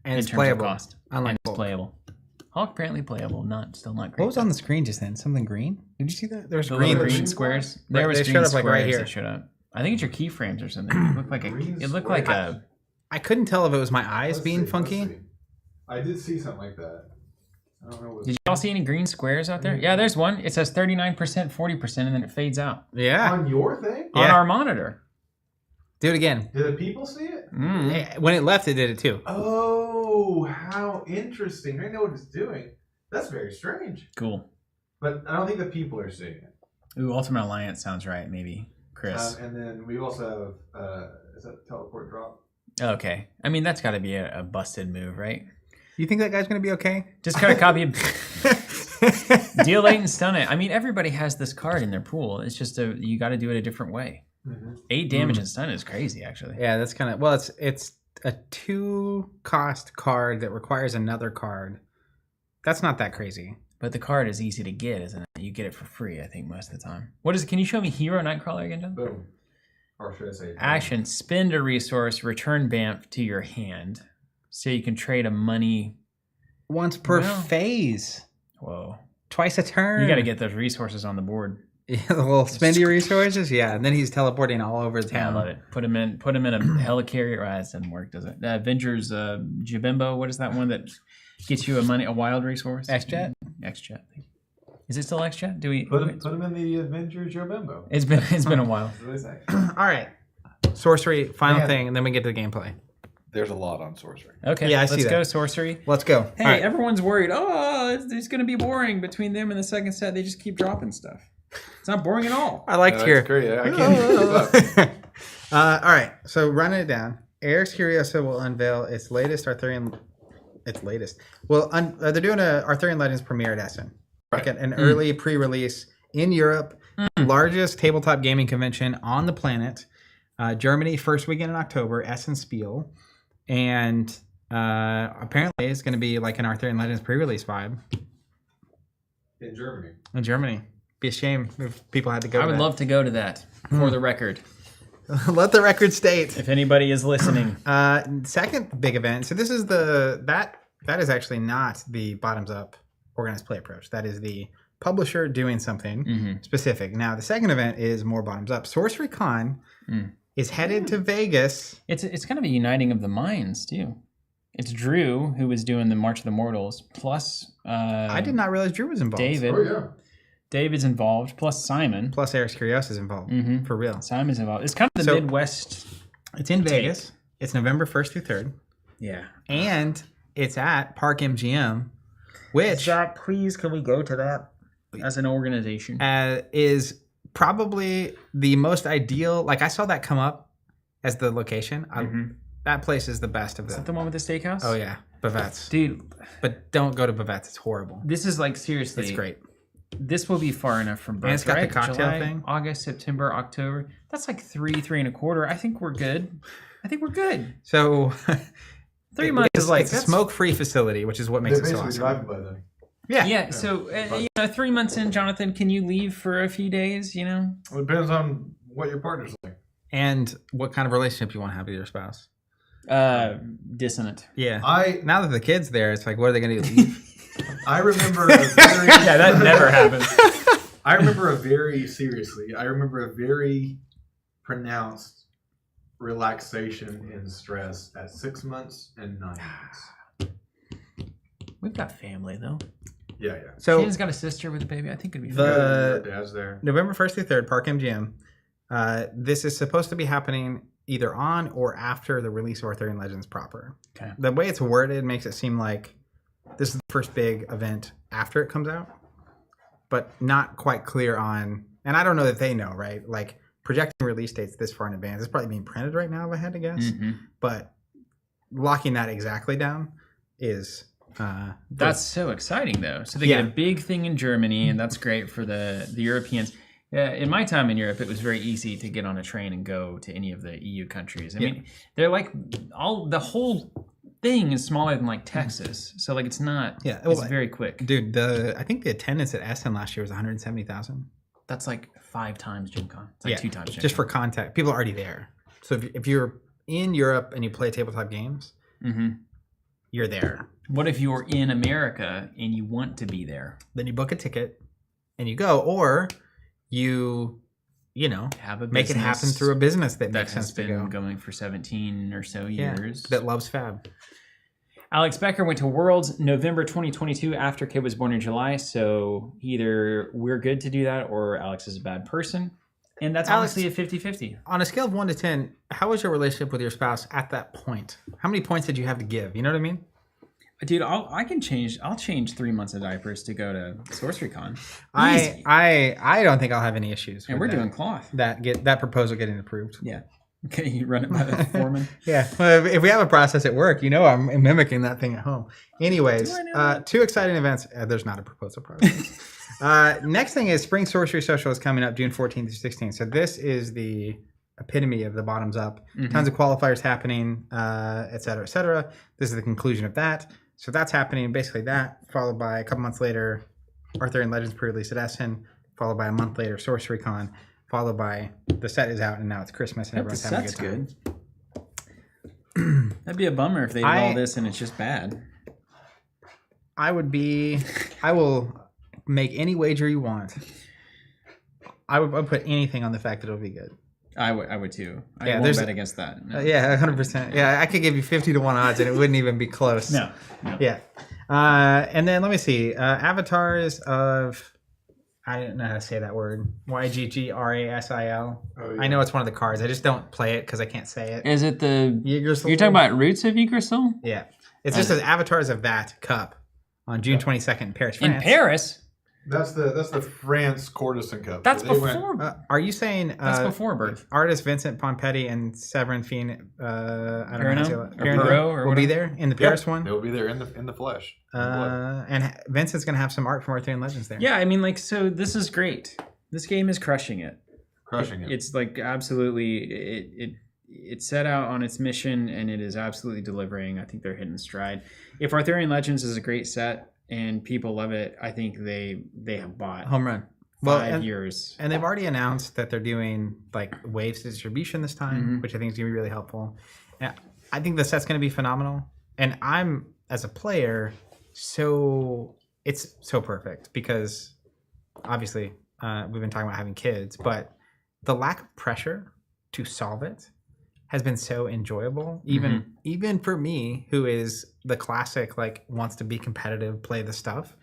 And it's playable. Of cost. And it's playable. Hulk apparently playable, still not great. What was on the screen just then? Something green? Did you see that? There was green squares. There was green squares right here. That showed up. I think it's your keyframes or something. It looked like a. I couldn't tell if it was my eyes being funky. I did see something like that. I don't know. Did y'all see any green squares out there? Yeah, there's one. It says 39%, 40%, and then it fades out. Yeah. On your thing? On our monitor. Do it again. Did the people see it? When it left, it did it too. Oh, how interesting. I know what it's doing. That's very strange. Cool. But I don't think the people are seeing it. Ooh, Ultimate Alliance sounds right, maybe. Chris. And then we also have, is that teleport drop? Okay. I mean, that's got to be a busted move, right? You think that guy's going to be okay? Just got a copy of... Deal late and stun it. I mean, everybody has this card in their pool. It's just you got to do it a different way. 8 damage and stun is crazy, actually. Yeah, that's kind of... Well, it's a 2-cost card that requires another card. That's not that crazy. But the card is easy to get, isn't it? You get it for free, I think, most of the time. What is it? Can you show me Hero Nightcrawler again, John? Boom. Or should I say... Action. Spend a resource. Return Banff to your hand. So you can trade a money... Once per phase. Whoa. Twice a turn. You got to get those resources on the board. Yeah, well, spend your resources? Yeah, and then he's teleporting all over town. Yeah, I love it. Put him in a helicarrier. That doesn't work, does it? Avengers Jabimbo, what is that one that gets you a wild resource? X-Jet? X-Jet. Is it still extra? Do we Put him in the Avengers Joe Bimbo. It's been a while. That's what they say. All right. Sorcery, final Man. thing, and then we get to the gameplay. There's a lot on sorcery. Okay, Yeah, I see let's that. go sorcery. Let's go. Hey, All right. everyone's worried. Oh, it's going to be boring between them and the second set. They just keep dropping stuff. It's not boring at all. I liked here. That's great. I can't even keep up. All right, so running it down. Eric's Curiosa will unveil its latest Arthurian. Its latest. Well, they're doing a Arthurian Legends premiere at Essen. Right. Like an early pre-release in Europe, largest tabletop gaming convention on the planet. Germany, first weekend in October, Essen Spiel. And apparently it's going to be like an Arthurian Legends pre-release vibe. In Germany. In Germany. Be a shame if people had to go I to would that. love to go to that for the record. Let the record state. If anybody is listening. Second big event. So this is that is actually not the bottoms up organized play approach. That is the publisher doing something specific. Now the second event is more bottoms up. SorceryCon is headed to Vegas. It's kind of a uniting of the minds too. It's Drew who was doing the March of the Mortals, plus I did not realize Drew was involved. David. Oh, yeah. David's involved, plus Simon. Plus Eric's Curiosa is involved. For real. Simon's involved. It's kind of the So- Midwest. It's in Vegas. It's November 1st through 3rd. Yeah. And it's at Park MGM, which Please, can we go to that as an organization? is probably the most ideal. Like I saw that come up as the location. That place is the best of Is that them. the one with the steakhouse? Oh yeah, Bavette's. Dude, But don't go to Bavette's. It's horrible. this is like seriously. It's great. This will be far enough from birth, it's got the right? cocktail July, thing. August, September, October. That's like three and a quarter. I think we're good. So 3 months it's is like it's a that's- smoke-free facility, which is what makes They're it so basically awesome. driving by then. Yeah. Yeah. So 3 months in, Jonathan, can you leave for a few days? You know. Well, it depends on what your partner's like. And what kind of relationship you want to have with your spouse. Dissonant. Yeah. I Now that the kid's there, it's like, what are they going to do? Leave? I remember a very Yeah, that never happens. I remember a very pronounced relaxation in stress at 6 months and 9 months. We've got family though. Yeah. So Shannon's got a sister with a baby. I think it'd be fun. The- Your dad's there. November 1st through 3rd, Park MGM. This is supposed to be happening either on or after the release of Arthurian Legends proper. Okay. The way it's worded makes it seem like this is the first big event after it comes out, but not quite clear on, and I don't know that they know, right? Like projecting release dates this far in advance. It's probably being printed right now, if I had to guess, but locking that exactly down is... That's so exciting though. So they Yeah. get a big thing in Germany, and that's great for the Europeans. In my time in Europe, it was very easy to get on a train and go to any of the EU countries. I mean, they're like the whole thing is smaller than like Texas, so like it's not. Yeah, it's well, very quick. Dude, I think the attendance at Essen last year was 170,000. That's like 5 times Gen Con. It's like 2 times Gen just Con. for context. People are already there. So if you're in Europe and you play tabletop games, you're there. What if you're in America and you want to be there? Then you book a ticket and you go, or you know, Have a make it happen business through a business that that makes has sense to been go. going for 17 or so Yeah, years. that loves Fab. Alex Becker went to Worlds November 2022 after Kid was born in July, so either we're good to do that or Alex is a bad person. And that's Alex- honestly a 50-50. On a scale of 1 to 10, how was your relationship with your spouse at that point? How many points did you have to give? You know what I mean? Dude, I'll change 3 months of diapers to go to SorceryCon. Easy. I don't think I'll have any issues. And with we're that. doing cloth. that proposal getting approved. Yeah. Okay, you run it by the foreman. Yeah, well, if we have a process at work, you know I'm mimicking that thing at home. Anyways, Do I know 2 exciting events. There's not a proposal process. Next thing is Spring Sorcery Social is coming up June 14th through 16th. So this is the epitome of the bottoms up. Tons of qualifiers happening, et cetera, et cetera. This is the conclusion of that. So that's happening, basically that, followed by a couple months later, Arthurian Legends pre-release at Essen, followed by a month later, SorceryCon, followed by the set is out and now it's Christmas and Hope the everyone's having a good set's time. good. That'd be a bummer if they did all this and it's just bad. I will make any wager you want. I would put anything on the fact that it'll be good. I would too. I Yeah, won't there's- bet against that. No. Yeah, 100%. Yeah, I could give you 50 to 1 odds and it wouldn't even be close. No. Yeah. And then let me see. Avatars of I didn't know how to say that word. YGGRASIL. Oh, yeah. I know it's one of the cards. I just don't play it because I can't say it. Is it the... Yggdrasil? You're talking about Roots of Yggdrasil? Yeah. It's just as Avatars of Vat Cup on June 22nd in Paris, France. In Paris? That's the France Courtesan Cup. That's So they before... Are you saying that's before birth. artist Vincent Pompetti and Severin Fiend, I don't know how to say that. Perrineau will be there in the Paris one? They'll be there in the flesh. in the blood. And Vincent's going to have some art from Arthurian Legends there. Yeah, I mean, like, so this is great. This game is crushing it. Crushing it. It's like absolutely... It set out on its mission, and it is absolutely delivering. I think they're hitting stride. If Arthurian Legends is a great set and people love it, I think they have bought Home run. 5 years. And they've already announced that they're doing like waves of distribution this time, which I think is going to be really helpful. Yeah, I think the set's going to be phenomenal. And I'm, as a player, it's so perfect because obviously we've been talking about having kids, but the lack of pressure to solve it has been so enjoyable, even for me, who is the classic, like, wants to be competitive, play the stuff.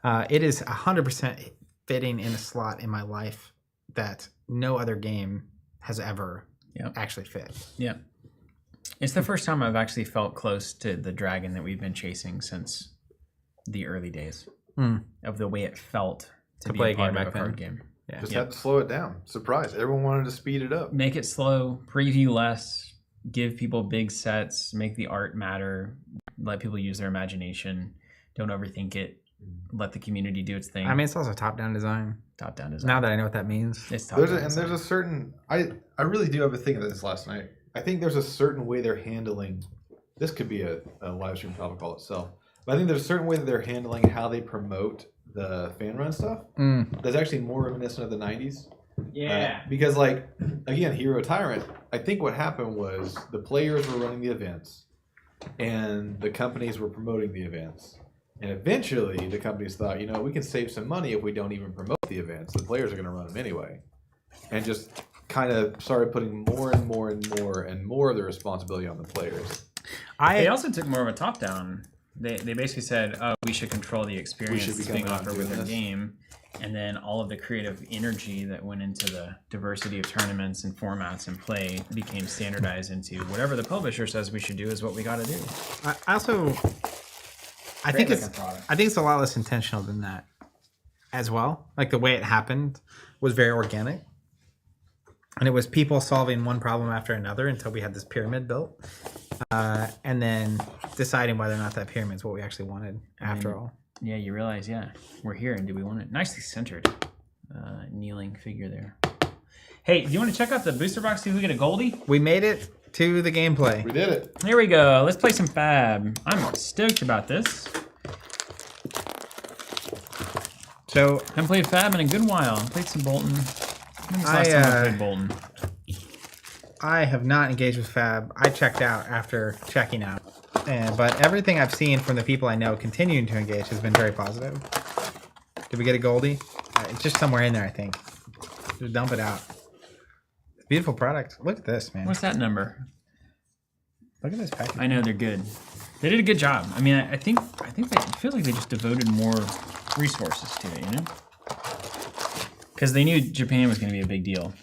It is 100% fitting in a slot in my life that no other game has ever actually fit. Yeah. It's the first time I've actually felt close to the dragon that we've been chasing since the early days of the way it felt to be play a part a of a card game. game. Yeah. Just had to slow it down. Surprise. Everyone wanted to speed it up. Make it slow, preview less, give people big sets, make the art matter, let people use their imagination, don't overthink it, let the community do its thing. I mean, it's also top-down design. Top-down design. Now that I know what that means. It's top-down There's a certain... I really do have a thing of this last night. I think there's a certain way they're handling... This could be a live stream topic call itself. But I think there's a certain way that they're handling how they promote the fan run stuff. That's actually more reminiscent of the 90s. Yeah. Because, like, again, Hero Tyrant, I think what happened was the players were running the events and the companies were promoting the events. And eventually the companies thought, we can save some money if we don't even promote the events. The players are going to run them anyway. And just kind of started putting more and more and more and more of the responsibility on the players. They also took more of a top-down. They basically said, we should control the experience that's being offered with our game. And then all of the creative energy that went into the diversity of tournaments and formats and play became standardized into whatever the publisher says we should do is what we got to do. I think it's a lot less intentional than that as well. Like the way it happened was very organic. And it was people solving one problem after another until we had this pyramid built. And then deciding whether or not that pyramid is what we actually wanted after all. Yeah, you realize, we're here and do we want it? Nicely centered. Kneeling figure there. Hey, do you want to check out the booster box, see if we get a Goldie? We made it to the gameplay. We did it. Here we go. Let's play some FAB. I'm stoked about this. So I haven't played FAB in a good while. I played some Bolton. When's the last time I played Bolton? I have not engaged with FAB. I checked out after checking out. But everything I've seen from the people I know continuing to engage has been very positive. Did we get a Goldie? It's just somewhere in there, I think. Just dump it out. Beautiful product. Look at this, man. What's that number? Look at this package. I know they're good. They did a good job. I mean, I think it feels like they just devoted more resources to it, Because they knew Japan was going to be a big deal.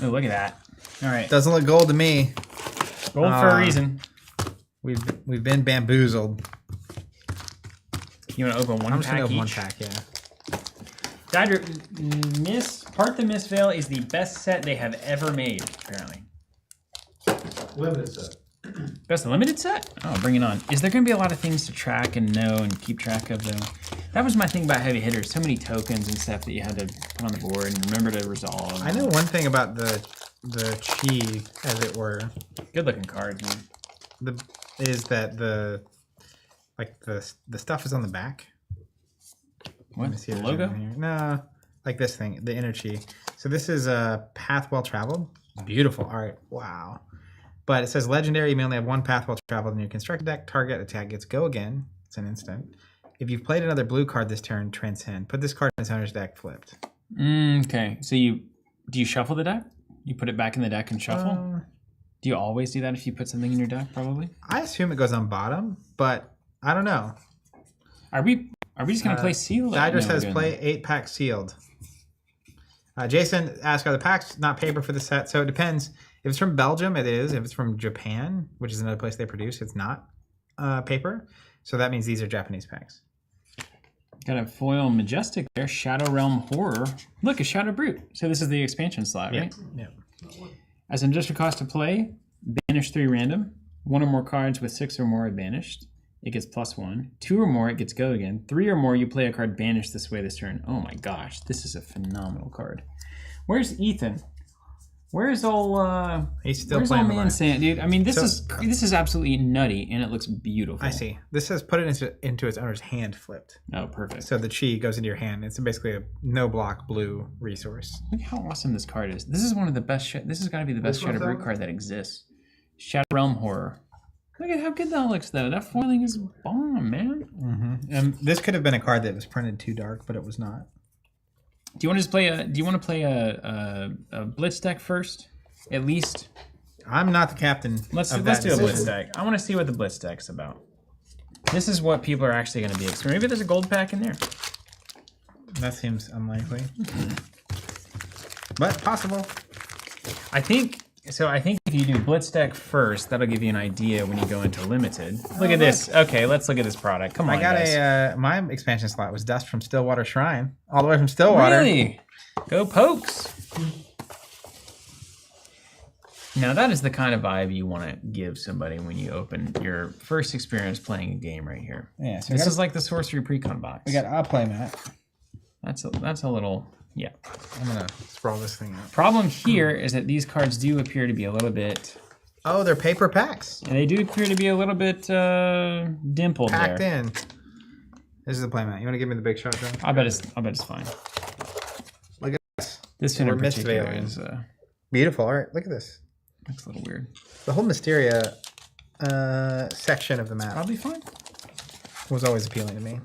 Oh, look at that. All right. Doesn't look gold to me. Gold for a reason. We've been bamboozled. You want to open one I'm just pack gonna open each? one pack, yeah. Dodger, Part the Mistveil is the best set they have ever made, apparently. Limited set. Best limited set? Oh, bring it on. Is there going to be a lot of things to track and know and keep track of, though? That was my thing about heavy hitters. So many tokens and stuff that you had to put on the board and remember to resolve. I know one thing about the chi, as it were. Good looking cards, man. Is that the stuff is on the back. What? The logo? No, like this thing, the inner chi. So this is a path well traveled. Beautiful art. Wow. But it says legendary. You may only have one path well traveled in your constructed deck. Target attack gets go again. It's an instant. If you've played another blue card this turn, transcend. Put this card in its owner's deck flipped. Okay. So do you shuffle the deck? You put it back in the deck and shuffle? Do you always do that if you put something in your deck, probably? I assume it goes on bottom, but I don't know. Are we Are we just gonna play sealed? Didra No, says we're play 8-pack sealed. Jason asked, are the packs not paper for the set? So it depends. If it's from Belgium, it is. If it's from Japan, which is another place they produce, it's not paper. So that means these are Japanese packs. Got a foil majestic there. Shadow Realm Horror. Look, a Shadow Brute. So this is the expansion slot, right? Yeah. As an additional cost to play, banish 3 random. 1 or more cards with 6 or more are banished. It gets +1. 2 or more, it gets go again. 3 or more, you play a card banished this way this turn. Oh my gosh, this is a phenomenal card. Where's Ethan? Where's old He's still where's playing old the man line. Sand, dude? I mean, this is absolutely nutty, and it looks beautiful. I see. This says put it into its owner's hand flipped. Oh, perfect. So the chi goes into your hand. It's basically a no block blue resource. Look how awesome this card is. This is one of the best. This has got to be the best Which one's Shadow Brute that? card that exists. Shadow Realm Horror. Look at how good that looks, though. That foiling is bomb, man. This could have been a card that was printed too dark, but it was not. Do you want to just play a? Do you want to play a Blitz deck first? At least. I'm not the captain. Let's of do that a Blitz decision. deck. I want to see what the Blitz deck's about. This is what people are actually going to be expecting. Maybe there's a gold pack in there. That seems unlikely, but possible. I think if you do Blitz deck first, that'll give you an idea when you go into limited. Look at this. Okay, let's look at this product. Come on, I got guys. my expansion slot was Dust from Stillwater Shrine, all the way from Stillwater. Really? Go Pokes. Now that is the kind of vibe you want to give somebody when you open your first experience playing a game right here. Yeah, so This is like the Sorcery Precon box. we got a playmat. That's a little, yeah. I'm gonna sprawl this thing out. Problem here is that these cards do appear to be a little bit, Oh, they're paper packs, and they do appear to be a little bit dimpled packed there. in. This is the playmat. You want to give me the big shot, John? I bet it's fine. Look at this. This in Or particular Mistvale. is Beautiful. All right, look at this. looks a little weird. The whole Mysteria section of the map Probably fine. was always appealing to me.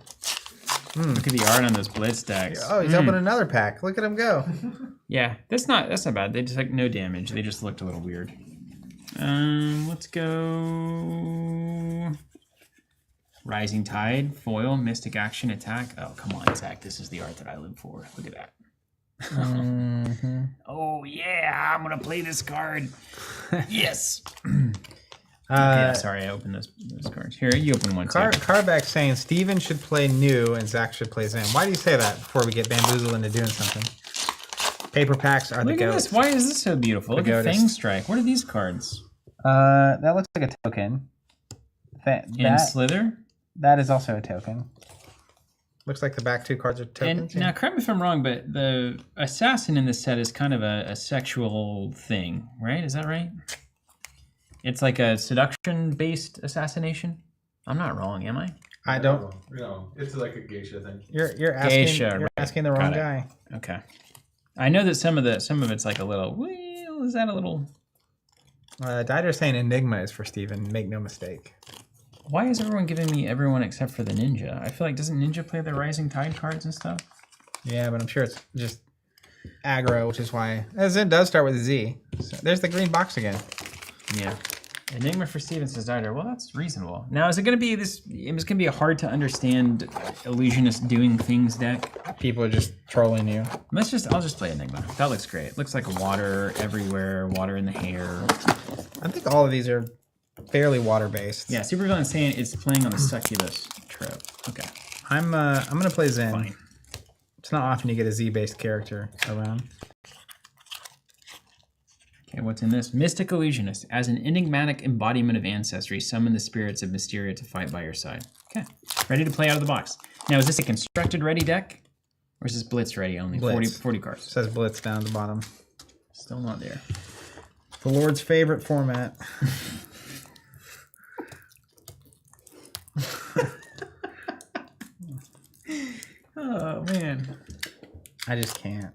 Look at the art on those Blitz decks. Oh, he's opening another pack. Look at him go. Yeah, that's not bad. They just like no damage. They just looked a little weird. Let's go. Rising Tide, foil, mystic action, attack. Oh, come on, Zach. This is the art that I live for. Look at that. Oh yeah, I'm gonna play this card. Yes. Okay, sorry, I opened those cards. Here, you open one too. Carback saying Steven should play new and Zach should play Zen. Why do you say that before we get bamboozled into doing something? Paper packs are the Look at goats. this. Why is this so beautiful? Look at goatist. Fang Strike. What are these cards? That looks like a token. And Slither? That is also a token. Looks like the back 2 cards are tokens. And now, correct me if I'm wrong, but the assassin in this set is kind of a sexual thing, right? Is that right? It's like a seduction-based assassination. I'm not wrong, am I? I don't. No, it's like a geisha thing. You're asking. Geisha, you're right. asking the wrong Got it. guy. Okay. I know that some of it's like a little. Well, is that a little? Didra saying Enigma is for Steven. Make no mistake. Why is everyone giving me everyone except for the ninja? I feel like doesn't ninja play the Rising Tide cards and stuff? Yeah, but I'm sure it's just aggro, which is why Zen does start with a Z. So there's the green box again. Yeah. Enigma for Steven says Didra. Well, that's reasonable. Now, is it going to be this? It's going to be a hard to understand illusionist doing things deck. People are just trolling you. I'll just play Enigma. That looks great. Looks like water everywhere, water in the hair. I think all of these are fairly water based. Yeah, Supervillain saying it's playing on the succubus trope. Okay. I'm gonna play Zen. Fine. It's not often you get a Z based character around. Okay, what's in this? Mystic Illusionist. As an enigmatic embodiment of ancestry, summon the spirits of Mysteria to fight by your side. Okay. Ready to play out of the box. Now, is this a constructed ready deck? Or is this Blitz ready only? Blitz. 40 cards. It says Blitz down at the bottom. Still not there. The Lord's favorite format. Oh, man. I just can't.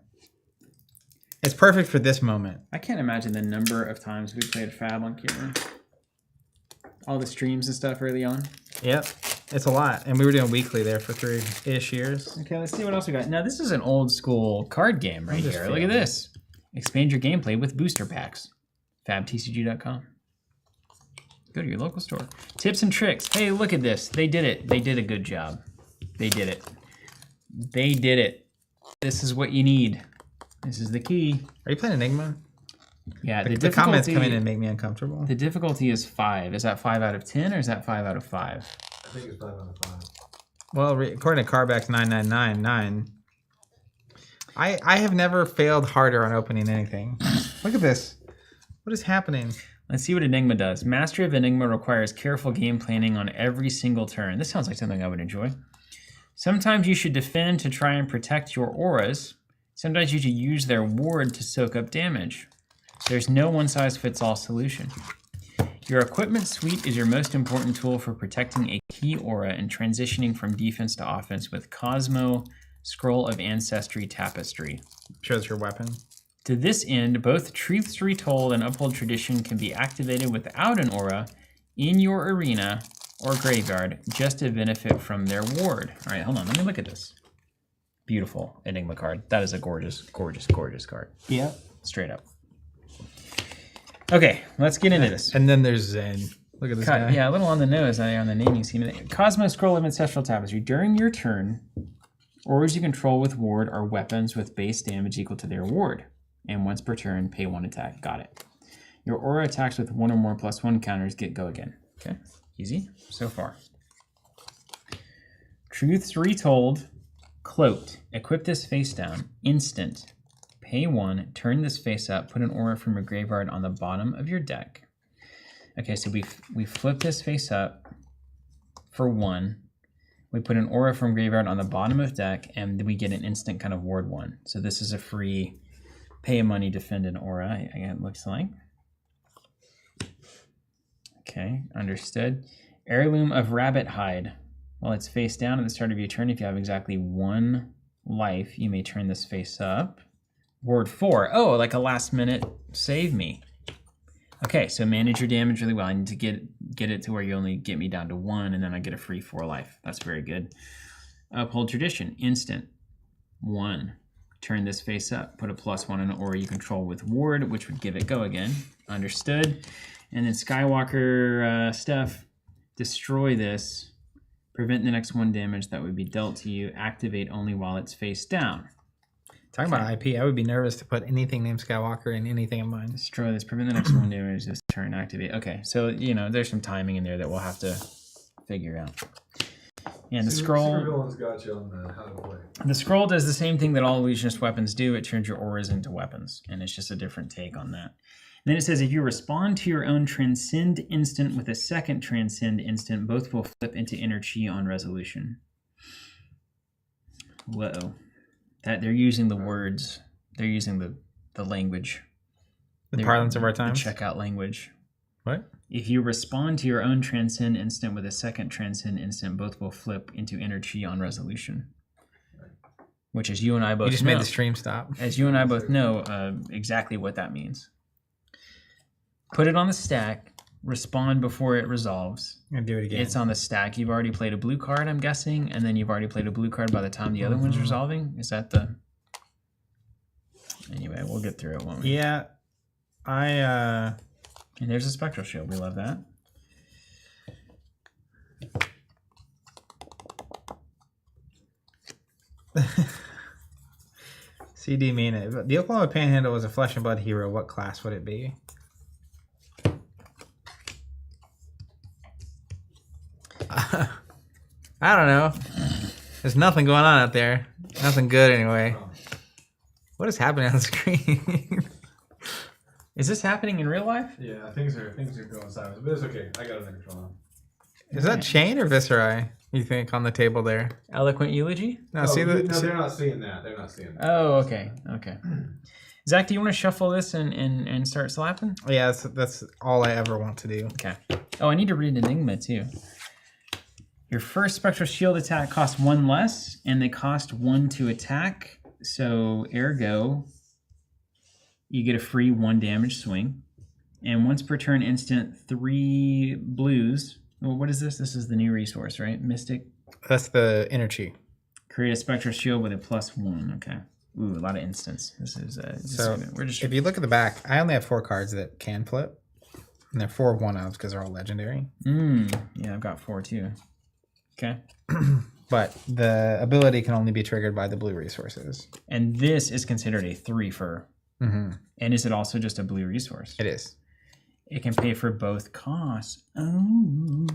It's perfect for this moment. I can't imagine the number of times we played FAB on camera. All the streams and stuff early on. Yep. It's a lot. And we were doing weekly there for 3-ish years. Okay, let's see what else we got. Now, this is an old school card game right I'm just here. Look at feeling this. Expand your gameplay with booster packs. fabtcg.com. Go to your local store. Tips and tricks. Hey, look at this. They did it. They did a good job. They did it. They did it. This is what you need. This is the key. Are you playing Enigma? Yeah, The comments come in and make me uncomfortable. The difficulty is 5. Is that 5 out of 10 or is that 5 out of 5? I think it's 5 out of 5. Well, according to Carback's 9999, I have never failed harder on opening anything. Look at this. What is happening? Let's see what Enigma does. Mastery of Enigma requires careful game planning on every single turn. This sounds like something I would enjoy. Sometimes you should defend to try and protect your auras. Sometimes you should use their ward to soak up damage. There's no one-size-fits-all solution. Your equipment suite is your most important tool for protecting a key aura and transitioning from defense to offense with Cosmo, Scroll of Ancestry, Tapestry. Shows your weapon. To this end, both Truths Retold and Uphold Tradition can be activated without an aura in your arena or graveyard just to benefit from their ward. All right, hold on, let me look at this. Beautiful Enigma card. That is a gorgeous, gorgeous, gorgeous card. Yeah. Straight up. Okay, let's get into this. And then there's Zen. Look at this guy. Yeah, a little on the nose on the naming scheme. Cosmo Scroll of Ancestral Tapestry. During your turn, auras you control with ward are weapons with base damage equal to their ward. And once per turn, pay 1 attack. Got it. Your aura attacks with 1 or more +1 counters get go again. Okay, easy so far. Truths Retold, Cloaked. Equip this face down. Instant. Pay 1, turn this face up, put an aura from your graveyard on the bottom of your deck. Okay, so we flip this face up for 1. We put an aura from graveyard on the bottom of deck, and we get an instant kind of ward 1. So this is a free pay money, defend an aura, it looks like. Okay, understood. Heirloom of Rabbit Hide. While it's face down at the start of your turn, if you have exactly 1 life, you may turn this face up. Ward 4. Oh, like a last minute save me. Okay, so manage your damage really well. I need to get it to where you only get me down to 1, and then I get a free 4 life. That's very good. Uphold Tradition. Instant. 1. Turn this face up. Put a +1 on an aura you control with ward, which would give it go again. Understood. And then Skywalker stuff. Destroy this. Prevent the next 1 damage that would be dealt to you. Activate only while it's face down. Talking about IP, I would be nervous to put anything named Skywalker in anything of mine. Destroy this. Prevent the next 1 damage this turn. Activate. Okay, so, there's some timing in there that we'll have to figure out. And the scroll... Supervillain's got you on how to play. The scroll does the same thing that all illusionist weapons do. It turns your auras into weapons, and it's just a different take on that. And then it says, if you respond to your own Transcend instant with a second Transcend instant, both will flip into Inner Chi on resolution. Whoa. That they're using the words. They're using the language. The parlance of our times? The checkout language. What? If you respond to your own Transcend instant with a second Transcend instant, both will flip into Inner Chi on resolution. Which, as you and I both know... You just made the stream stop. As you and I both know exactly what that means. Put it on the stack, respond before it resolves. And do it again. It's on the stack. You've already played a blue card, I'm guessing, and then you've already played a blue card by the time the other one's resolving? Is that the... Anyway, we'll get through it, won't we? Yeah. And there's a Spectral Shield. We love that. CD Mina. If the Oklahoma Panhandle was a Flesh and Blood hero, what class would it be? I don't know. There's nothing going on out there. Nothing good anyway. What is happening on the screen? Is this happening in real life? Yeah, things are going sideways, but it's okay. I got it under control. Is that Shane or Visceri, you think, on the table there? Eloquent Eulogy? No, see they're not seeing that. They're not seeing that. Oh, okay. Okay. Zach, do you want to shuffle this and start slapping? Yeah, that's all I ever want to do. Okay. Oh, I need to read Enigma, too. Your first Spectral Shield attack costs 1 less, and they cost 1 to attack. So, ergo, you get a free 1 damage swing. And once per turn instant, 3 blues. Well, what is this? This is the new resource, right? Mystic? That's the Inner Chi. Create a Spectral Shield with a +1. Okay. Ooh, a lot of instants. This is we're just. If you look at the back, I only have 4 cards that can flip, and they're 4 1-ofs because they're all legendary. Yeah, I've got 4 too. Okay. but the ability can only be triggered by the blue resources. And this is considered a 3 for. Mm-hmm. And is it also just a blue resource? It is. It can pay for both costs. Oh,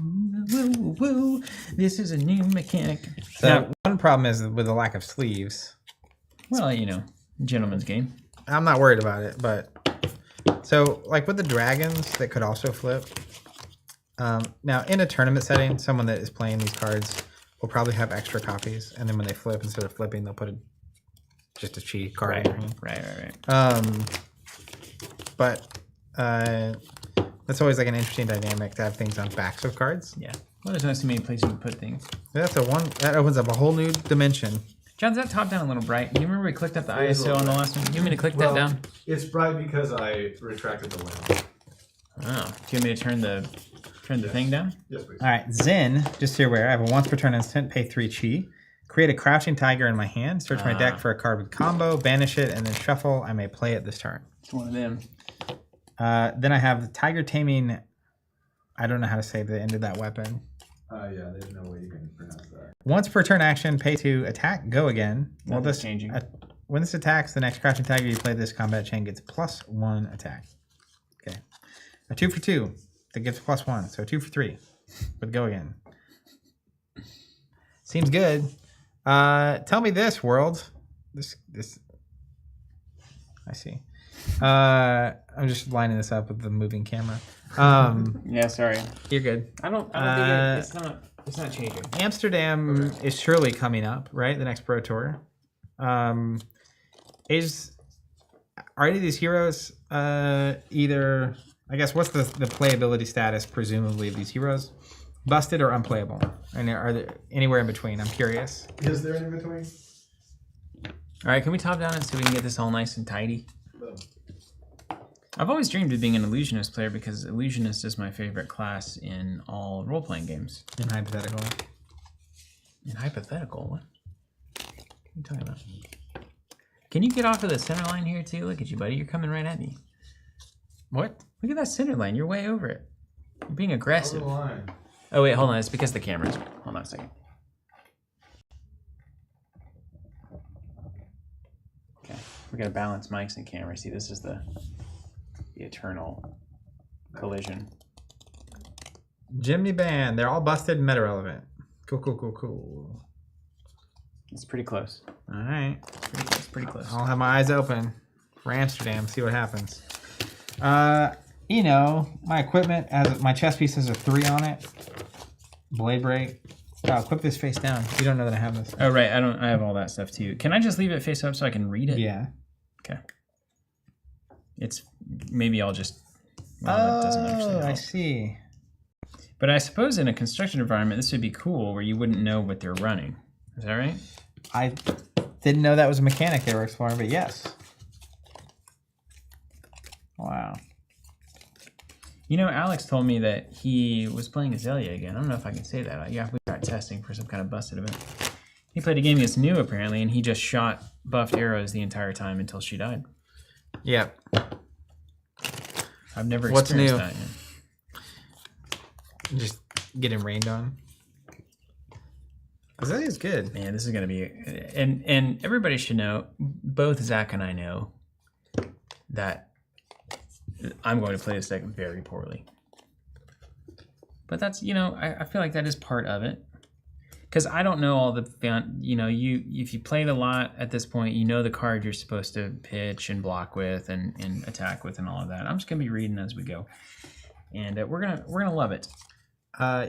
woo, woo. This is a new mechanic. So Now, one problem is with the lack of sleeves. well, gentleman's game. I'm not worried about it, but so like with the dragons that could also flip. Now in a tournament setting, someone that is playing these cards will probably have extra copies, and then when they flip, instead of flipping, they'll put just a cheat card in their hand. Right. But that's always like an interesting dynamic to have things on backs of cards. Yeah. Well, there's not so many places to put things. That opens up a whole new dimension. John's that top down a little bright. You remember we clicked up the It is a ISO on little the bright. last one? You want me to click that down? It's bright because I retracted the lamp. Oh. Do you want me to turn the thing down? Yes, please. All right, Zen, just so you're aware, I have a once per turn instant, pay 3 chi. Create a crouching tiger in my hand, search my deck for a card with combo, banish it, and then shuffle. I may play it this turn. It's one of them. Then I have the tiger taming. I don't know how to say the end of that weapon. Yeah, there's no way you can pronounce that. Once per turn action, pay 2, attack, go again. Well, Nothing's changing. When this attacks, the next crouching tiger you play this combat chain gets +1 attack. Okay. A 2 for 2 that gets +1, so 2 for 3 with go again. Seems good. Tell me this, world. This. I see. I'm just lining this up with the moving camera. Yeah, sorry. You're good. I don't think it's not changing. Amsterdam is surely coming up, right? The next Pro Tour. Are any of these heroes either? I guess what's the playability status presumably of these heroes? Busted or unplayable? And are there anywhere in between? I'm curious. Is there in between? All right, can we top down it so we can get this all nice and tidy? No. I've always dreamed of being an illusionist player because illusionist is my favorite class in all role-playing games. In hypothetical. In hypothetical, what? What are you talking about? Can you get off of the center line here too? Look at you, buddy. You're coming right at me. What? Look at that center line. You're way over it. You're being aggressive. Over the line. Oh, wait, hold on. It's because the camera's... Hold on a second. Okay. We're going to balance mics and cameras. See, this is the eternal collision. Jimny Band. They're all busted and meta relevant. Cool. It's pretty close. All right. It's pretty close. I'll have my eyes open for Amsterdam. See what happens. My equipment has my chess piece has a 3 on it. Blade break. I'll equip this face down. You don't know that I have this. Oh, right. I have all that stuff too. Can I just leave it face up so I can read it? Yeah. Okay. Maybe I'll just... Well, that doesn't actually help. I see. But I suppose in a construction environment, this would be cool where you wouldn't know what they're running. Is that right? I didn't know that was a mechanic they were exploring, but yes. Wow. Alex told me that he was playing Azalea again. I don't know if I can say that. Yeah, we got testing for some kind of busted event. He played a game against New, apparently, and he just shot buffed arrows the entire time until she died. Yep. I've never What's experienced new? that yet. Just getting rained on. Azalea's good. Man, this is going to be... And everybody should know, both Zach and I know, that I'm going to play this deck very poorly. But that's, I feel like that is part of it. Because I don't know all the, if you played a lot at this point, you know the card you're supposed to pitch and block with and attack with and all of that. I'm just going to be reading as we go. And we're gonna love it.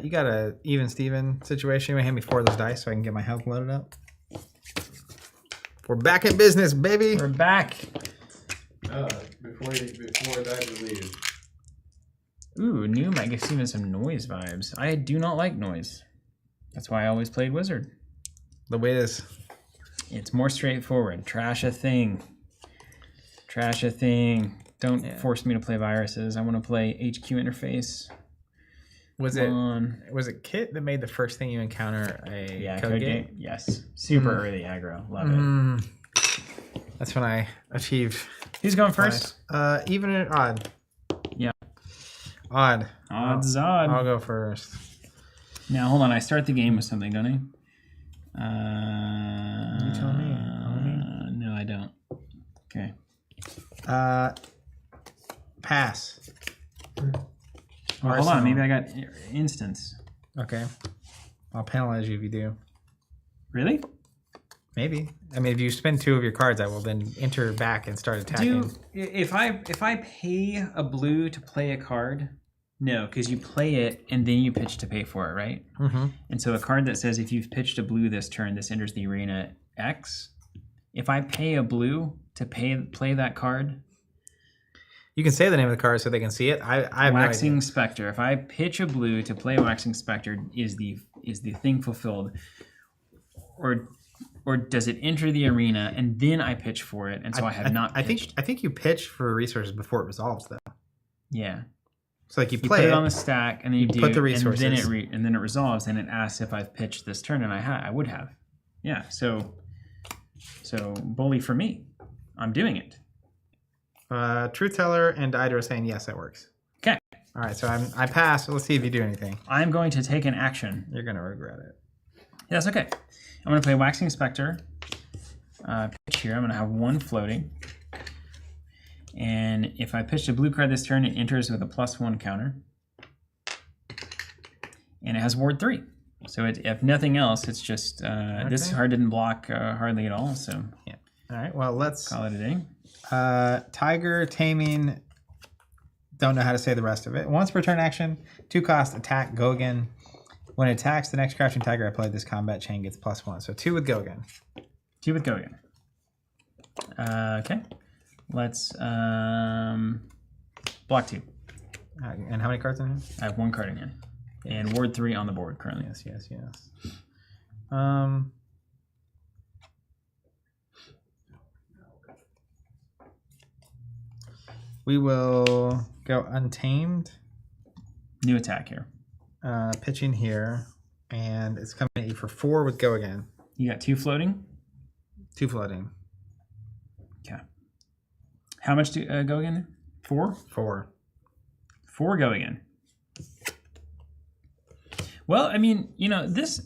You got a even Steven situation. You want to hand me 4 of those dice so I can get my health loaded up? We're back in business, baby. We're back. Before that leaves. Ooh, New might give Steven some noise vibes. I do not like noise. That's why I always played Wizard. The way it is. It's more straightforward. Trash a thing. Trash a thing. Don't force me to play viruses. I want to play HQ interface. Was it Kit that made the first thing you encounter a code game? Yes. Super early aggro. Love it. That's when I achieved. Who's going first? Even or odd? Yeah. Odd. Odds odd. I'll go first. Now, hold on. I start the game with something, don't I? You tell me. No, I don't. Okay. Pass. Well, hold on. Maybe I got instance. Okay. I'll penalize you if you do. Really? Maybe. I mean, if you spend 2 of your cards, I will then enter back and start attacking. If I pay a blue to play a card, no, because you play it and then you pitch to pay for it, right? Mm-hmm. And so a card that says if you've pitched a blue this turn, this enters the arena X. If I pay a blue to play that card, You can say the name of the card so they can see it. I have Waxing no idea. Spectre. If I pitch a blue to play Waxing Spectre, is the thing fulfilled, or does it enter the arena and then I pitch for it, and so I have not pitched? I think you pitch for resources before it resolves, though. Yeah. So like you You play put it on the stack, and then you do, put the resources, and then it resolves, and it asks if I've pitched this turn, and I would have. Yeah. So bully for me. I'm doing it. Truth Teller and Dider are saying yes, that works. Okay. All right, so I pass. So let's see if you do anything. I'm going to take an action. You're gonna regret it. Yeah, that's okay. I'm going to play Waxing Spectre. Pitch here. I'm going to have 1 floating. And if I pitched a blue card this turn, it enters with a +1 counter. And it has Ward 3. So if nothing else, it's just this card didn't block hardly at all. So yeah. All right. Well, let's call it a day. Tiger Taming. Don't know how to say the rest of it. Once per turn action, 2 cost, attack, go again. When it attacks the next crouching tiger I played, this combat chain gets +1. So 2 with go again. 2 with go again. Okay. Let's block 2. And how many cards in here? I have 1 card in hand. And Ward 3 on the board currently. Yes. We will go Untamed. New attack here. Pitching here. And it's coming at you for 4 with go again. You got 2 floating? 2 floating. Okay. How much do go again? 4? 4. 4 go again. Well, I mean, you know, this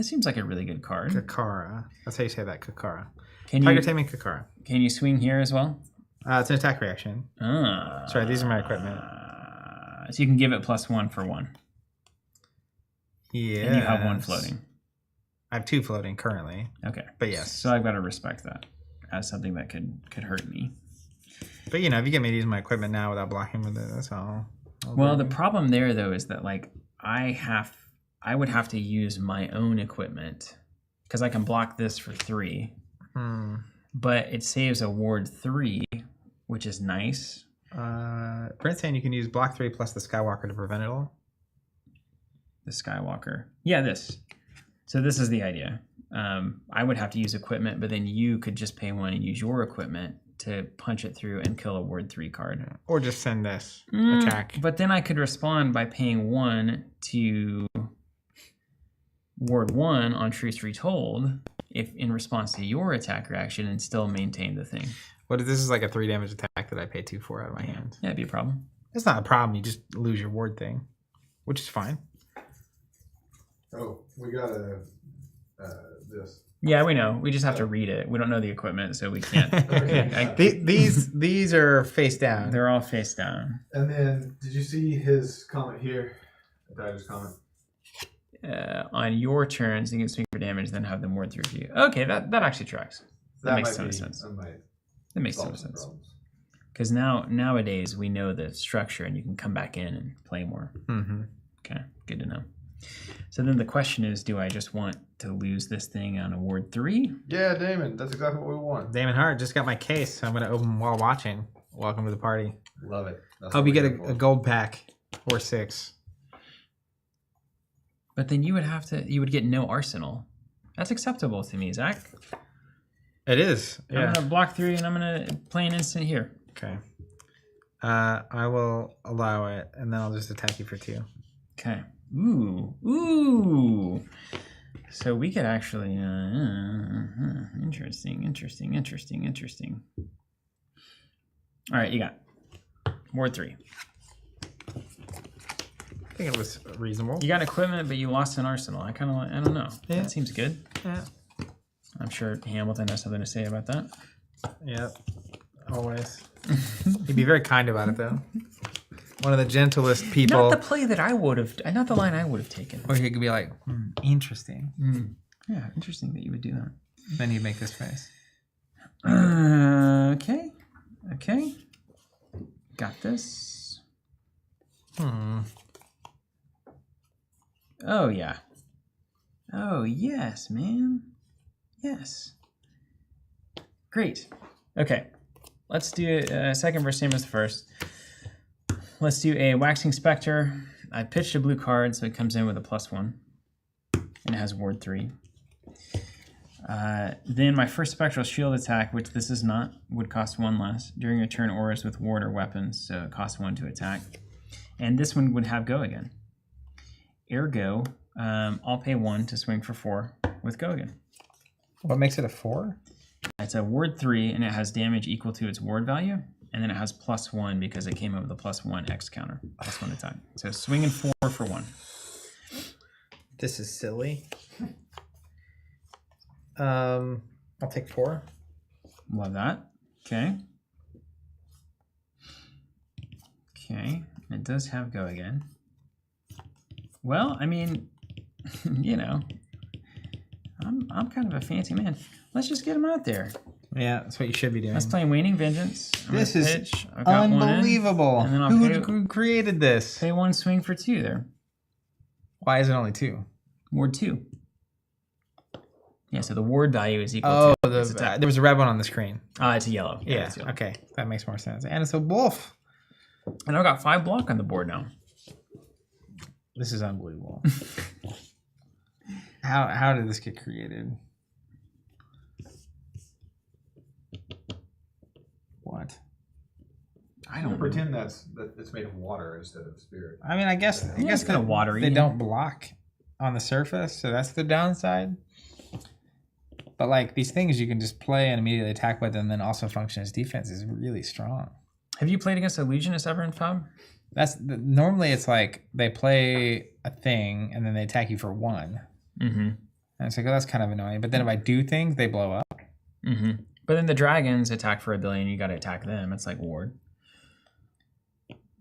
seems like a really good card. Kakara. That's how you say that, Kakara. Tiger Taming Kakara. Can you swing here as well? It's an attack reaction. Sorry, these are my equipment. So you can give it +1 for 1. Yeah. And you have 1 floating. I have 2 floating currently. Okay. But yes. So I've got to respect that as something that could hurt me. But you know, if you get me to use my equipment now without blocking with it, that's all. Well, the problem there though is that like I would have to use my own equipment because I can block this for 3. But it saves a Ward 3, which is nice. Brent's saying you can use block 3 plus the Skywalker to prevent it all. The Skywalker. Yeah, this. So this is the idea. I would have to use equipment, but then you could just pay 1 and use your equipment to punch it through and kill a Ward 3 card. Or just send this attack. But then I could respond by paying 1 to Ward 1 on Truth Retold if in response to your attack reaction and still maintain the thing. What if this is like a 3 damage attack that I pay 2 for out of my hand? Yeah, it'd be a problem. It's not a problem. You just lose your ward thing, which is fine. Oh, we got this. Yeah, we know. We just have to read it. We don't know the equipment, so we can't. These are face down. They're all face down. And then, did you see his comment here? Dider's comment. On your turns, you can swing for damage, then have them ward through you. Okay, that actually tracks. That makes a ton of sense. That makes a ton of sense. Because nowadays we know the structure, and you can come back in and play more. Okay, good to know. So then the question is, do I just want to lose this thing on a Ward 3? Yeah, Damon, that's exactly what we want. Damon Hart just got my case, so I'm going to open while watching. Welcome to the party. Love it. Hope you get a gold pack or 6. But then you would get no arsenal. That's acceptable to me, Zach. It is. Yeah. I'm going to block 3 and I'm going to play an instant here. Okay. I will allow it, and then I'll just attack you for 2. Okay. Ooh. So we could actually... Interesting. All right, you got Ward 3. think it was reasonable. You got equipment, but you lost an arsenal. I don't know. Yeah. That seems good. Yeah. I'm sure Hamilton has something to say about that. Yep. Always. He'd be very kind about it, though. One of the gentlest people. Not the play that I would have, not the line I would have taken. Or he could be like, interesting. Yeah, interesting that you would do that. Then he'd make this face. Okay. Okay. Got this. Oh, yeah. Oh, yes, man. Yes. Great. Okay. Let's do second versus same as the first. Let's do a Waxing Spectre. I pitched a blue card, so it comes in with a +1. And it has Ward 3. Then my first Spectral Shield attack, which this is not, would cost 1 less. During a turn, auras with ward or weapons, so it costs 1 to attack. And this one would have Go Again. Ergo, I'll pay 1 to swing for 4 with Go Again. What makes it a 4? It's a Ward 3, and it has damage equal to its ward value. And then it has +1 because it came up with a +1 X counter, +1 attack. So swinging 4 for 1. This is silly. I'll take 4. Love that. Okay. Okay. It does have Go Again. Well, I mean, you know, I'm kind of a fancy man. Let's just get him out there. Yeah, that's what you should be doing. Let's play Waning Vengeance. This is unbelievable. And then I'll Who created this? pay 1 swing for 2 there. Why is it only 2? Ward 2. Yeah, so the ward value is equal Oh, to its attack. there was a red one on the screen. It's a yellow. Yeah, It's yellow. okay. That makes more sense. And it's a wolf. And I've got 5 block on the board now. This is unbelievable. How did this get created? What? I don't pretend that it's made of water instead of spirit. I mean, I guess it's kind of watery. They don't block on the surface, so that's the downside. But like these things you can just play and immediately attack with, and then also function as defense is really strong. Have you played against Illusionist ever in FAB? Normally it's like they play a thing and then they attack you for 1. Mm-hmm. And it's like, oh, that's kind of annoying. But then if I do things, they blow up. Mm-hmm. But then the dragons attack for 1 billion. You got to attack them. It's like ward.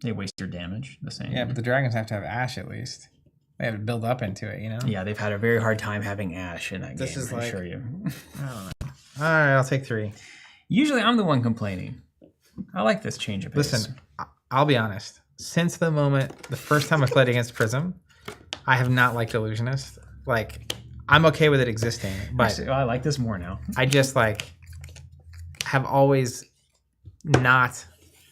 They waste your damage the same. Yeah, but the dragons have to have Ash at least. They have to build up into it, you know? Yeah, they've had a very hard time having Ash in that This game, is I like- assure you. I don't know. All right, I'll take 3. Usually I'm the one complaining. I like this change of pace. Listen, I'll be honest. Since the first time I played against Prism, I have not liked Illusionist. Like, I'm okay with it existing, but Actually, I like this more now. I just like have always not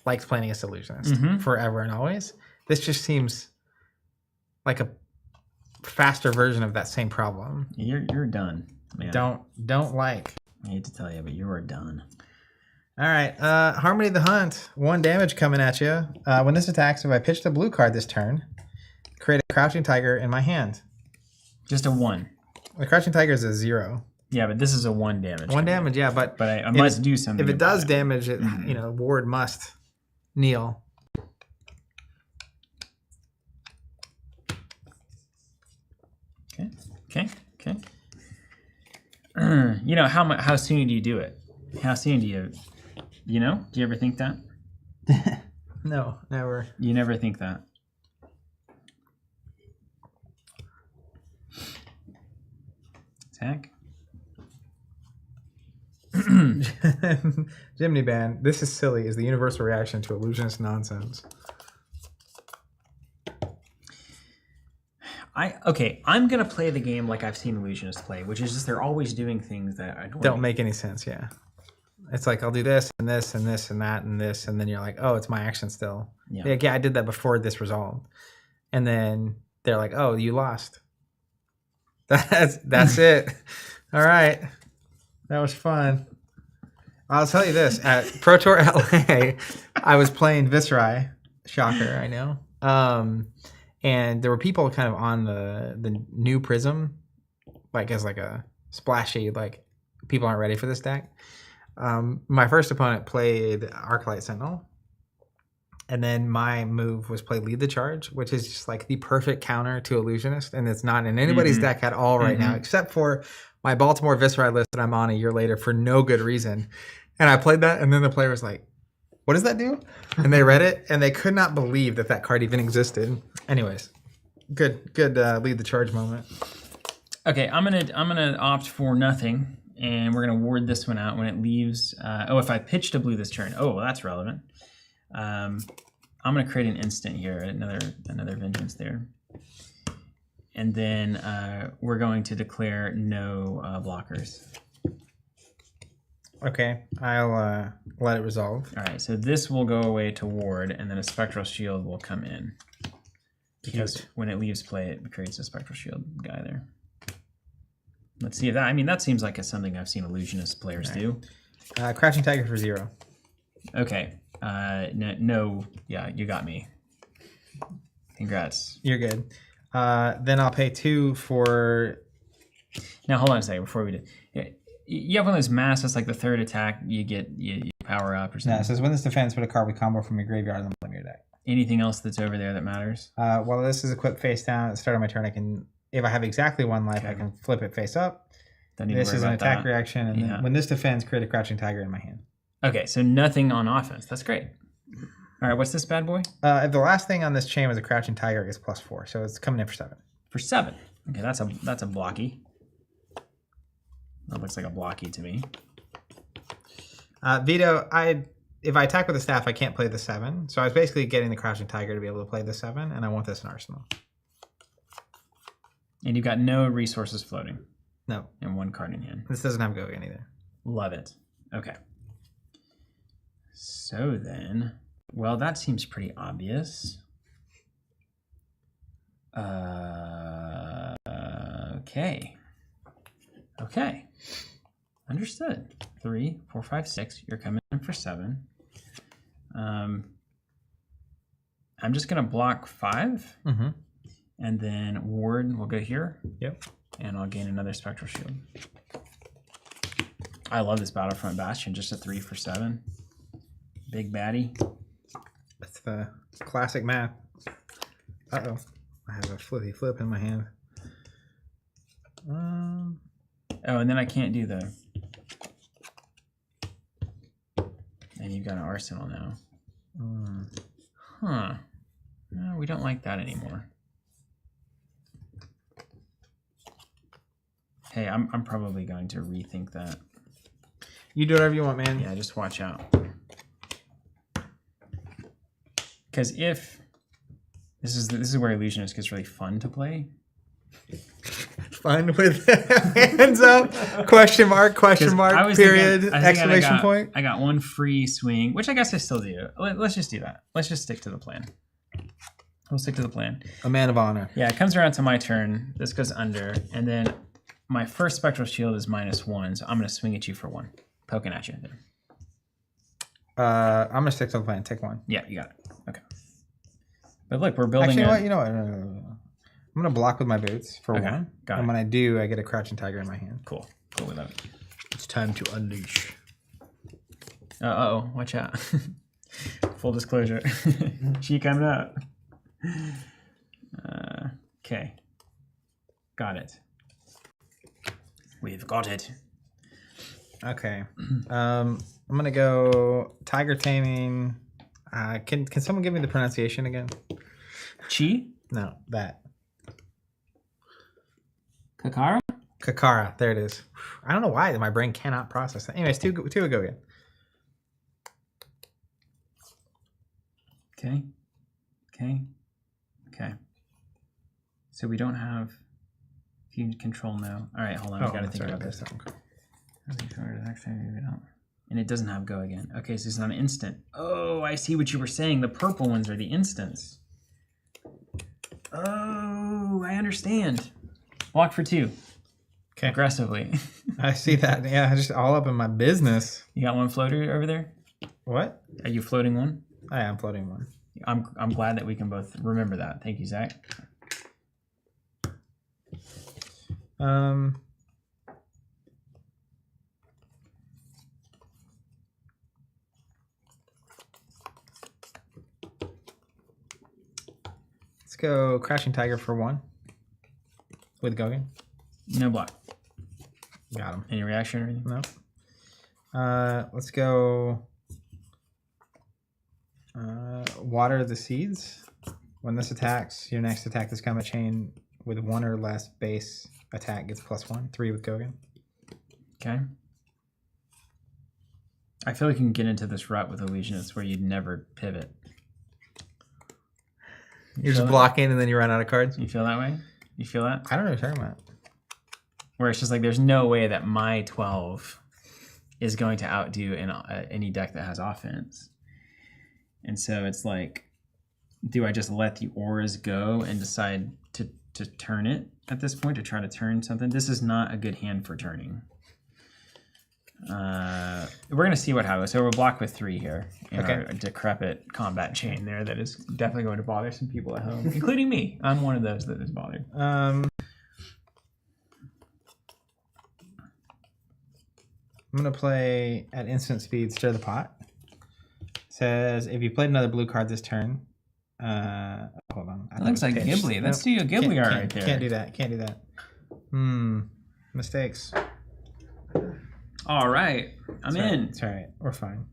liked playing against Illusionist forever and always. This just seems like a faster version of that same problem. You're done, man. Don't like. I hate to tell you, but you are done. All right, Harmony of the Hunt. 1 damage coming at you. When this attacks, if I pitched a blue card this turn, create a Crouching Tiger in my hand. Just a 1. The Crouching Tiger is a 0. Yeah, but this is a 1 damage. 1 damage, yeah, but I must do something. if it about does damage, it Ward must kneel. Okay. You know, how soon do you do it? How soon do you do you ever think that? No, never. You never think that. Attack. Jimny Band, this is silly, is the universal reaction to Illusionist nonsense. I'm gonna play the game like I've seen Illusionists play, which is just they're always doing things that I don't make any sense. Yeah, it's like I'll do this and this and this and that and this, and then you're like, oh, it's my action still. Yeah, I did that before this resolved, and then they're like, oh, you lost. That's it. All right, that was fun. I'll tell you this: at Pro Tour LA, I was playing Viscerai. Shocker, I know. And there were people kind of on the new Prism, like as like a splashy, like people aren't ready for this deck. My first opponent played Arclight Sentinel, And then my move was play Lead the Charge, which is just like the perfect counter to Illusionist. And it's not in anybody's deck at all right now, except for my Baltimore Viscera list that I'm on a year later for no good reason. And I played that, and then the player was like, what does that do? And they read it, and they could not believe that that card even existed. Anyways, good Lead the Charge moment. Okay, I'm gonna opt for nothing, and we're gonna ward this one out when it leaves. If I pitch to blue this turn, well, that's relevant. I'm gonna create an instant here, another vengeance there, and then we're going to declare no blockers. Okay, I'll let it resolve. All right, so this will go away to ward, and then a spectral shield will come in because when it leaves play, it creates a spectral shield guy there. Let's see if that. I mean, that seems like it's something I've seen illusionist players do. Crouching Tiger for 0. Okay. No. Yeah, you got me. Congrats. You're good. Then I'll pay 2 for. Now hold on a second before we do. You have one of those masks. That's like the third attack. You get you power up or something. Yeah, it says when this defends, put a card with combo from your graveyard on the bottom of your deck. Anything else that's over there that matters? Well, this is equipped face down. At the start of my turn, I can, if I have exactly 1 life, I can flip it face up. This is an attack reaction, and then when this defends, create a Crouching Tiger in my hand. Okay, so nothing on offense. That's great. All right, what's this bad boy? The last thing on this chain was a Crouching Tiger gets +4, so it's coming in for 7. For 7. Okay, that's a blocky. That looks like a blocky to me. Vito, if I attack with a staff, I can't play the 7. So I was basically getting the Crouching Tiger to be able to play the 7, and I want this in Arsenal. And you've got no resources floating. No. And 1 card in hand. This doesn't have go again either. Love it. Okay. So then, well, that seems pretty obvious. Okay. Okay. Understood. 3, 4, 5, 6. You're coming in for 7. I'm just going to block 5. Mm-hmm. And then ward will go here. Yep. And I'll gain another spectral shield. I love this Battlefront Bastion. Just a 3 for 7. Big baddie. That's the classic math. Uh-oh. I have a flippy flip in my hand. Oh, and then I can't do the... And you've got an arsenal now. Huh. No, we don't like that anymore. Hey, I'm probably going to rethink that. You do whatever you want, man. Yeah, just watch out. Because if... This is where Illusionist gets really fun to play. Fun with hands up, question mark, period, exclamation point. I got 1 free swing, which I guess I still do. Let's just do that. Let's just stick to the plan. We'll stick to the plan. A man of honor. Yeah, it comes around to my turn. This goes under, and then my first spectral shield is -1, so I'm going to swing at you for 1. Poking at you. There. I'm going to stick to the plan. Take 1. Yeah, you got it. Okay. But look, we're building. Actually, you know what? No. I'm going to block with my boots for 1. Got and it. when I do, I get a Crouching Tiger in my hand. Cool. Cool with that. It's time to unleash. Uh-oh. Watch out. Full disclosure. She coming up. Okay. Got it. We've got it. Okay. I'm going to go Tiger Taming. Can someone give me the pronunciation again? Chi? No, that. Kakara? Kakara. There it is. I don't know why my brain cannot process that. Anyways, two would go again. Okay. Okay. Okay. So we don't have feud control now. All right, hold on. We got to think about this. And it doesn't have go again. Okay, so it's not an instant. Oh, I see what you were saying. The purple ones are the instants. Oh, I understand. Block for 2. Okay. Aggressively. I see that. Yeah, just all up in my business. You got 1 floater over there? What? Are you floating 1? I am floating 1. I'm glad that we can both remember that. Thank you, Zach. Let's go Crashing Tiger for 1 with Gogan. No block. Got him. Any reaction or anything? No. Let's go Water the Seeds. When this attacks, your next attack this combat chain with 1 or less base attack gets +1. 3 with Gogan. Okay. I feel like you can get into this rut with Illusionists where you'd never pivot. You're just blocking and then you run out of cards? You feel that way? You feel that? I don't know what you're talking about. Where it's just like there's no way that my 12 is going to outdo any deck that has offense. And so it's like, do I just let the auras go and decide to turn it at this point, to try to turn something? This is not a good hand for turning. We're going to see what happens. So we're blocked with 3 here in our decrepit combat chain there that is definitely going to bother some people at home, including me. I'm one of those that is bothered. I'm going to play at instant speed Stir the Pot. Says if you played another blue card this turn. Hold on. That looks like Ghibli. Let's do a Ghibli art right there. Can't do that. Can't do that. Mistakes. All right. I'm in. It's all right. We're fine.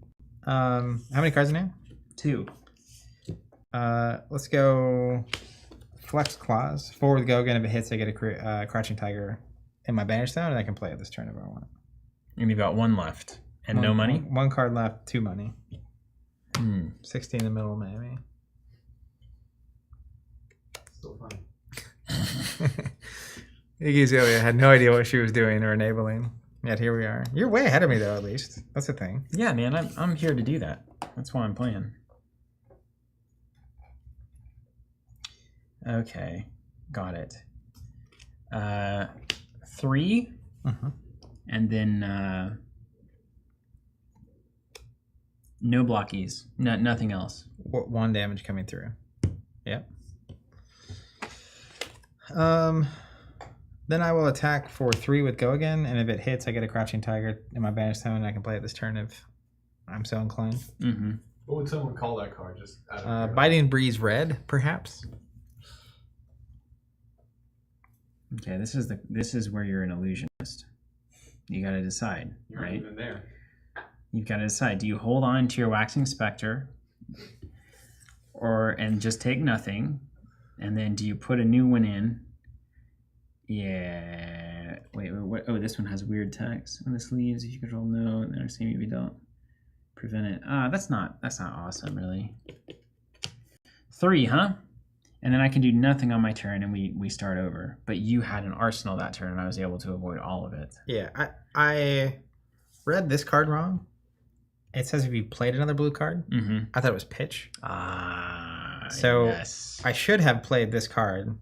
How many cards in here? 2. Let's go Flex Claws. 4 with Gogan. If it hits, I get a Crouching Tiger in my Banish Zone, and I can play it this turn if I want. And you've got 1 left. And no money? 1 card left, 2 money. 60 in the middle, maybe. Still fun. Iggy had no idea what she was doing or enabling. Yet here we are. You're way ahead of me, though, at least. That's the thing. Yeah, man. I'm here to do that. That's why I'm playing. Okay. Got it. 3. And then no blockies. Nothing else. 1 damage coming through. Yep. Then I will attack for 3 with Go Again, and if it hits, I get a Crouching Tiger in my Banish Zone, and I can play it this turn if I'm so inclined. What would someone call that card? Just Biting Breeze Red, perhaps. Okay, this is where you're an illusionist. You got to decide, You're right? Not even there. You've got to decide. Do you hold on to your Waxing Spectre, and just take nothing, and then do you put a new one in? Yeah. Wait. Oh, this one has weird text. When this leaves, if you control no, and then see maybe don't prevent it. That's not awesome, really. 3, huh? And then I can do nothing on my turn, and we start over. But you had an arsenal that turn, and I was able to avoid all of it. Yeah, I read this card wrong. It says if you played another blue card. I thought it was pitch. So yes. I should have played this card,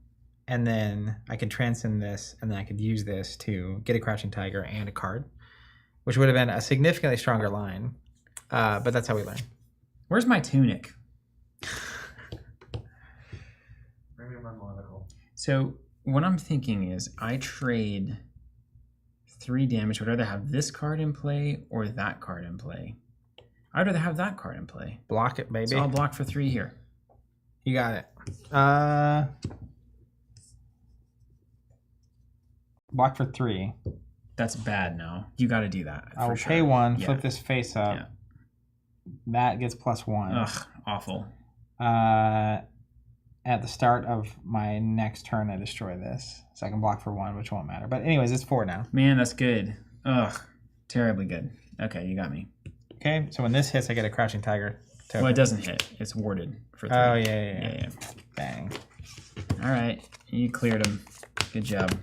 and then I could transcend this, and then I could use this to get a Crouching Tiger and a card, which would have been a significantly stronger line. But that's how we learn. Where's my tunic? So what I'm thinking is I trade 3 damage. Would I rather have this card in play or that card in play? I'd rather have that card in play. Block it, baby. So I'll block for 3 here. You got it. Block for 3. That's bad now. You got to do that. I will pay 1, flip this face up. Yeah. That gets +1. Ugh, awful. At the start of my next turn, I destroy this. So I can block for 1, which won't matter. But anyways, it's 4 now. Man, that's good. Ugh, terribly good. Okay, you got me. Okay, so when this hits, I get a Crouching Tiger. Well, it doesn't hit. It's warded for 3. Oh, yeah. Bang. All right, you cleared him. Good job.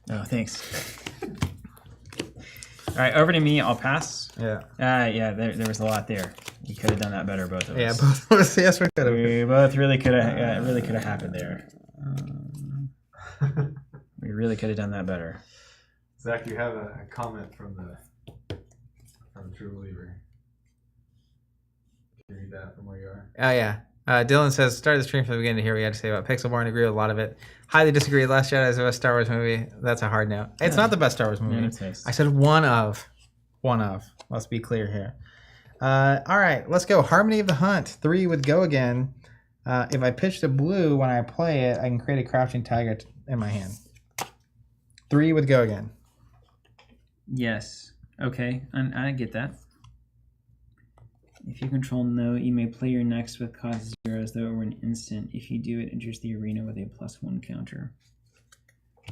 Oh, thanks. All right, over to me. I'll pass. Yeah. Yeah. There was a lot there. You could have done that better, both of us. Yeah, both of us. Yes, we could have. We both really could have. Really could have happened there. We really could have done that better. Zach, you have a comment from the True Believer. Can you read that from where you are? Oh yeah. Dylan says, started the stream from the beginning to hear what you had to say about Pixleborn. Agree with a lot of it. Highly disagree. Last Jedi is the best Star Wars movie. That's a hard no. It's not the best Star Wars movie. Yeah, I said one of. Let's be clear here. All right, let's go. Harmony of the Hunt. 3 with Go Again. If I pitch the blue when I play it, I can create a crouching tiger in my hand. 3 with go again. Yes. Okay, I get that. If you control no, you may play your next with cost 0 as though it were an instant. If you do, it enters the arena with a +1 counter.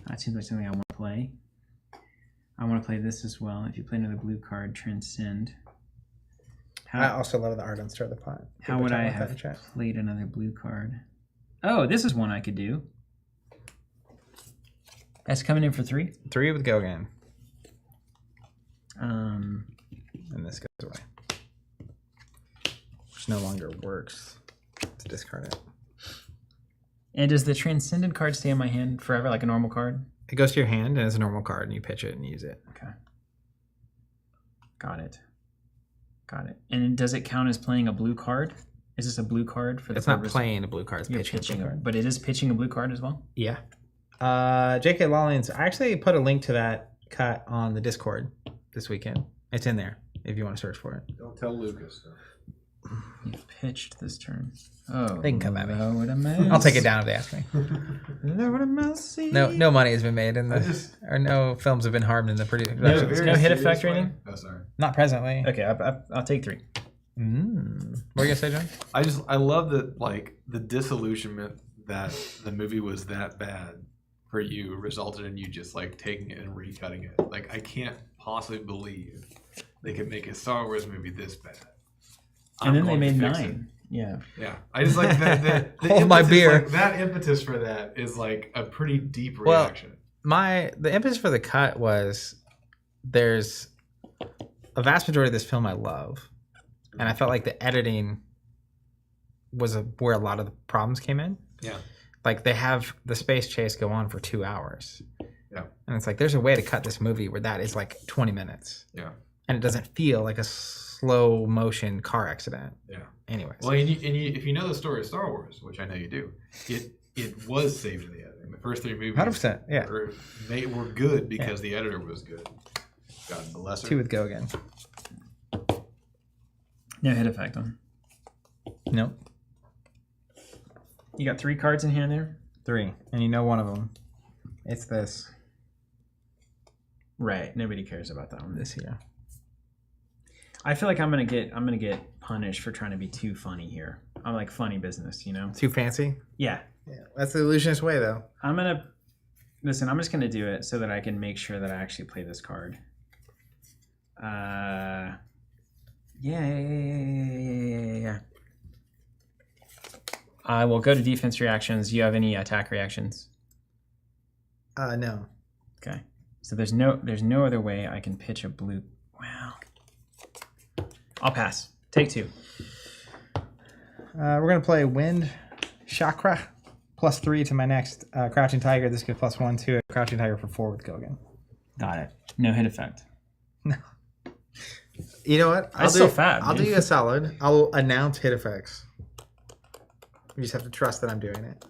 That seems like something I want to play. I want to play this as well. If you play another blue card, Transcend. I also love the art on Stir the Pot. How would I have played another blue card? Oh, this is one I could do. That's coming in for 3? 3 with go again. Um, And this goes away. Which no longer works to discard it. and does the Transcendent card stay in my hand forever like a normal card? It goes to your hand and it's a normal card and you pitch it and use it. Okay. Got it. Got it. And does it count as playing a blue card? Is this a blue card for the It's not purpose- playing a blue card, it's You're pitching a pitching blue card. but it is pitching a blue card as well? Yeah. J.K. Lawlins, I actually put a link to that cut on the Discord this weekend. It's in there if you want to search for it. Don't tell Lucas. Though. You've pitched this turn. Oh, They can come at me. Lord of mercy. I'll take it down if they ask me. Lord of mercy. No money has been made in the, or no films have been harmed in the production. No hit serious effect or way. anything? Oh, sorry. Not presently. Okay, I'll take 3. What are you gonna say, John? I love that, like, the disillusionment that the movie was that bad for you resulted in you just like taking it and recutting it. Like, I can't possibly believe they could make a Star Wars movie this bad. And then they made fix 9. Yeah. Yeah, I just like that. The Hold my impetus, beer. like, that impetus for that is like a pretty deep Well, reaction. The impetus for the cut was there's a vast majority of this film I love, and I felt like the editing was where a lot of the problems came in. Yeah. Like they have the space chase go on for 2 hours. Yeah. And it's like there's a way to cut this movie where that is like 20 minutes. Yeah. And it doesn't feel like a slow motion car accident. Yeah. Anyways. Well, and if you know the story of Star Wars, which I know you do, it was saved in the editing. The first 3 movies 100%, yeah. were good because the editor was good. God bless her. 2 with go again. No hit effect on. Nope. You got 3 cards in hand there? 3. And you know one of them. It's this. Right. Nobody cares about that one. This here. I feel like I'm gonna get punished for trying to be too funny here. I'm like funny business, you know? Too fancy? Yeah. Yeah. That's the illusionist way, though. I'm just gonna do it so that I can make sure that I actually play this card. Yeah. I will go to defense reactions. Do you have any attack reactions? No. Okay. So there's no other way I can pitch a blue. Wow. I'll pass. Take 2. We're going to play Wind Chakra. +3 to my next Crouching Tiger. This gives +1 to a Crouching Tiger for 4 with go again. Got it. No hit effect. No. You know what? That's so fab. I'll do you a solid. I'll announce hit effects. You just have to trust that I'm doing it.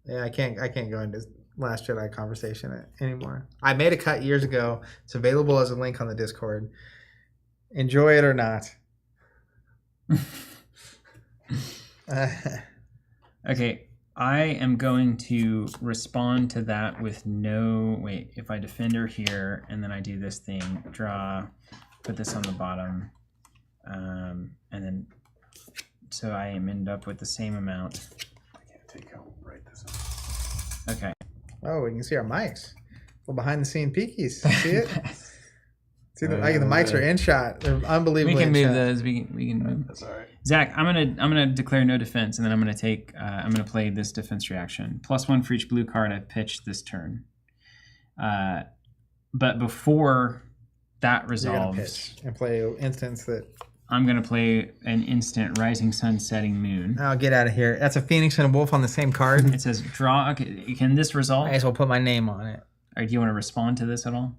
Yeah, I can't go into Last Jedi conversation anymore. I made a cut years ago. It's available as a link on the Discord. Enjoy it or not. Okay, I am going to respond to that with no... Wait, if I defender here, and then I do this thing, draw, put this on the bottom, and then... So I end up with the same amount. I can't take out right this up. Okay. Oh, we can see our mics. Well, behind the scene peekies. See it? See the mics are in shot. They're unbelievably We can in move shot. those. We can move. That's all right. Zach, I'm gonna declare no defense, and then I'm gonna play this defense reaction. +1 for each blue card I pitched this turn. But before that You're resolves, gonna pitch and play an instance that. I'm gonna play an instant Rising Sun, Setting Moon. Oh, get out of here! That's a Phoenix and a Wolf on the same card. It says draw. Okay, can this resolve? Might as well put my name on it. Or do you want to respond to this at all?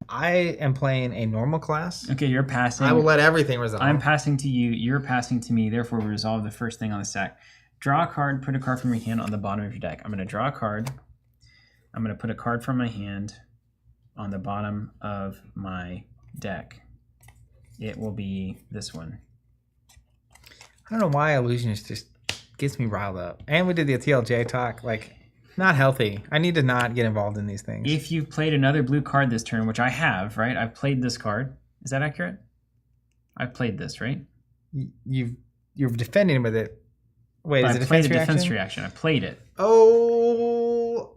I am playing a normal class. Okay, you're passing. I will let everything resolve. I'm passing to you. You're passing to me. Therefore, we resolve the first thing on the stack. Draw a card. Put a card from your hand on the bottom of your deck. I'm going to draw a card. I'm going to put a card from my hand on the bottom of my deck. it will be this one. I don't know why Illusionist just gets me riled up. And we did the TLJ talk. Like, not healthy. I need to not get involved in these things. If you've played another blue card this turn, which I have, right? I've played this card. Is that accurate? I've played this, right? You're defending with it. Wait, is it played defense a reaction? defense reaction. I played it. Oh,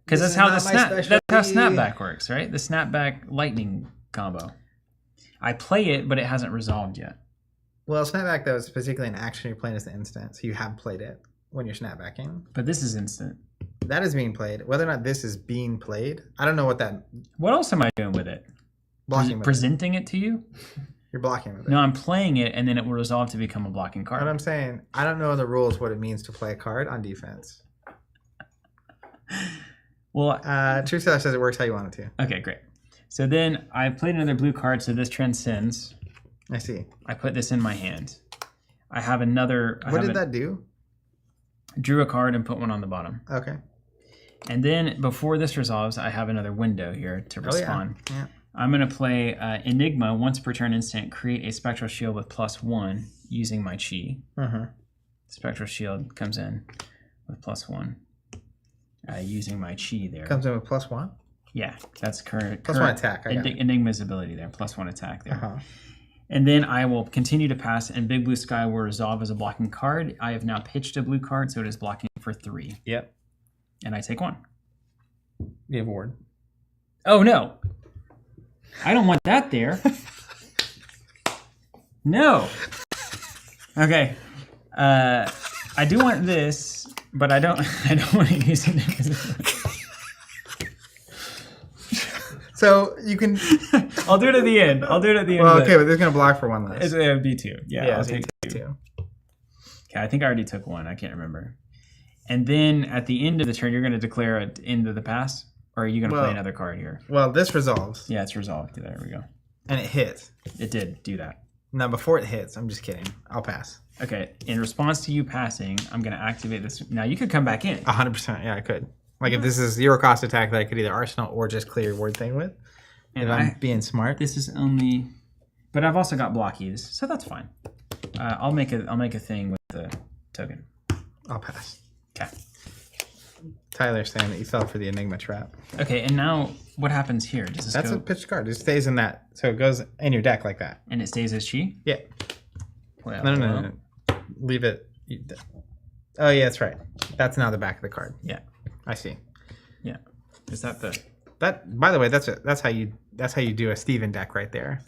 because that's how snapback works, right? The snapback lightning combo. I play it, but it hasn't resolved yet. Well, snapback though is particularly an action you're playing as an instant, so you have played it when you're snapbacking. But this is instant. That is being played. Whether or not this is being played, I don't know what that. What else am I doing with it? Presenting it to you? You're blocking with it. No, I'm playing it, and then it will resolve to become a blocking card. What I'm saying, I don't know the rules what it means to play a card on defense. Well, Truth says it works how you want it to. Okay, great. So then I've played another blue card, so this transcends. I see. I put this in my hand. I have another. What did that do? Drew a card and put one on the bottom. Okay. And then before this resolves, I have another window here to respond. Oh, yeah. I'm going to play Enigma, once per turn instant, create a spectral shield with +1 using my chi. Spectral shield comes in with +1 using my chi there. Comes in with +1? Yeah, that's current. +1 attack. Enigma's ability there, +1 attack there. And then I will continue to pass, and Big Blue Sky will resolve as a blocking card. I have now pitched a blue card, so it is blocking for 3. Yep. And I take 1. You have ward. Oh, no. I don't want that there. No. Okay. I do want this, but I don't want to use it. So you can. I'll do it at the end. Well, okay, but there's gonna block for one less. It would be 2. Yeah, I'll take 2. Okay, I think I already took 1. I can't remember. And then at the end of the turn, you're going to declare an end of the pass, or are you going to play another card here? Well, this resolves. Yeah, it's resolved. There we go. And it hits. It did do that. Now, before it hits, I'm just kidding. I'll pass. Okay. In response to you passing, I'm going to activate this. Now you could come back in. 100%. Yeah, I could. Like if this is 0 cost attack that I could either arsenal or just clear your ward thing with. And if I'm being smart. This is only, but I've also got blockies, so that's fine. I'll make a thing with the token. I'll pass. Okay. Tyler's saying that you fell for the Enigma trap. Okay, and now what happens here? Does this That's go? a pitched card. It stays in that, so it goes in your deck like that. And it stays as chi? Yeah. Well, No. Leave it. Oh yeah, that's right. That's now the back of the card. Yeah. I see. Yeah. Is that the? That, by the way, that's how you do a Steven deck right there.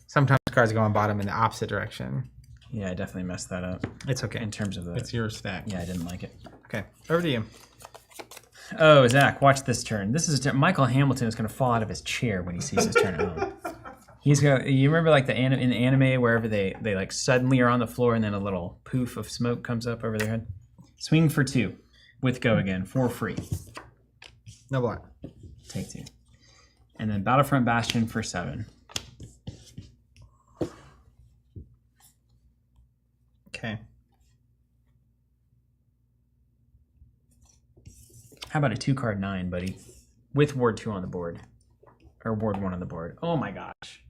Sometimes cards go on bottom in the opposite direction. Yeah, I definitely messed that up. It's okay. In terms of the. It's your stack. Yeah, I didn't like it. Okay, over to you. Oh, Zach, watch this turn. This is Michael Hamilton is going to fall out of his chair when he sees his turn at home. He's going. You remember like in the anime wherever they like suddenly are on the floor and then a little poof of smoke comes up over their head. Swing for 2, with go again for free. No block. Take 2, and then Battlefront Bastion for 7. Okay. How about a 2-card 9, buddy? With ward 2 on the board. Or ward 1 on the board. Oh my gosh.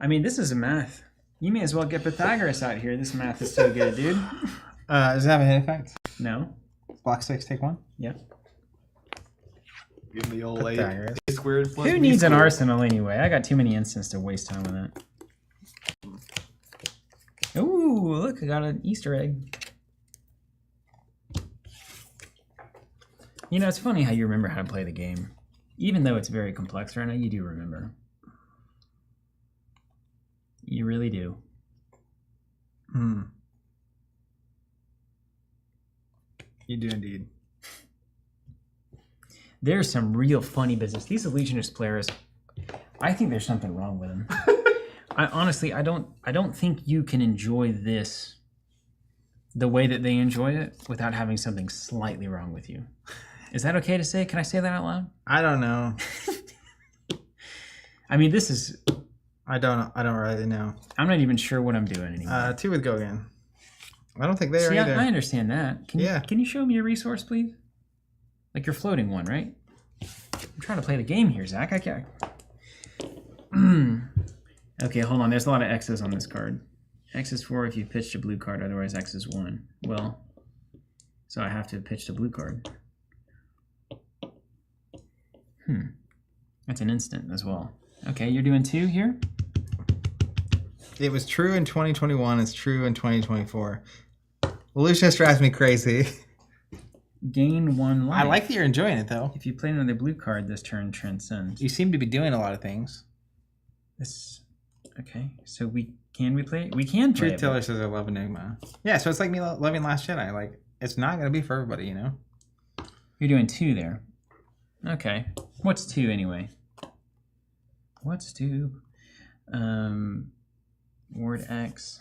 I mean, this is a math. You may as well get Pythagoras out here. This math is so good, dude. Does it have a hit effect? No. Block 6, take 1? Yeah. Give me the old Pythagoras. A squared plus Who B needs an squared. arsenal anyway? I got too many instants to waste time on that. Ooh, look, I got an Easter egg. You know, it's funny how you remember how to play the game. Even though it's very complex right now, you do remember. You really do. You do indeed. There's some real funny business. These Illusionist players, I think there's something wrong with them. I don't think you can enjoy this the way that they enjoy it without having something slightly wrong with you. Is that okay to say? Can I say that out loud? I don't know. I mean, this is. I don't really know. I'm not even sure what I'm doing anymore. 2 with go again. I don't think they See, are either. I understand that. Can you show me a resource, please? Like your floating one, right? I'm trying to play the game here, Zach. I can't. And Okay, hold on. There's a lot of X's on this card. X is 4 if you pitched a blue card, otherwise X is 1. Well, so I have to have pitched a blue card. That's an instant as well. Okay, you're doing 2 here? It was true in 2021. It's true in 2024. Lucius drives me crazy. Gain 1 life. I like that you're enjoying it, though. If you play another blue card, this turn transcends. You seem to be doing a lot of things. This, okay. So can we play? We can play. Truth Teller says I love Enigma. Yeah, so it's like me loving Last Jedi. Like, it's not going to be for everybody, you know? You're doing 2 there. Okay. What's 2 anyway? What's 2? Word X.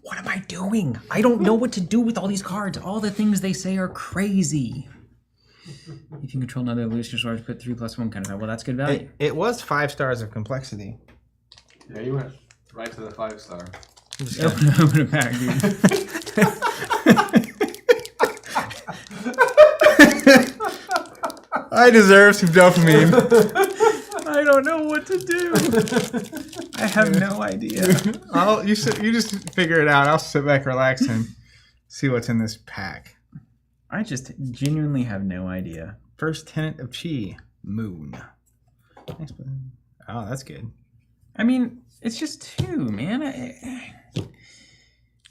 What am I doing? I don't know what to do with all these cards. All the things they say are crazy. If you control another Lucius Large, put 3+1 kind of. Well, that's good value. It was 5 stars of complexity. Yeah, you went right to the 5-star. Open a pack, dude. I deserve some dopamine. I don't know what to do. I have no idea. You just figure it out. I'll sit back, relax, and see what's in this pack. I just genuinely have no idea. First tenant of Chi, Moon. Thanks, oh, that's good. I mean, it's just 2, man.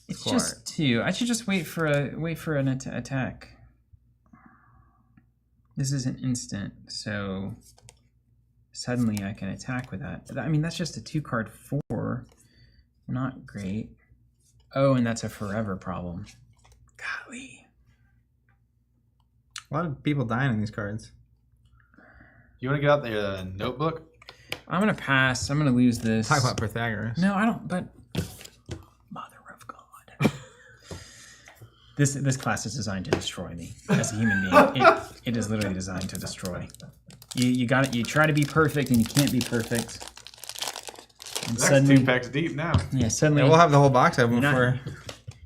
It's Smart. just 2. I should just wait for an attack. This is an instant, so suddenly I can attack with that. I mean, that's just a 2-card 4. Not great. Oh, and that's a forever problem. Golly. A lot of people dying in these cards. You want to get out the notebook? I'm gonna pass. I'm gonna lose this. Talk about Pythagoras. No, I don't. But Mother of God, this class is designed to destroy me as a human being. It is literally designed to destroy. You got it. You try to be perfect and you can't be perfect. And That's suddenly, 2 packs deep now. yeah, suddenly Yeah, we'll have the whole box open before.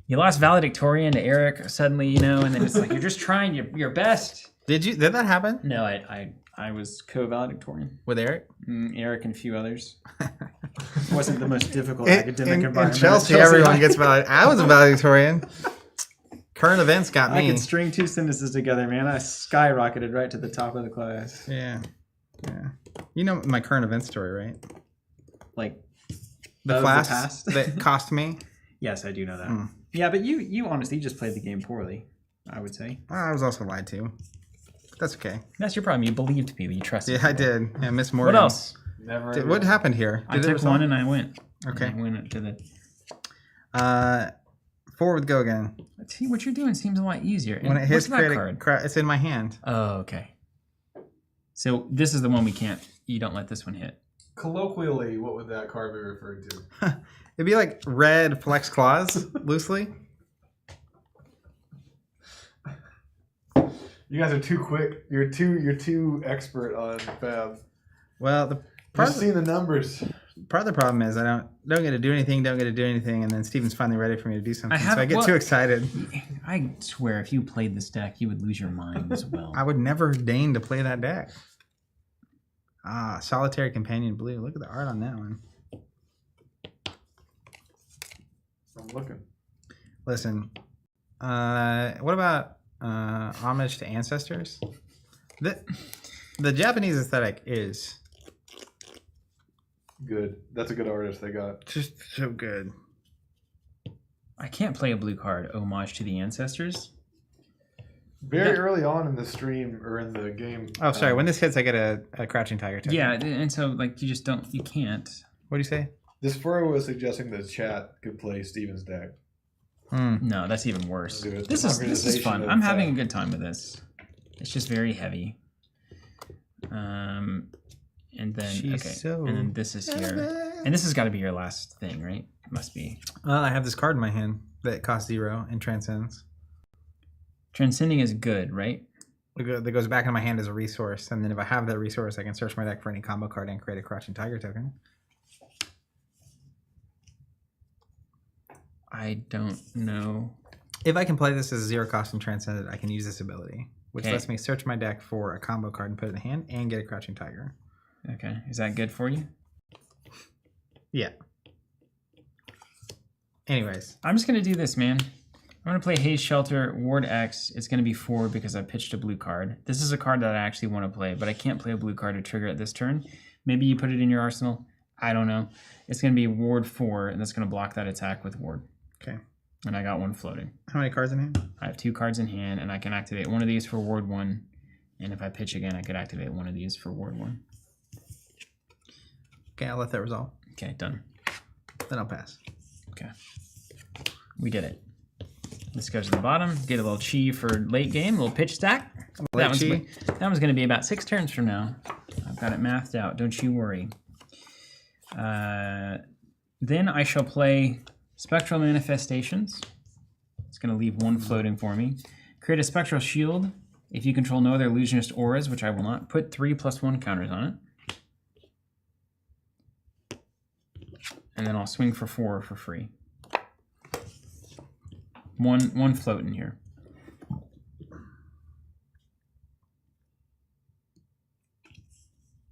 you lost valedictorian to Eric suddenly, you know, and then it's like you're just trying your best. Did that happen? No, I was co-valedictorian. With Eric? Eric and a few others. Wasn't the most difficult academic In environment. Chelsea, everyone gets valedictorian. I was a valedictorian. Current events got me. I could string 2 sentences together, man. I skyrocketed right to the top of the class. Yeah. You know my current event story, right? Like The of class the past? that cost me. Yes, I do know that. Yeah, but you honestly just played the game poorly, I would say. I was also lied to. But that's okay. That's your problem. You believed people. You trusted Yeah, I people. did. Yeah, Miss Morgan. What else? Never. What happened here? I took 1 and I went. Okay. And I went to the... Forward go again. See, what you're doing seems a lot easier. When it hits What's that card? it's in my hand. Oh, okay. So this is the one you don't let this one hit. Colloquially, what would that card be referring to? It'd be like red flex claws, loosely. You guys are too quick. You're too expert on FAB. Well, Just seeing the numbers. part of the problem is I don't get to do anything, and then Steven's finally ready for me to do something. So I get well, too excited. I swear, if you played this deck, you would lose your mind as well. I would never deign to play that deck. Solitary Companion Blue. Look at the art on that one. I'm looking. Listen, what about Homage to Ancestors? The Japanese aesthetic is Good. That's a good artist they got. just so good. I can't play a blue card, Homage to the Ancestors. Very early on in the stream or in the game. Oh, sorry. When this hits, I get a Crouching Tiger token. Yeah, and so like you can't. What do you say? This furrow was suggesting the chat could play Steven's deck. No, that's even worse. Dude, This is organization fun. of I'm having a good time with this. It's just very heavy. And then and then this is here, and this has got to be your last thing, right? It must be. I have this card in my hand that costs 0 and transcends. Transcending is good, right? That goes back in my hand as a resource, and then if I have that resource, I can search my deck for any combo card and create a Crouching Tiger token. I don't know. If I can play this as a 0 cost and transcend it, I can use this ability. which Okay. lets me search my deck for a combo card and put it in hand and get a Crouching Tiger. Okay, is that good for you? Yeah. Anyways. I'm just going to do this, man. I'm going to play Haze Shelter, Ward X. It's going to be 4 because I pitched a blue card. This is a card that I actually want to play, but I can't play a blue card to trigger it this turn. Maybe you put it in your arsenal. I don't know. It's going to be Ward 4, and that's going to block that attack with Ward. Okay. And I got 1 floating. How many cards in hand? I have 2 cards in hand, and I can activate one of these for Ward 1. And if I pitch again, I could activate one of these for Ward 1. Okay, I'll let that resolve. Okay, done. Then I'll pass. Okay. We did it. This goes to the bottom. Get a little chi for late game, a little pitch stack. That one's going to be about 6 turns from now. I've got it mathed out. Don't you worry. Then I shall play Spectral Manifestations. It's going to leave 1 floating for me. Create a Spectral Shield. If you control no other illusionist auras, which I will not, put 3+1 counters on it. And then I'll swing for 4 for free. One float in here.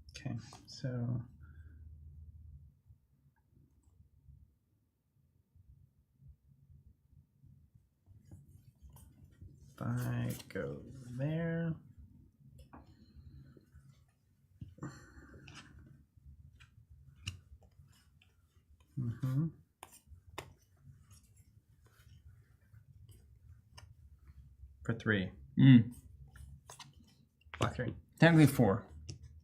Okay, so if I go there. Mm-hmm. For 3. Block 3. Technically 4.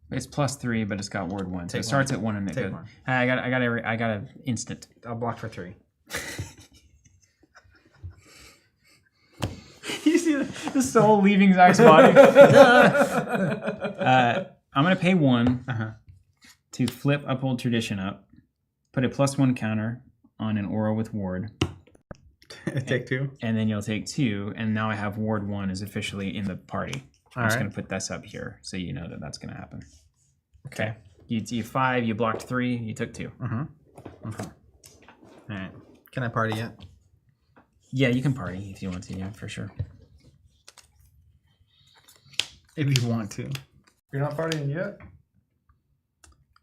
It's +3, but it's got Ward 1. So it starts at 1 and it Take goes. 1. I got an instant. I'll block for 3. You see the soul leaving Zach's body? I'm going to pay 1 to flip Uphold Tradition up, put a +1 counter on an aura with Ward. Take 2. And then you'll take 2, and now I have Ward 1 is officially in the party. I'm just going to put this up here so you know that that's going to happen. Okay. You 5, you blocked 3, you took 2. All right. Can I party yet? Yeah, you can party if you want to, yeah, for sure. If you want to. You're not partying yet?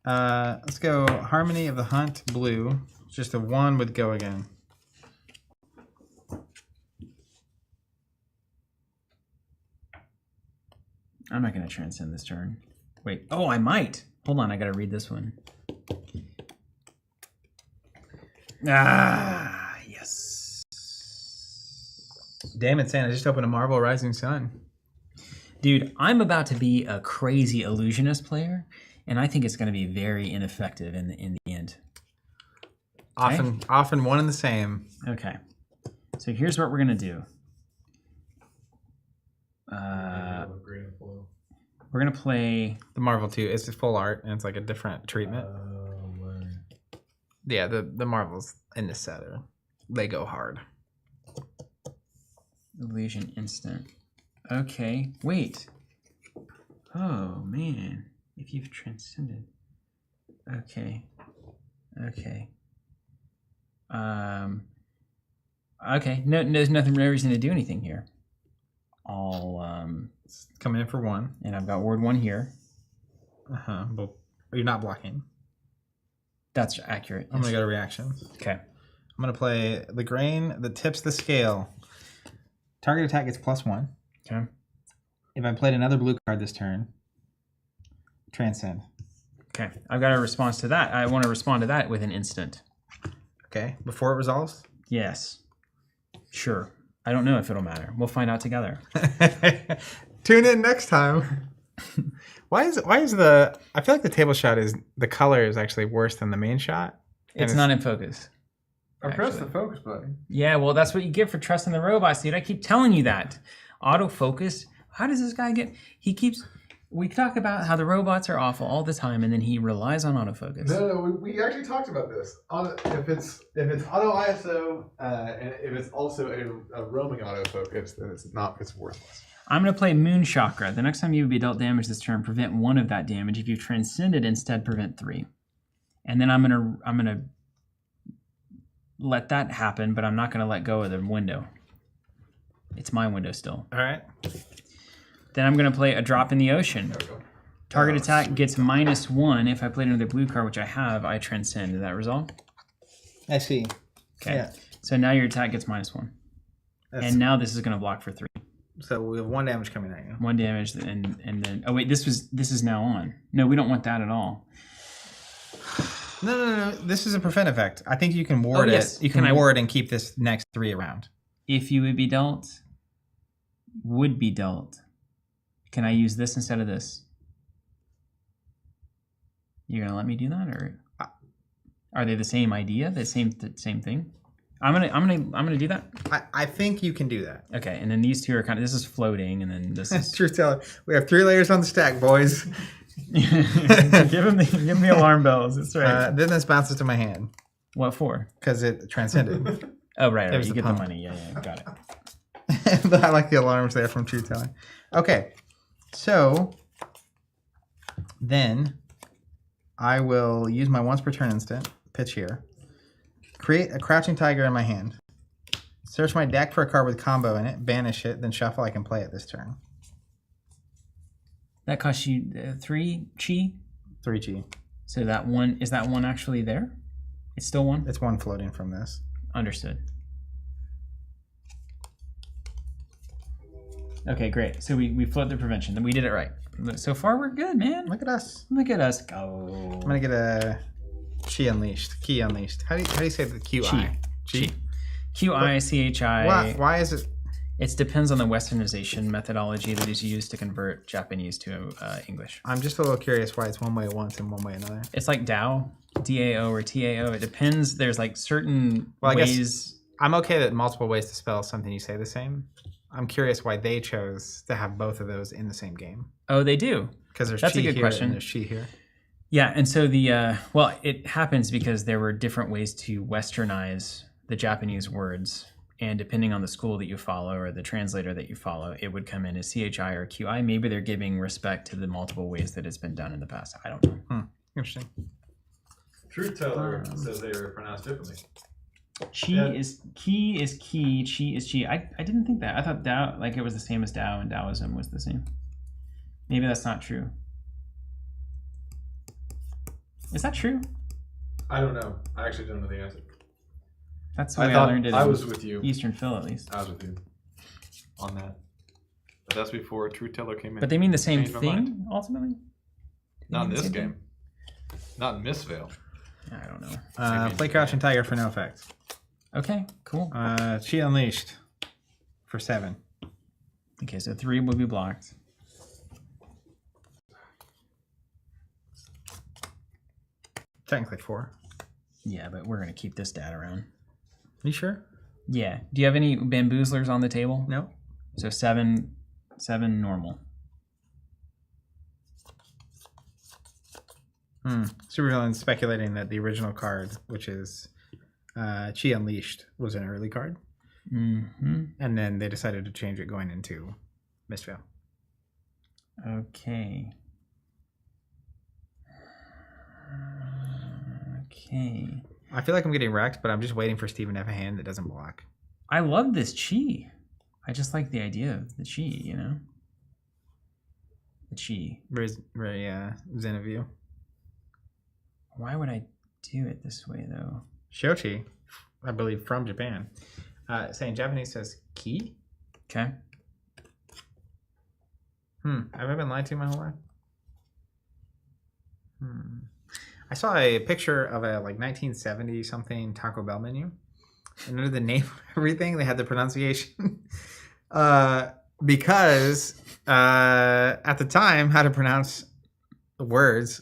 Let's go Harmony of the Hunt blue. Just a 1 with go again. I'm not going to transcend this turn. Wait. Oh, I might. Hold on. I got to read this one. Ah, yes. Damn it, Santa. I just opened a Marvel Rising Sun. Dude, I'm about to be a crazy illusionist player, and I think it's going to be very ineffective in the end. Often one and the same. Okay. So here's what we're going to do. We're going to play... The Marvel 2. It's full art, and it's like a different treatment. Yeah, the Marvels in this set they go hard. Illusion Instant. Okay. Wait. Oh, man. If you've transcended. Okay. Okay. Okay. No, there's no reason to do anything here. I'll Coming in for 1. and I've got Ward 1 here. But you're not blocking. That's accurate. I'm gonna go to reactions. Okay. I'm gonna play the grain that tips the scale. Target attack gets +1. Okay. If I played another blue card this turn, transcend. Okay. I've got a response to that. I want to respond to that with an instant. Okay, before it resolves. Yes. Sure. I don't know if it'll matter. We'll find out together. Tune in next time. Why is the? I feel like the table shot is the color is actually worse than the main shot. It's not in focus. I pressed the focus button. Yeah, well, that's what you get for trusting the robots, dude. I keep telling you that. Autofocus. How does this guy get? He keeps. We talk about how the robots are awful all the time, and then he relies on autofocus. No, we actually talked about this. If it's auto ISO and if it's also a roaming autofocus, then it's worthless. I'm going to play Moon Chakra. The next time you would be dealt damage this turn, prevent 1 of that damage. If you transcended, instead prevent 3. And then I'm gonna let that happen, but I'm not gonna let go of the window. It's my window still. All right. Then I'm going to play a Drop in the Ocean. There we go. Target attack gets -1. If I played another blue card, which I have, I transcend. Is that resolve? I see. Okay. Yeah. So now your attack gets -1. And now this is going to block for 3. So we have 1 damage coming at you. 1 damage, and then... Oh, wait, this is now on. No, we don't want that at all. No. This is a prevent effect. I think you can ward it. You can ward and keep this next 3 around. If you would be dealt, can I use this instead of this? You're gonna let me do that, or are they the same idea, the same thing? I'm gonna do that. I think you can do that. Okay, and then these two are kind of, this is floating, and then this is Truth teller. We have 3 layers on the stack, boys. give him the alarm bells. That's right. Then this bounces to my hand What for? because it transcended. Oh, right. There's You the get pump. the money. Yeah, got it. But I like the alarms there from Truth telling. Okay, so then I will use my once per turn instant, pitch here, create a Crouching Tiger in my hand, search my deck for a card with combo in it, banish it, then shuffle. I can play it this turn. That costs you 3 chi. 3 G. So that one, is that one actually there? It's still 1? It's 1 floating from this. Understood. Okay, great. So we float the prevention. Then we did it right. So far, we're good, man. Look at us. Look at us go. I'm gonna get a Chi Unleashed. Key Unleashed. How do you say the QI? Chi. QICHI. Why is it? It depends on the westernization methodology that is used to convert Japanese to English. I'm just a little curious why it's one way once and one way another. It's like DAO, DAO or TAO. It depends. There's like certain I ways. guess I'm okay that multiple ways to spell something you say the same. I'm curious why they chose to have both of those in the same game. Oh, they do. Because there's That's chi a good here question. and there's chi here. Yeah, and so well, it happens because there were different ways to westernize the Japanese words, and depending on the school that you follow or the translator that you follow, it would come in as CHI or QI. Maybe they're giving respect to the multiple ways that it's been done in the past. I don't know. Interesting. Truth teller says they are pronounced differently. Chi is key is key, chi is chi. I didn't think that. I thought Dao, like it was the same as Dao, and Taoism was the same. Maybe that's not true. Is that true? I don't know. I actually don't know the answer. That's the way I learned it. I in was with you. Eastern Phil, at least. I was with you on that. But that's before Truth teller came in. But they mean the same Changed my mind. thing, ultimately? Not in the this same game. Not in Mistvale. I don't know. Play Crouching Tiger for no effect. Okay, cool. Chi Unleashed for 7. Okay, so 3 will be blocked. Technically 4. Yeah, but we're going to keep this data around. You sure? Yeah. Do you have any bamboozlers on the table? No. So 7 normal. Supervillain's speculating that the original card, which is Chi Unleashed, was an early card. Mm-hmm. And then they decided to change it going into Mistvale. Okay. Okay. I feel like I'm getting wrecked, but I'm just waiting for Steven to have a hand that doesn't block. I love this chi. I just like the idea of the chi, you know? The chi. Very zen of you. Why would I do it this way, though? Shochi, I believe from Japan, saying Japanese says ki. Okay. Have I been lied to my whole life? I saw a picture of a like 1970 something Taco Bell menu, and under the name of everything they had the pronunciation because at the time how to pronounce words,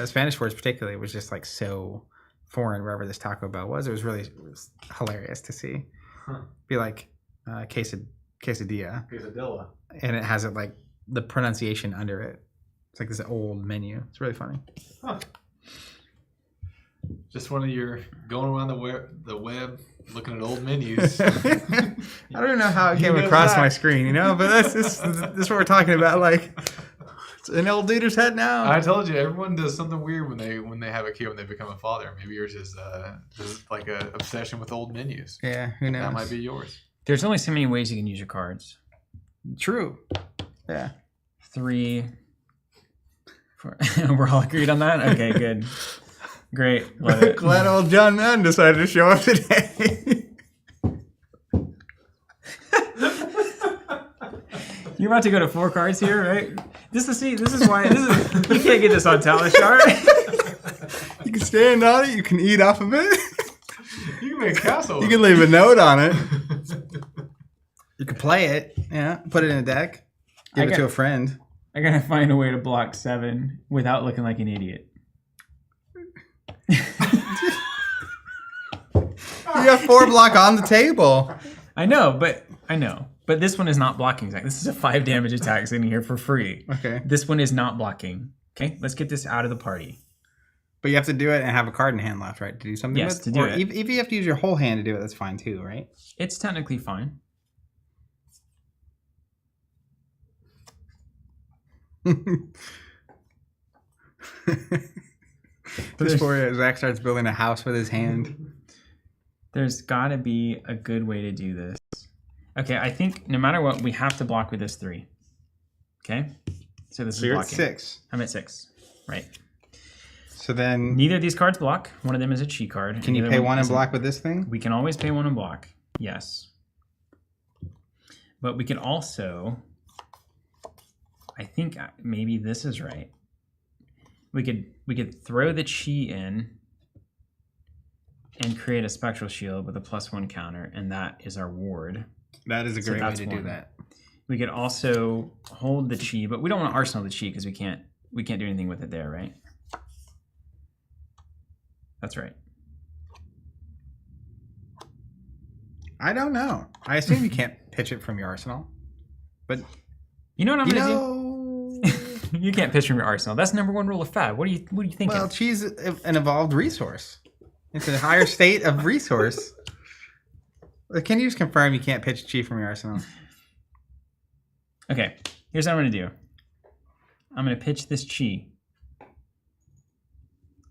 Spanish words particularly, was just like so foreign wherever this Taco Bell was. It was hilarious to see. Be like quesadilla, Quesadilla. and it has it like the pronunciation under it. It's like this old menu. It's really funny. Huh. Just one of your going around the web looking at old menus. I don't know how it came across my screen, but this is what we're talking about. Like, it's an old dude's head now. I told you, everyone does something weird when they have a kid when they become a father. Maybe yours is like an obsession with old menus. Yeah, who knows? That might be yours. There's only so many ways you can use your cards. True. Yeah. 3, 4. We're all agreed on that? Okay, good. Great. Love it. Glad old John Madden decided to show up today. You're about to go to 4 cards here, right? This is why you can't get this on Talishar. You can stand on it. You can eat off of it. You can make a castle. You can leave a note on it. You can play it. Yeah. Put it in a deck. Give it to a friend. I gotta find a way to block 7 without looking like an idiot. You got 4 block on the table. I know, but this one is not blocking. This is a 5 damage attack sitting here for free. Okay. This one is not blocking. Okay, let's get this out of the party. But you have to do it and have a card in hand left, right? To do something Yes, with? to do or it. If you have to use your whole hand to do it, that's fine too, right? It's technically fine. Before Zach starts building a house with his hand. There's got to be a good way to do this. Okay, I think no matter what, we have to block with this 3. Okay? So this is You're at blocking. 6. I'm at 6. Right. So then... Neither of these cards block. One of them is a cheat card. Can you pay 1 and block with this thing? We can always pay 1 and block. Yes. But we could also... I think maybe this is right. We could throw the chi in and create a spectral shield with a +1 counter, and that is our ward. That is a great way to do that. We could also hold the chi, but we don't want to arsenal the chi because we can't do anything with it there, right? That's right. I don't know. I assume you can't pitch it from your arsenal. But You know what I'm you gonna know, do? You can't pitch from your arsenal. That's #1 rule of FAB. What do you think? well, cheese an evolved resource. It's a higher state of resource. Can you just confirm you can't pitch chi from your arsenal? Okay, here's what I'm gonna do. I'm gonna pitch this chi.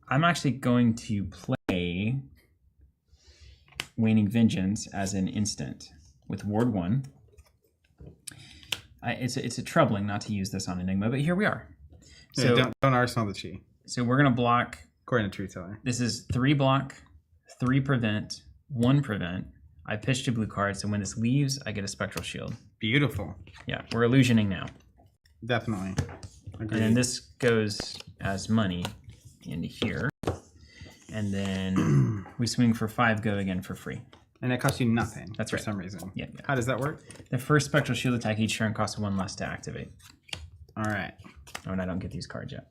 I'm actually going to play Waning Vengeance as an instant with Ward 1. It's a troubling not to use this on Enigma, but here we are. So Yeah, don't arsenal the chi, so we're gonna block. according to Truth Teller. This is 3 block, 3 prevent, 1 prevent. I pitched a blue card, so when this leaves, I get a spectral shield. Beautiful. Yeah, we're illusioning now. Definitely. And then this goes as money into here. And then we swing for 5, go again for free. And it costs you nothing. That's for right. some reason. Yeah. How does that work? The first spectral shield attack each turn costs 1 less to activate. All right. Oh, and I don't get these cards yet.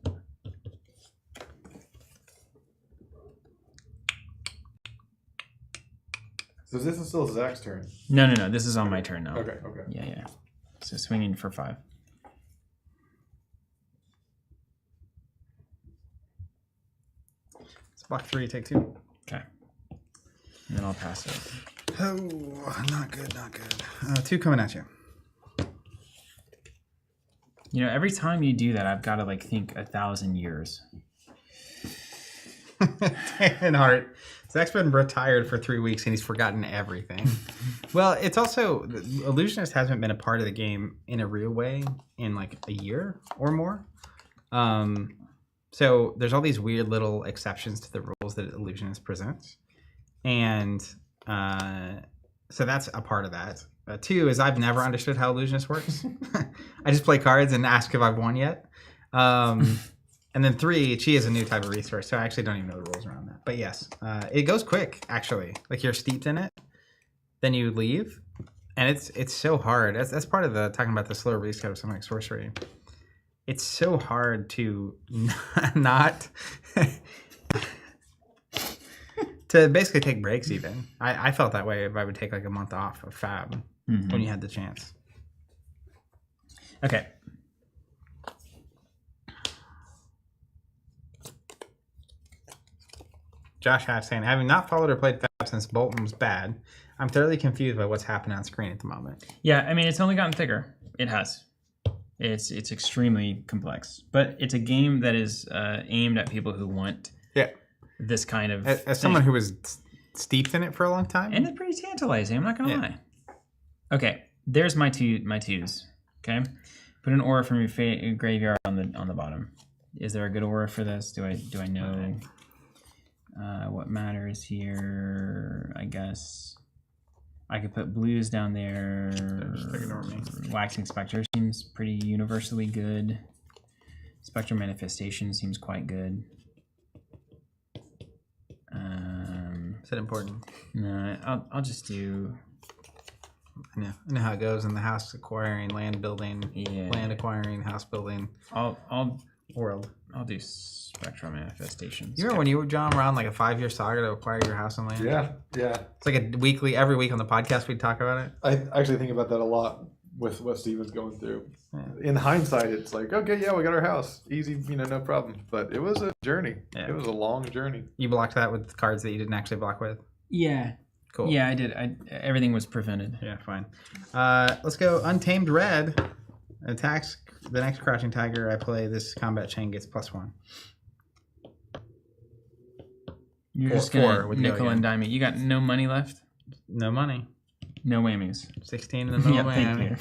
So this is still Zach's turn. No. This is on my turn now. Okay. Yeah. So swinging for 5. It's block 3, take 2. Okay. And then I'll pass it. Oh, not good. 2 coming at you. You know, every time you do that, I've got to think 1,000 years. And Heart. Zach's been retired for 3 weeks and he's forgotten everything. Well, it's also, Illusionist hasn't been a part of the game in a real way in a year or more. So there's all these weird little exceptions to the rules that Illusionist presents. And so that's a part of that. 2 is I've never understood how Illusionist works. I just play cards and ask if I've won yet. And then 3, chi is a new type of resource, so I actually don't even know the rules around that. But yes, it goes quick, actually. You're steeped in it, then you leave, and it's so hard. That's part of the talking about the slow release code of something like sorcery. It's so hard to not to basically take breaks even. I felt that way if I would take a month off of FAB when you had the chance. Okay. Josh Hatch saying, having not followed or played FAB since Bolton was bad, I'm thoroughly confused by what's happening on screen at the moment. Yeah, I mean, it's only gotten thicker. It has. It's extremely complex. But it's a game that is aimed at people who want this kind of As someone who was steeped in it for a long time. And it's pretty tantalizing, I'm not going to lie. Okay, there's my twos. Okay? Put an aura from your graveyard on the bottom. Is there a good aura for this? Do I know what matters here? I guess I could put blues down there. Waxing Spectre seems pretty universally good. Spectral Manifestation seems quite good. Is that important? No, I'll just do. I know how it goes in the house acquiring, land building, Yeah. land acquiring, house building. World. I'll do Spectral Manifestations. You remember when you were John around like a 5-year saga to acquire your house and land? Yeah. It's like every week on the podcast we'd talk about it. I actually think about that a lot with what Steven's going through. Yeah. In hindsight, it's like, okay, yeah, we got our house. Easy, no problem. But it was a journey. Yeah. It was a long journey. You blocked that with cards that you didn't actually block with? Yeah. Cool. Yeah, I did. Everything was prevented. Yeah, fine. Let's go Untamed Red. Attacks the next Crouching Tiger I play. This combat chain gets +1. You're just gonna nickel and dime it. You got no money left? No money. No whammies. 16 in the middle. Thank you.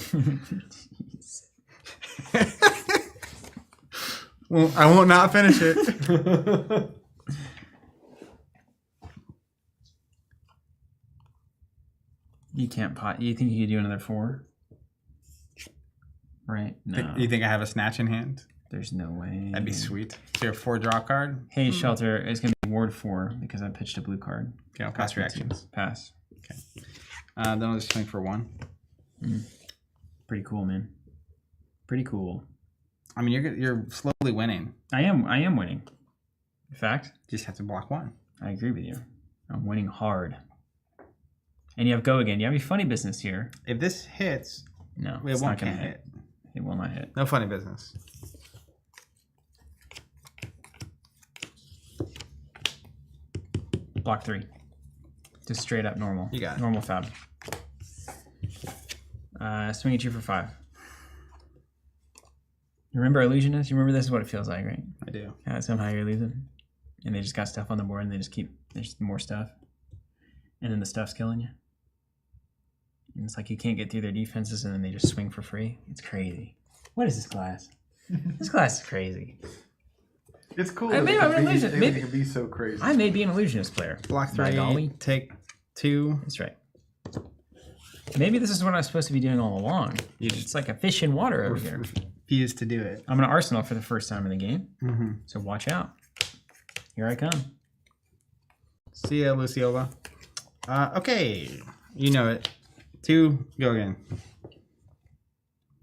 Well, I won't not finish it. You can't pot. You think you could do another 4? Right? No. You think I have a snatch in hand? There's no way. That'd be sweet. Is there a 4-draw card? Hey, Shelter. It's going to be Ward 4 because I pitched a blue card. Okay, I'll pass reactions. Pass. Okay. Then I'll just swing for 1. Pretty cool, man. Pretty cool. I mean, you're slowly winning. I am winning. In fact, you just have to block 1. I agree with you. I'm winning hard. And you have go again. You have your funny business here. If this hits, no, it's not going to hit. It will not hit. No funny business. Block 3. Just straight up normal. You got it. Normal fab. Swing at you for 5. You remember Illusionist? You remember this is what it feels like, right? I do. Somehow you're losing. And they just got stuff on the board and they just keep, there's more stuff. And then the stuff's killing you. And it's like you can't get through their defenses and then they just swing for free. It's crazy. What is this class? This class is crazy. It's cool. Maybe I'm an illusionist. Maybe it can be so crazy. I may be an illusionist player. Block 3, take 2. That's right. Maybe this is what I was supposed to be doing all along. It's like a fish in water over here. Refuse to do it. I'm going to Arsenal for the first time in the game. Mm-hmm. So watch out. Here I come. See ya, Luciola. Okay. You know it. 2, go again.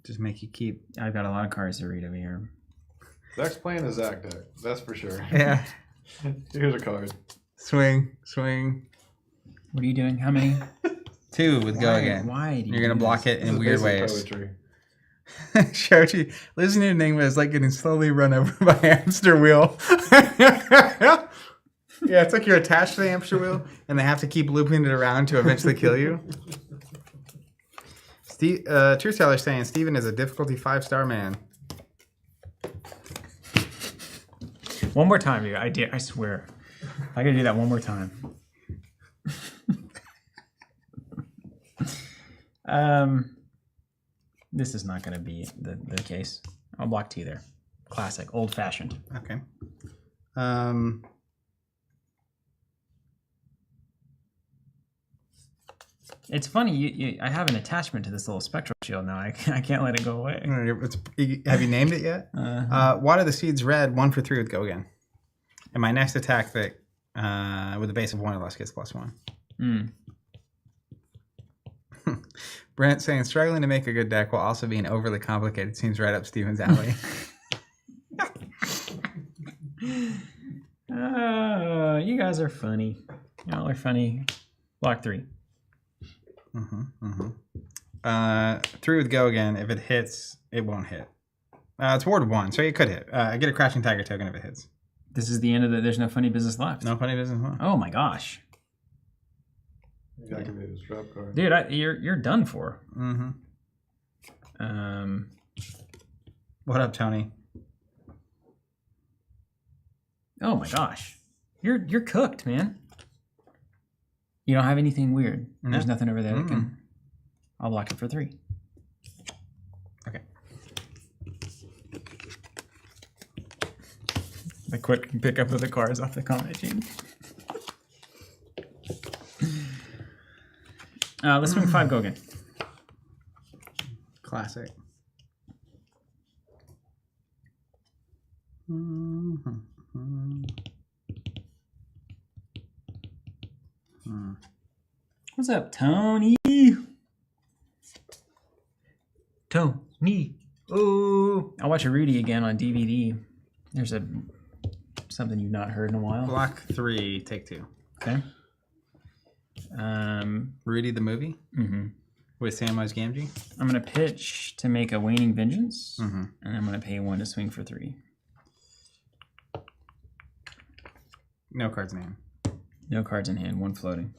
Just make you keep. I've got a lot of cards to read over here. Zach's playing a Zach deck. That's for sure. Yeah. Here's a card. Swing. Swing. What are you doing? How many? 2 with go again. Why do you You're going to block it in weird ways. Poetry. Shochi, losing to Enigma is like getting slowly run over by a hamster wheel. Yeah, it's like you're attached to the hamster wheel, and they have to keep looping it around to eventually kill you. Truth Teller saying Steven is a difficulty 5-star man. One more time, dude. I swear. I gotta do that one more time. This is not gonna be the case. I'll block 2 there. Classic, old fashioned. Okay. It's funny. I have an attachment to this little spectral shield now. I can't let it go away. Have you named it yet? Water the Seeds red 1 for 3 with go again. And my next attack that with a base of 1 or less gets +1. Brent saying struggling to make a good deck while also being overly complicated seems right up Steven's alley. You guys are funny. Y'all are funny. Block 3. 3 with go again. If it hits, it won't hit. It's ward 1, so it could hit. I get a Crashing Tiger token if it hits. This is the end of the. There's no funny business left. No funny business left. Oh my gosh. Activate his trap card. Dude, you're done for. What up, Tony? Oh my gosh. You're cooked, man. You don't have anything weird. No. There's nothing over there that can. I'll block it for 3. Okay. The quick pickup of the cards off the comment chain. Let's swing 5, go again. Classic. What's up, Tony? Tony. Oh, I'll watch a Rudy again on DVD. There's something you've not heard in a while. Block 3, take 2. Okay. Rudy the movie with Samwise Gamgee. I'm gonna pitch to make a Waning Vengeance, Mm-hmm. and I'm gonna pay 1 to swing for 3. No cards in hand. No cards in hand, 1 floating.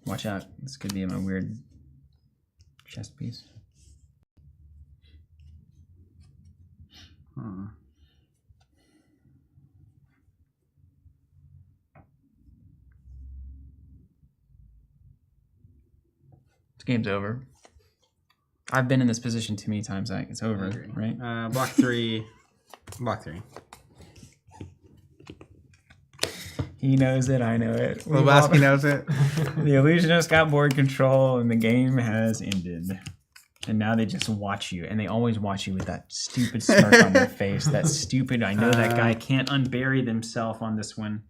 Watch out, this could be my weird chest piece. This game's over. I've been in this position too many times. It's over, right? Block 3. Block 3. He knows it. I know it. Lebowski knows it. The illusionist got board control, and the game has ended. And now they just watch you, and they always watch you with that stupid smirk on their face. That stupid. I know that guy can't unbury themselves on this one.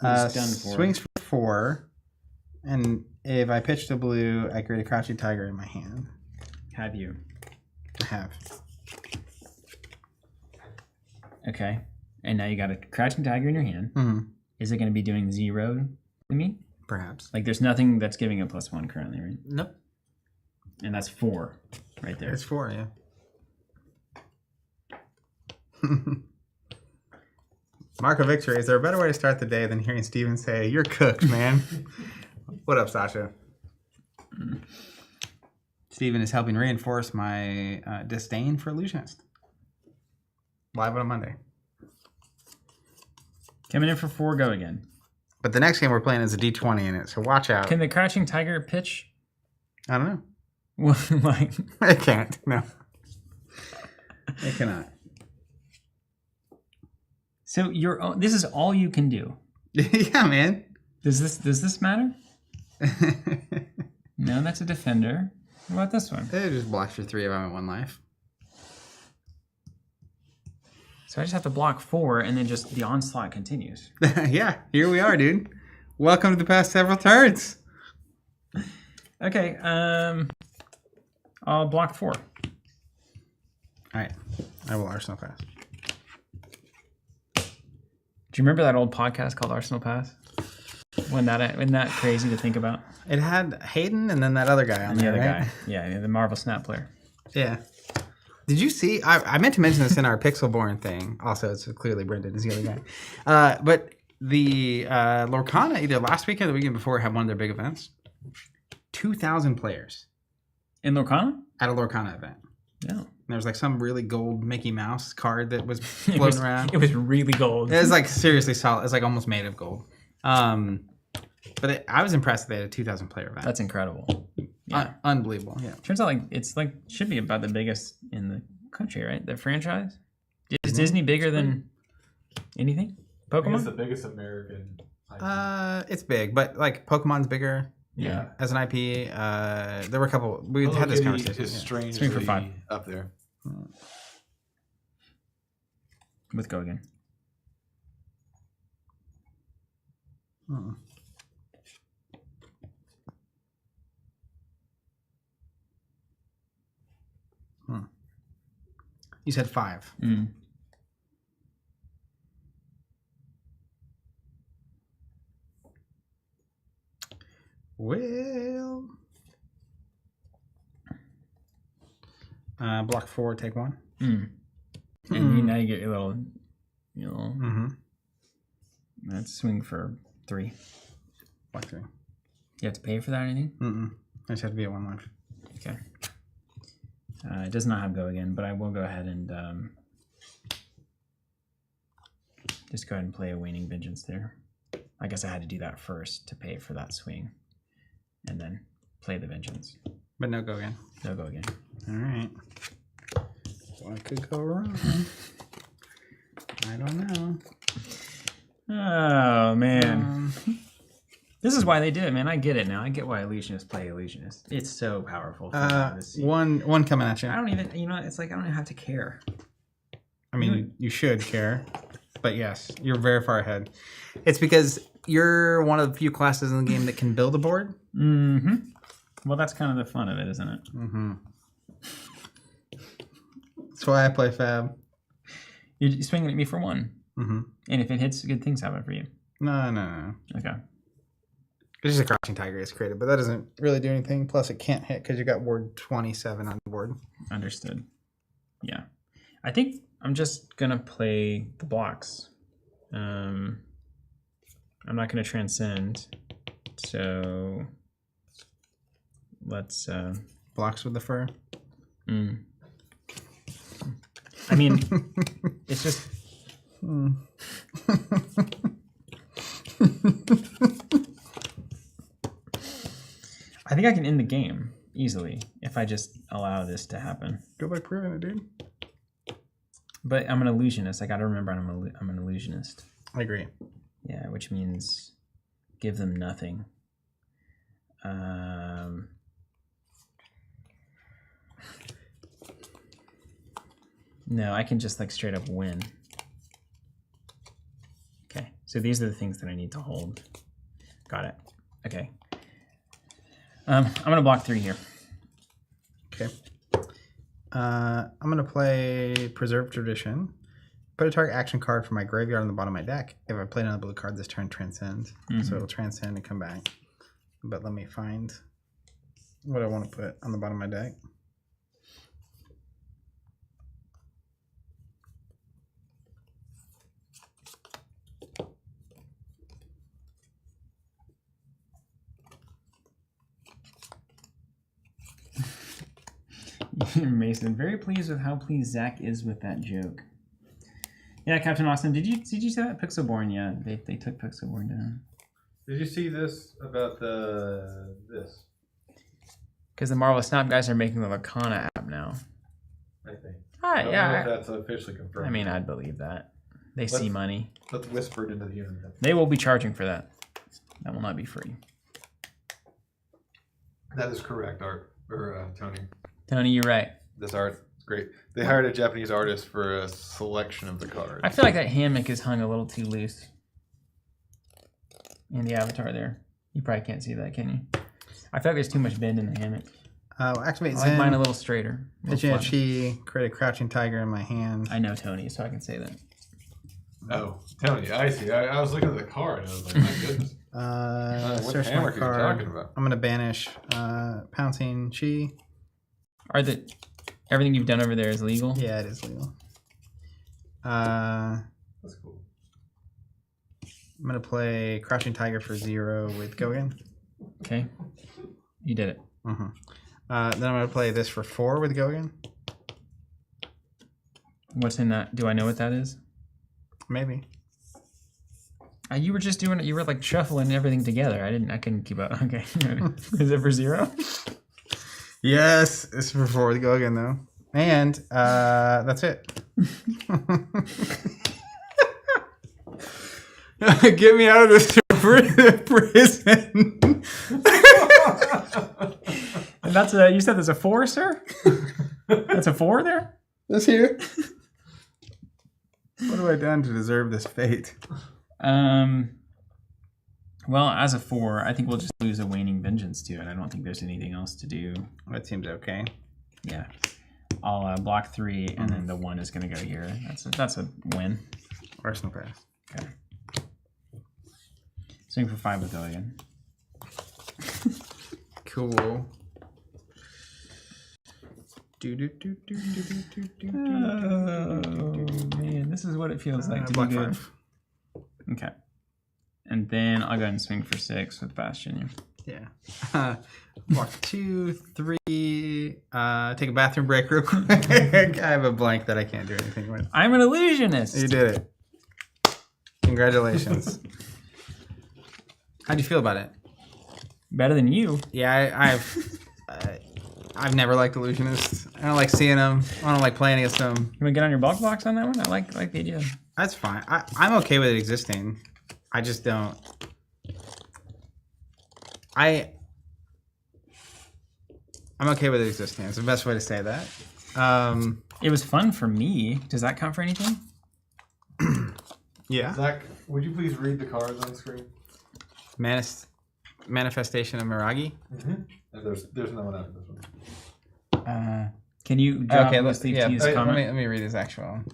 He's done for. Swings for 4, and if I pitch to blue, I create a crouching tiger in my hand. Have you? I have. Okay. And now you got a crouching tiger in your hand. Mm-hmm. Is it going to be doing 0 to me? Perhaps. Like, there's nothing that's giving a +1 currently, right? Nope. And that's 4 right there. It's 4, yeah. Mark of victory. Is there a better way to start the day than hearing Steven say, "You're cooked, man"? What up, Sasha? Steven is helping reinforce my disdain for illusionist. Live on a Monday. Coming in for 4, go again. But the next game we're playing is a D20 in it, so watch out. Can the crouching tiger pitch? I don't know. Like, It can't. No. It cannot. so this is all you can do. Yeah, man. Does this matter? No, that's a defender. What about this one? It just blocks your 3 if I'm at 1 life. So I just have to block 4, and then just the onslaught continues. Yeah, here we are, dude. Welcome to the past several turns. Okay, I'll block 4. All right, I will Arsenal pass. Do you remember that old podcast called Arsenal Pass? Wasn't that crazy to think about? It had Hayden and then that other guy on And the there, other right? guy. Yeah, the Marvel Snap player. Yeah. Did you see? I meant to mention this in our Pixleborn thing. Also, it's clearly Brendan is the other guy. But the Lorcana, either last weekend or the weekend before, had one of their big events. 2,000 players. In Lorcana? At a Lorcana event. No. There was like some really gold Mickey Mouse card that was floating around. It was really gold. It was like seriously solid. It's like almost made of gold. But I was impressed that they had a 2,000 player event. That's incredible. Yeah. Unbelievable. Yeah. Turns out should be about the biggest in the country, right? The franchise. Is Disney bigger than anything? I think it's Pokemon? the biggest American IP. It's big, but like Pokemon's bigger. Yeah. As an IP, there were a couple. We had this conversation. Is Yeah. strangely Swing for 5. up there. With go again. You said 5. Mm. Well, block 4, take 1. Mm. And now you get your little Mm-hmm. let's swing for 3. Block 3. You have to pay for that or anything? I just have to be at 1 life. Okay. It does not have go again, but I will go ahead and just go ahead and play a Waning Vengeance there. I guess I had to do that first to pay for that swing, and then play the Vengeance. But no go again. No go again. All right. What could go wrong? I don't know. Oh, man. This is why they do it, man. I get it now. I get why illusionists play illusionists. It's so powerful. One coming at you. I don't even, it's like I don't even have to care. I mean, you should care. But yes, you're very far ahead. It's because you're one of the few classes in the game that can build a board. Mm-hmm. Well, that's kind of the fun of it, isn't it? Mm-hmm. That's why I play Fab. You're swinging at me for 1. Mm-hmm. And if it hits, good things happen for you. No. Okay. It's just a Crouching Tiger is created, but that doesn't really do anything. Plus, it can't hit because you got ward 27 on the board. Understood. Yeah. I think I'm just going to play the blocks. I'm not going to transcend. So let's... Blocks with the fur? I mean, it's just... I think I can end the game easily if I just allow this to happen. Good luck proving it, dude. But I'm an illusionist. I got to remember I'm an illusionist. I agree. Yeah, which means give them nothing. No, I can just like straight up win. Okay, so these are the things that I need to hold. Got it. Okay. I'm gonna block 3 here. Okay. I'm gonna play Preserve Tradition. Put a target action card from my graveyard on the bottom of my deck. If I play another blue card, this turn transcends. So it'll transcend and come back. But let me find what I want to put on the bottom of my deck. Mason, very pleased with how pleased Zach is with that joke. Yeah, Captain Austin, did you see that Pixleborn? Yeah, they took Pixleborn down. Did you see this about this? Because the Marvel Snap guys are making the Lorcana app now. I think. Hi, I don't yeah. know if that's officially confirmed. I mean, I'd believe that. They see money. Let's whisper it into the internet. They will be charging for that. That will not be free. That is correct, Art or Tony. Tony, you're right. This art is great. They hired a Japanese artist for a selection of the cards. I feel like that hammock is hung a little too loose. In the avatar there. You probably can't see that, can you? I feel like there's too much bend in the hammock. Activate I Zen. like mine a little straighter. Pitch in a chi, create a Crouching Tiger in my hand. I know Tony, so I can say that. Oh, Tony, I see. I was looking at the card and I was like, my goodness. What Search my hammock are you card. talking about? I'm going to banish Pouncing Chi. Everything you've done over there is legal? Yeah, it is legal. That's cool. I'm going to play Crouching Tiger for 0 with Gogan. Okay. You did it. Then I'm going to play this for 4 with Gogan. What's in that? Do I know what that is? Maybe. You were just doing it. You were like shuffling everything together. I couldn't keep up. Okay. Is it for 0? Yes, it's for 4 with Gogan though. And that's it. Get me out of this prison. And that's you said there's a 4, sir? That's a 4 there? This here. What have I done to deserve this fate? Well, as a 4, I think we'll just lose a Waning Vengeance to it. I don't think there's anything else to do. That seems okay. Yeah. I'll block 3, and then the 1 is going to go here. That's a win. Arsenal pass. Okay. Swing for 5 with Gilligan. Cool. Oh, man. This is what it feels like to be block good. 5. Okay. And then I'll go ahead and swing for 6 with Bastion. Yeah. Block 2, 3. Take a bathroom break real quick. I have a blank that I can't do anything with. I'm an illusionist. You did it. Congratulations. How'd you feel about it? Better than you. Yeah, I've never liked illusionists. I don't like seeing them. I don't like playing against them. You want to get on your block box on that one? I like the idea. That's fine. I'm okay with it existing. I just don't. I'm okay with it existing. It's the best way to say that. It was fun for me. Does that count for anything? Yeah. Zach, would you please read the cards on screen? Manifestation of Miragi. There's no one after this one. Can you drop Okay, let's leave T's comment? let me read this actual one.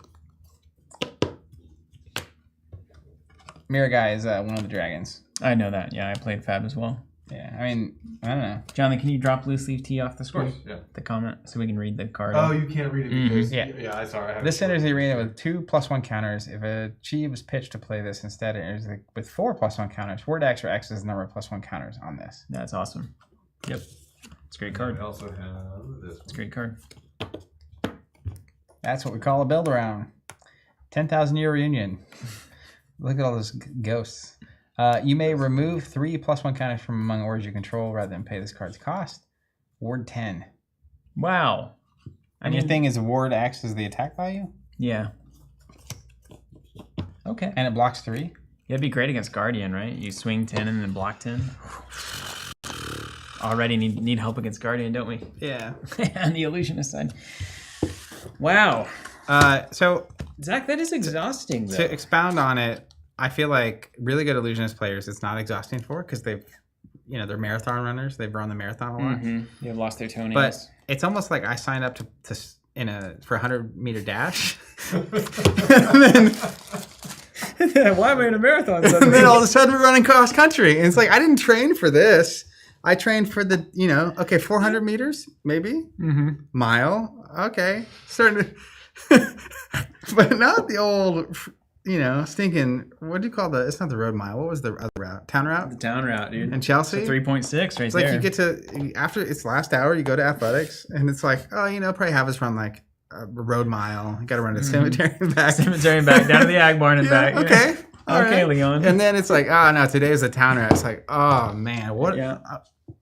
Miragai is one of the dragons. I know that. Yeah, I played Fab as well. Yeah, I mean, I don't know. Jonathan, can you drop loose leaf T off the screen? Of course, yeah. The comment, so we can read the card. Oh, you can't read it because Yeah. I'm sorry. I have This enters the arena with 2+1 counters. If a Chi was pitched to play this, instead it enters with 4+1 counters. Word X or X is the number of +1 counters on this. That's awesome. Yep. It's a great card. We also have this It's a great card. That's what we call a build around. 10,000 year reunion. Look at all those ghosts. You may remove 3 +1 counters from among words you control rather than pay this card's cost. Ward 10. Wow. And your thing is ward X is the attack value? Yeah. Okay. And it blocks 3? Yeah, it'd be great against Guardian, right? You swing 10 and then block 10. Already need help against Guardian, don't we? Yeah. On the illusionist side. Wow. So Zach, that is exhausting, though. to expound on it, I feel like really good illusionist players it's not exhausting for because they've, they're marathon runners. They've run the marathon a lot. They've lost their toenails. But it's almost like I signed up for a 100-meter dash. Why am I in a marathon? And then all of a sudden we're running cross country. And it's like, I didn't train for this. I trained for the, 400 meters, maybe. Mile. Okay. Starting to, but not the old, stinking, what do you call it's not the road mile. What was the other route? Town route? The town route, dude. In Chelsea? It's a 3.6 right It's there. like you get to, after it's last hour, you go to athletics, and it's like, probably have us run like a road mile. You got to run to the cemetery and back. Cemetery and back, down to the ag barn and back. Okay. All Okay, right. Leon. And then it's like, oh no, today's a town route. It's like, oh man, what? Yeah.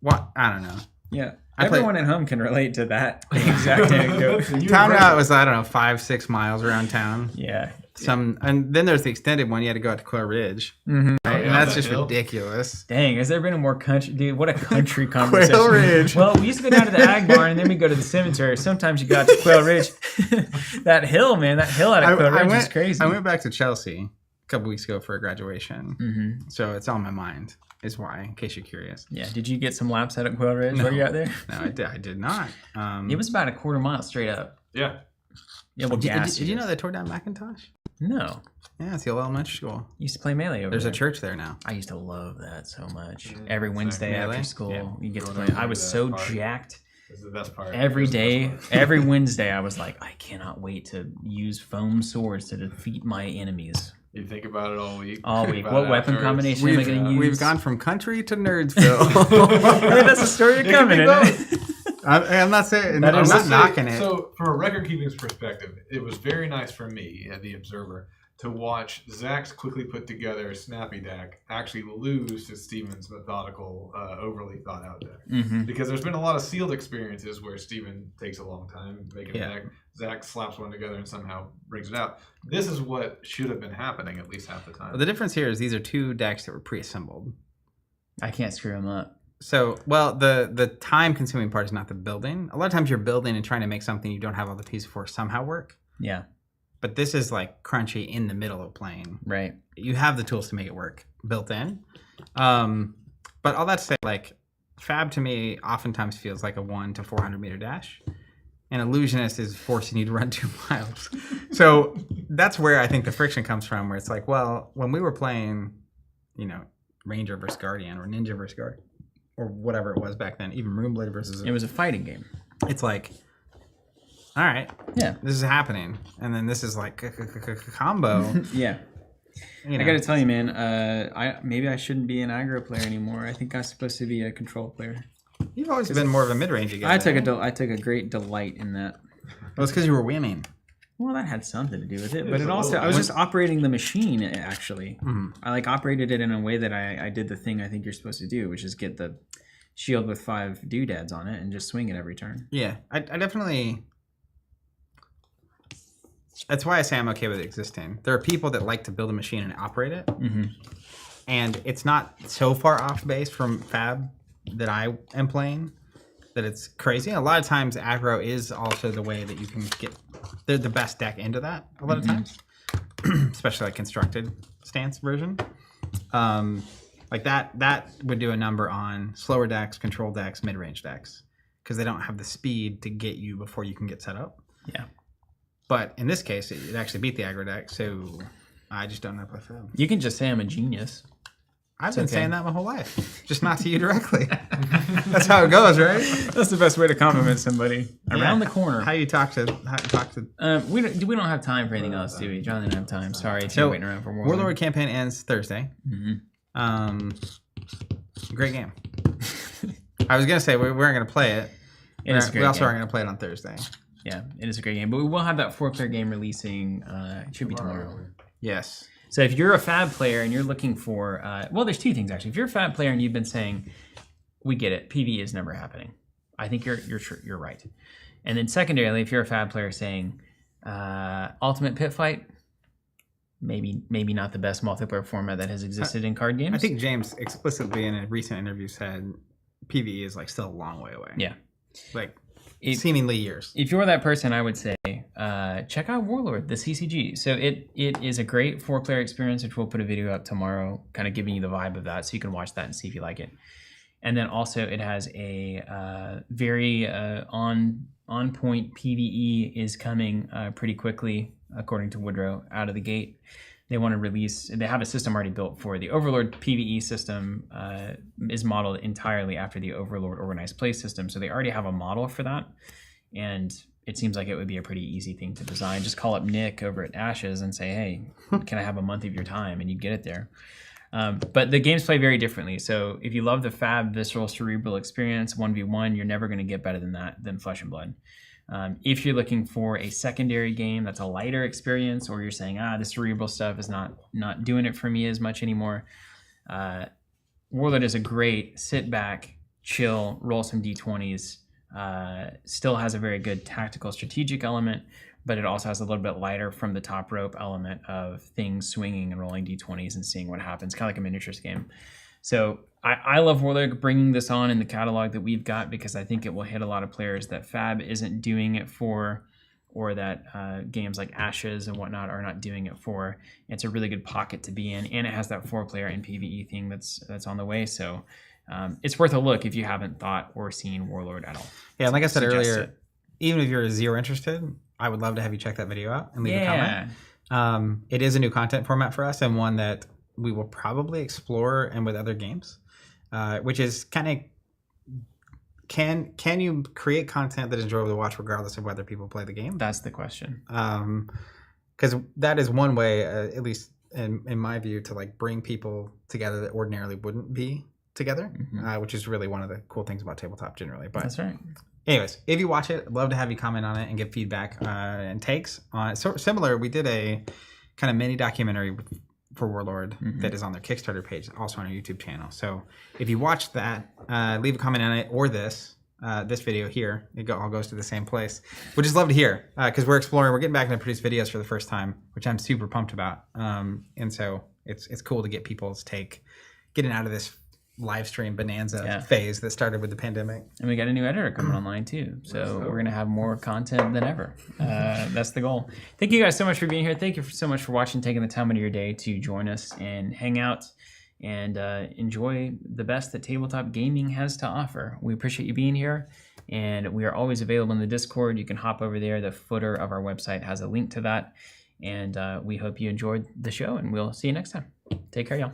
What? I don't know. Yeah. I Everyone at home can relate to that exact anecdote. Town route was, I don't know, 5-6 miles around town. Yeah. And then there's the extended one. You had to go out to Quail Ridge, Mm-hmm. right? And that's just ridiculous. Dang, has there been a more country? Dude, what a country conversation. Quail Ridge. Well, we used to go down to the ag barn and then we go to the cemetery. Sometimes you got to Quail Ridge. That hill, man, that hill out of Quail Ridge is crazy. I went back to Chelsea a couple weeks ago for a graduation. Mm-hmm. So it's on my mind, is why, in case you're curious. Yeah. Did you get some laps out at Quail Ridge? No. Were you out there? No, I did not. It was about a quarter mile straight up. Yeah. Yeah, well, did you know they tore down Macintosh? No. Yeah, it's the old elementary school. Used to play Melee over There's there. a church there now. I used to love that so much. Every Wednesday Melee? after school, Yeah. you get to Going play. over I was the so park. jacked. This is the best part. Every This is the day, best part. every Wednesday, I was like, I cannot wait to use foam swords to defeat my enemies. You think about it all week. All Think week. about What it weapon afterwards. combination am I going to use? We've gone from country to Nerdsville. Hey, that's the story you're It coming could be in. both. I'm not saying. That I'm is- not knocking it. So, from a record keeping perspective, it was very nice for me, the observer, to watch Zach's quickly put together snappy deck actually lose to Steven's methodical, overly thought out deck. Mm-hmm. Because there's been a lot of sealed experiences where Steven takes a long time making Yeah. a deck. Zach slaps one together and somehow brings it out. This is what should have been happening at least half the time. The difference here is these are two decks that were pre-assembled. I can't screw them up. So, well, the time-consuming part is not the building. A lot of times you're building and trying to make something you don't have all the pieces for somehow work. Yeah, But this is like crunchy in the middle of playing. right. You have the tools to make it work built in. But all that to say, like, Fab to me oftentimes feels like a 1 to 400 meter dash. And Illusionist is forcing you to run 2 miles. So that's where I think the friction comes from, where it's like, well, when we were playing, Ranger versus Guardian or Ninja versus Guardian or whatever it was back then, even Moonblade versus... It was a fighting game. It's like, all right, Yeah. this is happening. And then this is like a combo. Yeah. I got to tell you, man. Maybe I shouldn't be an aggro player anymore. I think I'm supposed to be a control player. You've always been more of a mid-range guy. I took a great delight in that. Well, it's because you were winning. Well, that had something to do with it, but It's it a also little I was bit. just operating the machine actually. Mhm. I operated it in a way that I did the thing I think you're supposed to do, which is get the shield with 5 doodads on it and just swing it every turn. Yeah, I definitely. That's why I say I'm okay with it existing. There are people that like to build a machine and operate it, and it's not so far off base from FAB that I am playing that it's crazy. A lot of times, aggro is also the way that you can get the best deck into that. A lot of times, especially like constructed stance version. Like that would do a number on slower decks, control decks, mid-range decks, because they don't have the speed to get you before you can get set up. Yeah. But in this case, it actually beat the aggro deck, so I just don't know if I failed. You can just say I'm a genius. I've been saying that my whole life, just not to you directly. That's how it goes, right? That's the best way to compliment somebody. Around the corner. How you talk to. We don't have time for anything else, do we? Jonathan didn't have time. Sorry if you're waiting around for Warlord. Warlord campaign ends Thursday. Great game. I was gonna say we weren't gonna play it. We also aren't gonna play it on Thursday. Yeah, it is a great game. But we will have that 4-player game releasing. It should be tomorrow. Yes. So if you're a FAB player and you're looking for... well, there's two things, actually. If you're a FAB player and you've been saying, we get it, PvE is never happening. I think you're right. And then secondarily, if you're a FAB player saying, Ultimate Pit Fight, maybe not the best multiplayer format that has existed in card games. I think James explicitly in a recent interview said PvE is like still a long way away. Yeah. Like... seemingly years. If you're that person, I would say check out Warlord, the CCG. So it is a great 4-player experience, which we'll put a video up tomorrow, kind of giving you the vibe of that, so you can watch that and see if you like it. And then also it has a very on point PvE is coming pretty quickly, according to Woodrow, out of the gate. They want to release, they have a system already built for the Overlord PvE system, is modeled entirely after the Overlord organized play system. So they already have a model for that. And it seems like it would be a pretty easy thing to design. Just call up Nick over at Ashes and say, hey, can I have a month of your time? And you get it there. But the games play very differently. So if you love the FAB visceral cerebral experience, 1v1, you're never going to get better than that, than Flesh and Blood. If you're looking for a secondary game that's a lighter experience, or you're saying, the cerebral stuff is not doing it for me as much anymore, Warlord is a great sit back, chill, roll some d20s, still has a very good tactical strategic element, but it also has a little bit lighter from the top rope element of things swinging and rolling d20s and seeing what happens, kind of like a miniatures game. So I love Warlord bringing this on in the catalog that we've got, because I think it will hit a lot of players that FAB isn't doing it for, or that games like Ashes and whatnot are not doing it for. It's a really good pocket to be in, and it has that 4-player and PvE thing that's on the way. So it's worth a look if you haven't thought or seen Warlord at all. Yeah, like I said earlier, even if you're zero interested, I would love to have you check that video out and leave a comment. It is a new content format for us, and one that we will probably explore and with other games, which is kind of, can you create content that is enjoyable to watch regardless of whether people play the game? That's the question. Because that is one way, at least in my view, to like bring people together that ordinarily wouldn't be together, which is really one of the cool things about tabletop generally. But that's right. Anyways, if you watch it, I'd love to have you comment on it and give feedback and takes on it. So similar, we did a kind of mini documentary for Warlord that is on their Kickstarter page, also on our YouTube channel. So if you watch that, leave a comment on it, or this video here. It all goes to the same place. We'd just love to hear, because we're getting back into produce videos for the first time, which I'm super pumped about. And so it's cool to get people's take, getting out of this live stream bonanza phase that started with the pandemic. And we got a new editor coming online too, so we're gonna have more content than ever. That's the goal. Thank you guys so much for being here. Thank you so much for watching, taking the time out of your day to join us and hang out and enjoy the best that tabletop gaming has to offer. We appreciate you being here, and we are always available in the Discord. You can hop over there. The footer of our website has a link to that, and we hope you enjoyed the show, and we'll see you next time. Take care, y'all.